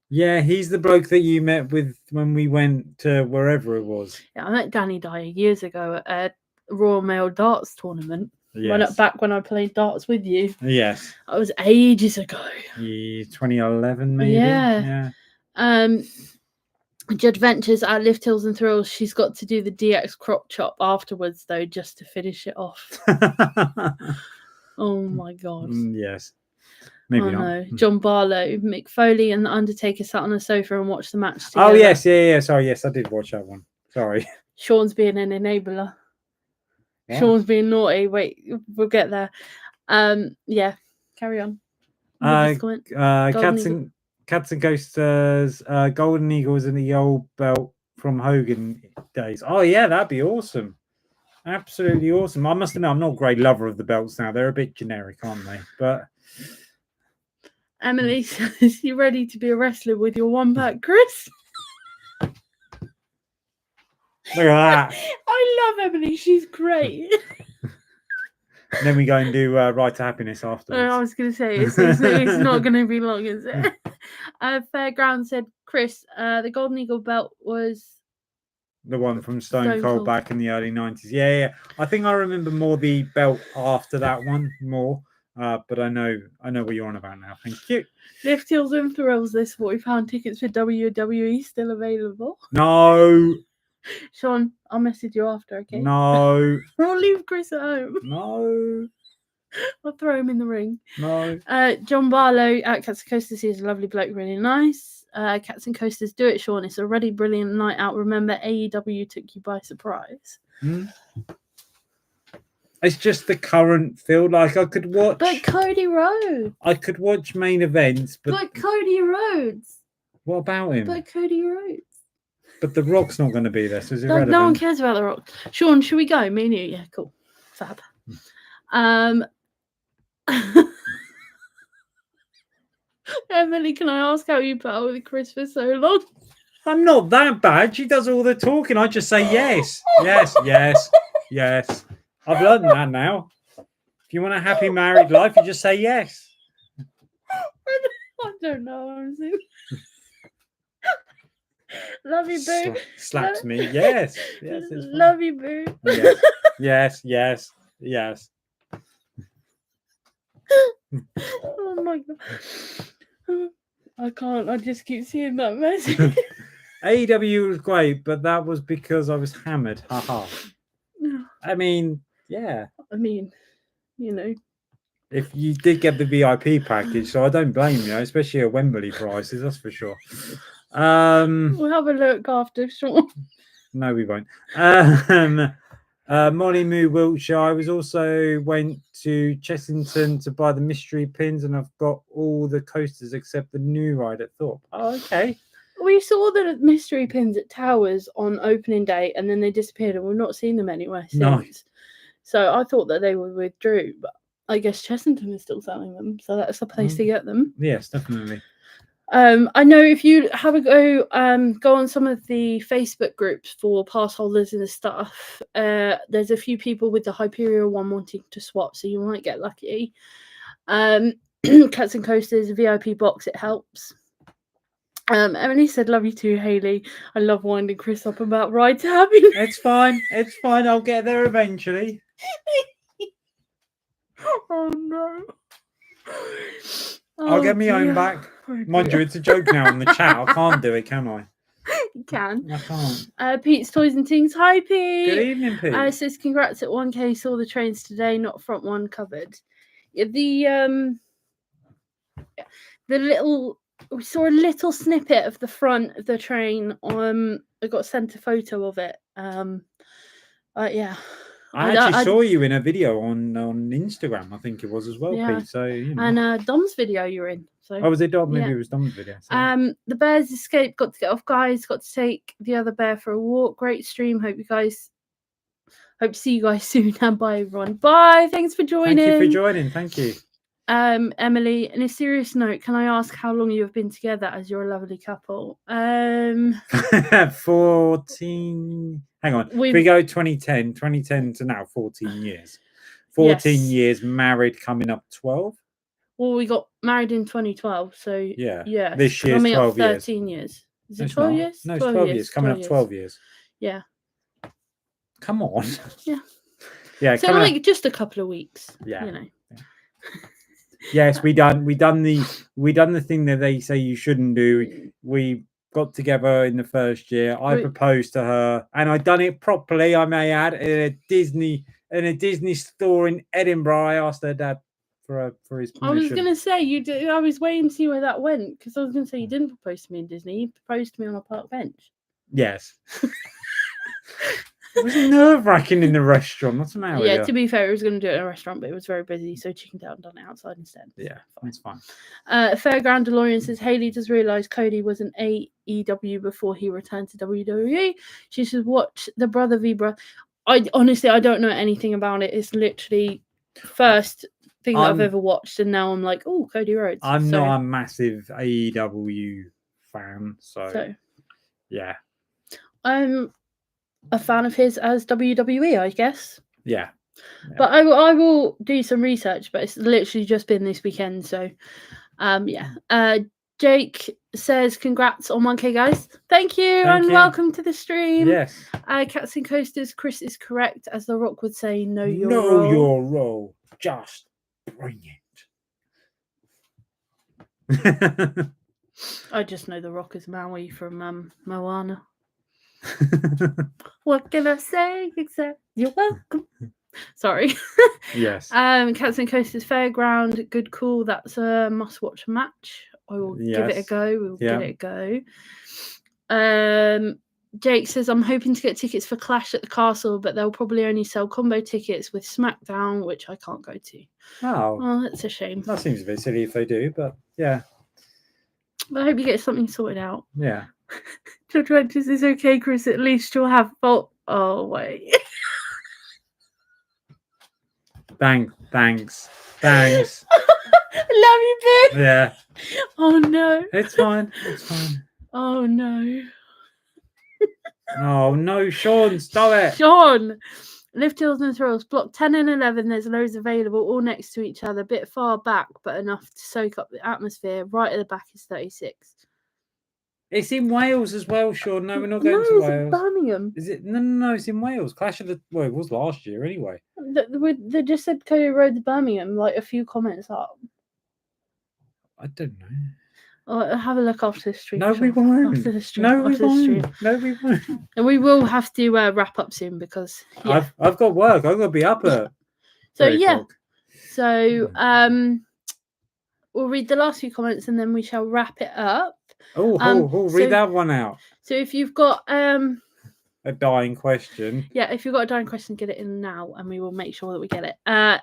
S1: Yeah, he's the bloke that you met with when we went to wherever it was.
S2: Yeah, I met Danny Dyer years ago at a Royal Mail darts tournament.
S1: Yes.
S2: Back when I played darts with you.
S1: Yes.
S2: That was ages ago.
S1: Yeah, 2011 maybe.
S2: Yeah. Judge Ventures at Lift Hills and Thrills. She's got to do the DX crop chop afterwards though, just to finish it off. Oh my god.
S1: Yes. Maybe not.
S2: No. John Barlow, Mick Foley, and the Undertaker sat on a sofa and watched the match together.
S1: Oh yes, yeah. Sorry, yes, I did watch that one. Sorry.
S2: Sean's being an enabler.
S1: Yeah.
S2: Sean's being naughty. Wait, we'll get there. Yeah, carry on.
S1: Cats and Coasters, Golden Eagles and the old belt from Hogan days. Oh yeah, that'd be awesome. Absolutely awesome. I must admit, I'm not a great lover of the belts now. They're a bit generic, aren't they? But
S2: Emily says, "You ready to be a wrestler with your one pack, Chris?"
S1: Look at that.
S2: I love Emily. She's great.
S1: And then we go and do Right to Happiness afterwards.
S2: I was going to say, it's not going to be long, is it? Fairground said, Chris, the Golden Eagle belt was...
S1: The one from Stone Cold back in the early 90s. Yeah. I think I remember more the belt after that one, more. But I know what you're on about now. Thank you.
S2: Lift Heels and Thrills, this £40 tickets for WWE still available.
S1: No.
S2: Sean, I'll message you after, okay?
S1: No.
S2: I'll leave Chris at home.
S1: No.
S2: I'll throw him in the ring.
S1: No.
S2: John Barlow at Cats and Coasters, he's a lovely bloke, really nice. Cats and Coasters, do it, Sean. It's a already brilliant night out. Remember, AEW took you by surprise.
S1: It's just the current feel. Like I could watch.
S2: But Cody Rhodes.
S1: I could watch main events, but
S2: Cody Rhodes.
S1: What about him?
S2: But Cody Rhodes.
S1: But The Rock's not going to be there, so it's irrelevant.
S2: No one cares about The Rock. Sean, should we go? Me and you? Yeah, cool. Fab. Emily, can I ask how you put up with Chris for so long?
S1: I'm not that bad. She does all the talking. I just say yes. Yes. I've learned that now. If you want a happy married life, you just say yes.
S2: I don't know, honestly. Love you, boo.
S1: Slaps me. Yes.
S2: Love you, boo.
S1: Yes.
S2: Oh my god. I can't. I just keep seeing that message.
S1: AEW was great, but that was because I was hammered. Haha. I mean, yeah.
S2: I mean, you know.
S1: If you did get the VIP package, so I don't blame you, especially at Wembley prices, that's for sure.
S2: We'll have a look after, Sean.
S1: No, we won't. Molly Moo Wiltshire. I went to Chessington to buy the mystery pins, and I've got all the coasters except the new ride at Thorpe. Oh, okay.
S2: We saw the mystery pins at Towers on opening day, and then they disappeared, and we've not seen them anywhere since. No. So I thought that they were withdrew, but I guess Chessington is still selling them, so that's the place to get them.
S1: Yes, definitely.
S2: I know if you have a go on some of the Facebook groups for pass holders and stuff, there's a few people with the Hyperion one wanting to swap, so you might get lucky. Cats and Coasters VIP box, it helps. Emily said, "Love you too, Hayley. I love winding Chris up about ride to happiness."
S1: It's fine. It's fine. I'll get there eventually.
S2: Oh no.
S1: I'll get my own back. Mind you, it's a joke now in the chat. I can't do it, can I?
S2: You can.
S1: I can't.
S2: Pete's Toys and Things. Hi, Pete.
S1: Good evening, Pete.
S2: Says congrats at 1K. Saw the trains today. Not front one covered. Yeah, the little. We saw a little snippet of the front of the train. I got sent a photo of it. Yeah.
S1: I actually saw you in a video on Instagram, I think it was as well,
S2: Yeah.
S1: Pete. So you know.
S2: And Dom's video you're in. So
S1: was it Dom? Maybe
S2: yeah.
S1: it was Dom's video. So.
S2: The bears escaped. Got to get off, guys. Got to take the other bear for a walk. Great stream. Hope to see you guys soon. And bye, everyone. Bye. Thanks for joining.
S1: Thank you for joining. Thank you.
S2: Emily, on a serious note, can I ask how long you have been together, as you're a lovely couple?
S1: 14. Hang on. We go 2010 to now, 14 years. 14 years married, coming up 12.
S2: Well, we got married in 2012, so
S1: yeah.
S2: This year's 12 years. 13 years. Is it 12 years?
S1: No, it's 12 years. Coming up 12 years.
S2: Yeah.
S1: Come on.
S2: Yeah.
S1: Yeah.
S2: So like just a couple of weeks.
S1: Yeah.
S2: You know.
S1: Yeah. Yes, we done the thing that they say you shouldn't do. We got together in the first year. I proposed to her, and I done it properly, I may add, in a Disney store in Edinburgh. I asked her dad for his permission.
S2: I was gonna say you did. I was waiting to see where that went, because I was gonna say you didn't propose to me in Disney. You proposed to me on a park bench.
S1: Yes. It was nerve-wracking in the restaurant. What's the matter with you?
S2: To be fair, I was going to do it in a restaurant, but it was very busy, so chickened out and done it outside instead.
S1: Yeah, that's fine.
S2: Fairground DeLorean says, Hayley does realise Cody was an AEW before he returned to WWE. She should watch the Brother v Brother. I don't know anything about it. It's literally first thing that I've ever watched, and now I'm like, oh, Cody Rhodes.
S1: I'm not a massive AEW fan, so yeah.
S2: I'm a fan of his as WWE, I guess.
S1: Yeah.
S2: But I will do some research, but it's literally just been this weekend, so Jake says congrats on 1K, guys. Thank you. Welcome to the stream.
S1: Yes.
S2: Cats and Coasters, Chris is correct, as The Rock would say, know your
S1: role. Just bring it.
S2: I just know The Rock as Maui from Moana. What can I say except you're welcome? Sorry.
S1: Yes.
S2: Cats and Coasters Fairground, good call. That's a must-watch match. I will give it a go. We'll give it a go. Jake says, I'm hoping to get tickets for Clash at the Castle, but they'll probably only sell combo tickets with SmackDown, which I can't go to. Oh, that's a shame.
S1: That seems a bit silly if they do, but yeah.
S2: But I hope you get something sorted out.
S1: Yeah.
S2: George Ventures is okay, Chris. At least you'll have fault. Oh, wait.
S1: Thanks.
S2: I love you, babe.
S1: Yeah.
S2: Oh, no.
S1: It's fine.
S2: Oh, no.
S1: Oh, no, Sean, stop it.
S2: Sean. Lift Hills and Thrills. Block 10 and 11. There's loads available, all next to each other. A bit far back, but enough to soak up the atmosphere. Right at the back is 36.
S1: It's in Wales as well, Sean. No, we're not going to Wales.
S2: It's in Birmingham.
S1: Is it? No, it's in Wales. Clash of the... Well, it was last year anyway.
S2: They just said Cody Rhodes Birmingham, like a few comments up.
S1: I don't know.
S2: Oh, have a look after the stream.
S1: No, we won't.
S2: After the stream.
S1: No, we won't.
S2: And we will have to wrap up soon because
S1: I've got work. I've got to be up at.
S2: So we'll read the last few comments and then we shall wrap it up.
S1: Read that one out.
S2: So if you've got
S1: a dying question.
S2: Yeah, if you've got a dying question, get it in now and we will make sure that we get it.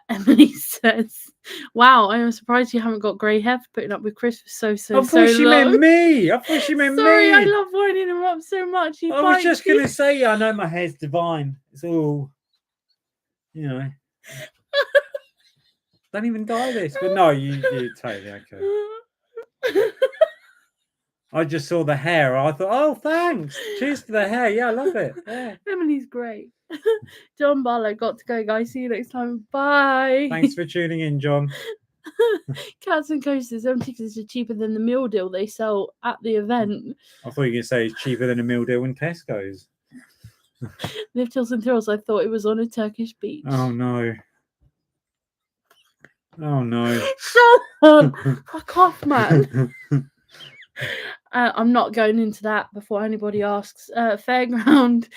S2: Emily says, wow, I am surprised you haven't got grey hair for putting up with Chris for so
S1: I thought she meant me.
S2: Sorry, I love winding him up so much.
S1: I was just going to say, I know my hair's divine. It's all, you know. Don't even dye this. But no, you totally okay. I just saw the hair. I thought, oh, thanks. Cheers to the hair. Yeah, I love it. Yeah.
S2: Emily's great. John Barlow, got to go, guys. See you next time. Bye.
S1: Thanks for tuning in, John.
S2: Cats and coasters. Them tickets are cheaper than the meal deal they sell at the event.
S1: I thought you were going to say it's cheaper than a meal deal in Tesco's.
S2: Lift Hills and Thrills. I thought it was on a Turkish beach.
S1: Oh no. Oh no.
S2: Sean! Fuck off, man. I'm not going into that before anybody asks. Fairground.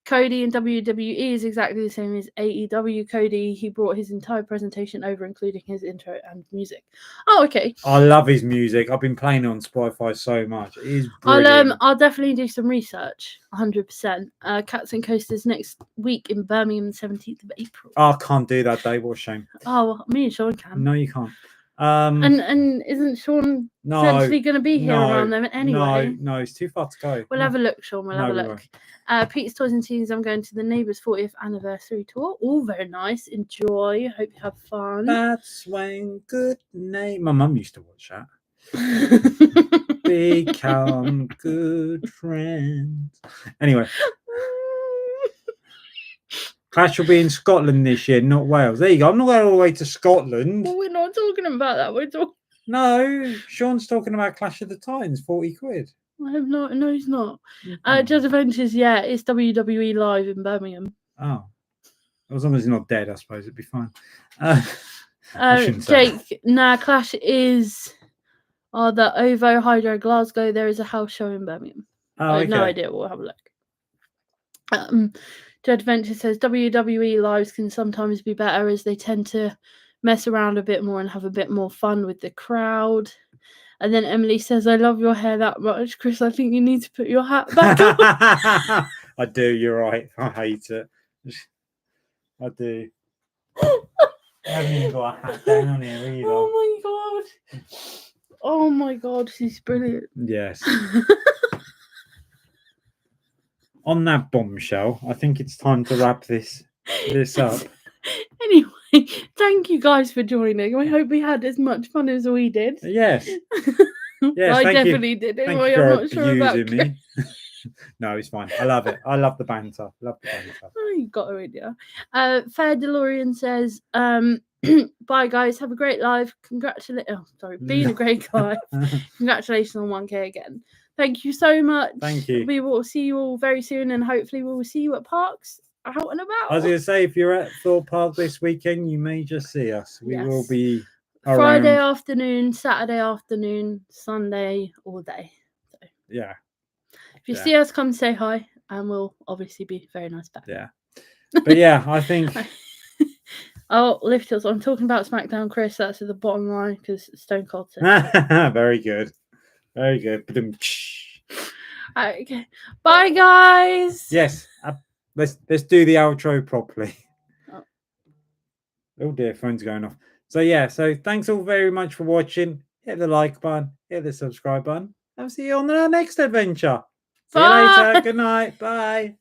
S2: Cody in WWE is exactly the same as AEW. Cody, he brought his entire presentation over, including his intro and music. Oh, okay.
S1: I love his music. I've been playing it on Spotify so much. It is brilliant.
S2: I'll definitely do some research. 100%. Cats and Coasters next week in Birmingham, the 17th of April.
S1: Oh, I can't do that day. What a shame.
S2: Oh, me and Sean can.
S1: No, you can't.
S2: And isn't Sean potentially going to be here around them anyway?
S1: No, it's too far to go.
S2: We'll have a look, Sean. We'll have a look. Pete's Toys and Teens, I'm going to the Neighbours 40th anniversary tour. All very nice. Enjoy. Hope you have fun.
S1: That's when good name. My mum used to watch that. Become good friends. Anyway. Clash will be in Scotland this year, not Wales. There you go. I'm not going all the way to Scotland.
S2: Well, we're not talking about that. We're talking.
S1: No, Sean's talking about Clash of the Titans, 40 quid.
S2: I have not. No, he's not. Jazz Adventures, yeah, it's WWE live in Birmingham.
S1: Oh, as long as he's not dead, I suppose it'd be fine.
S2: Jake, Clash is the OVO Hydro Glasgow. There is a house show in Birmingham.
S1: Oh, okay.
S2: No idea. We'll have a look. Jed Adventure says WWE lives can sometimes be better as they tend to mess around a bit more and have a bit more fun with the crowd. And then Emily says, I love your hair that much. Chris, I think you need to put your hat back on.
S1: I do, you're right. I hate it. I do. I haven't even got a hat down on here either.
S2: Oh my god. Oh my god, she's brilliant.
S1: Yes. On that bombshell, I think it's time to wrap this up.
S2: Anyway, thank you guys for joining. I hope we had as much fun as we did.
S1: Yes. Yes,
S2: I definitely did. Anyway, I'm not sure about
S1: me. No, it's fine. I love it. I love the banter.
S2: Oh, you got her in, yeah. Fair DeLorean says, bye guys, have a great live. Being a great guy. Congratulations on 1K again. Thank you so much.
S1: Thank you.
S2: We will see you all very soon, and hopefully we will see you at parks out and about.
S1: I was going to say, if you're at Thorpe Park this weekend, you may just see us. We will be around.
S2: Friday afternoon, Saturday afternoon, Sunday, all day. So,
S1: yeah.
S2: If you see us, come say hi, and we'll obviously be very nice back.
S1: Yeah. But yeah, I think...
S2: Lift Hills. I'm talking about SmackDown, Chris. That's at the bottom line because Stone Cold said.
S1: Very good. Very good.
S2: Okay. Bye, guys.
S1: Yes. Let's do the outro properly. Oh dear, phone's going off. So yeah, thanks all very much for watching. Hit the like button, hit the subscribe button. I'll see you on the next adventure. See you later. Good night. Bye.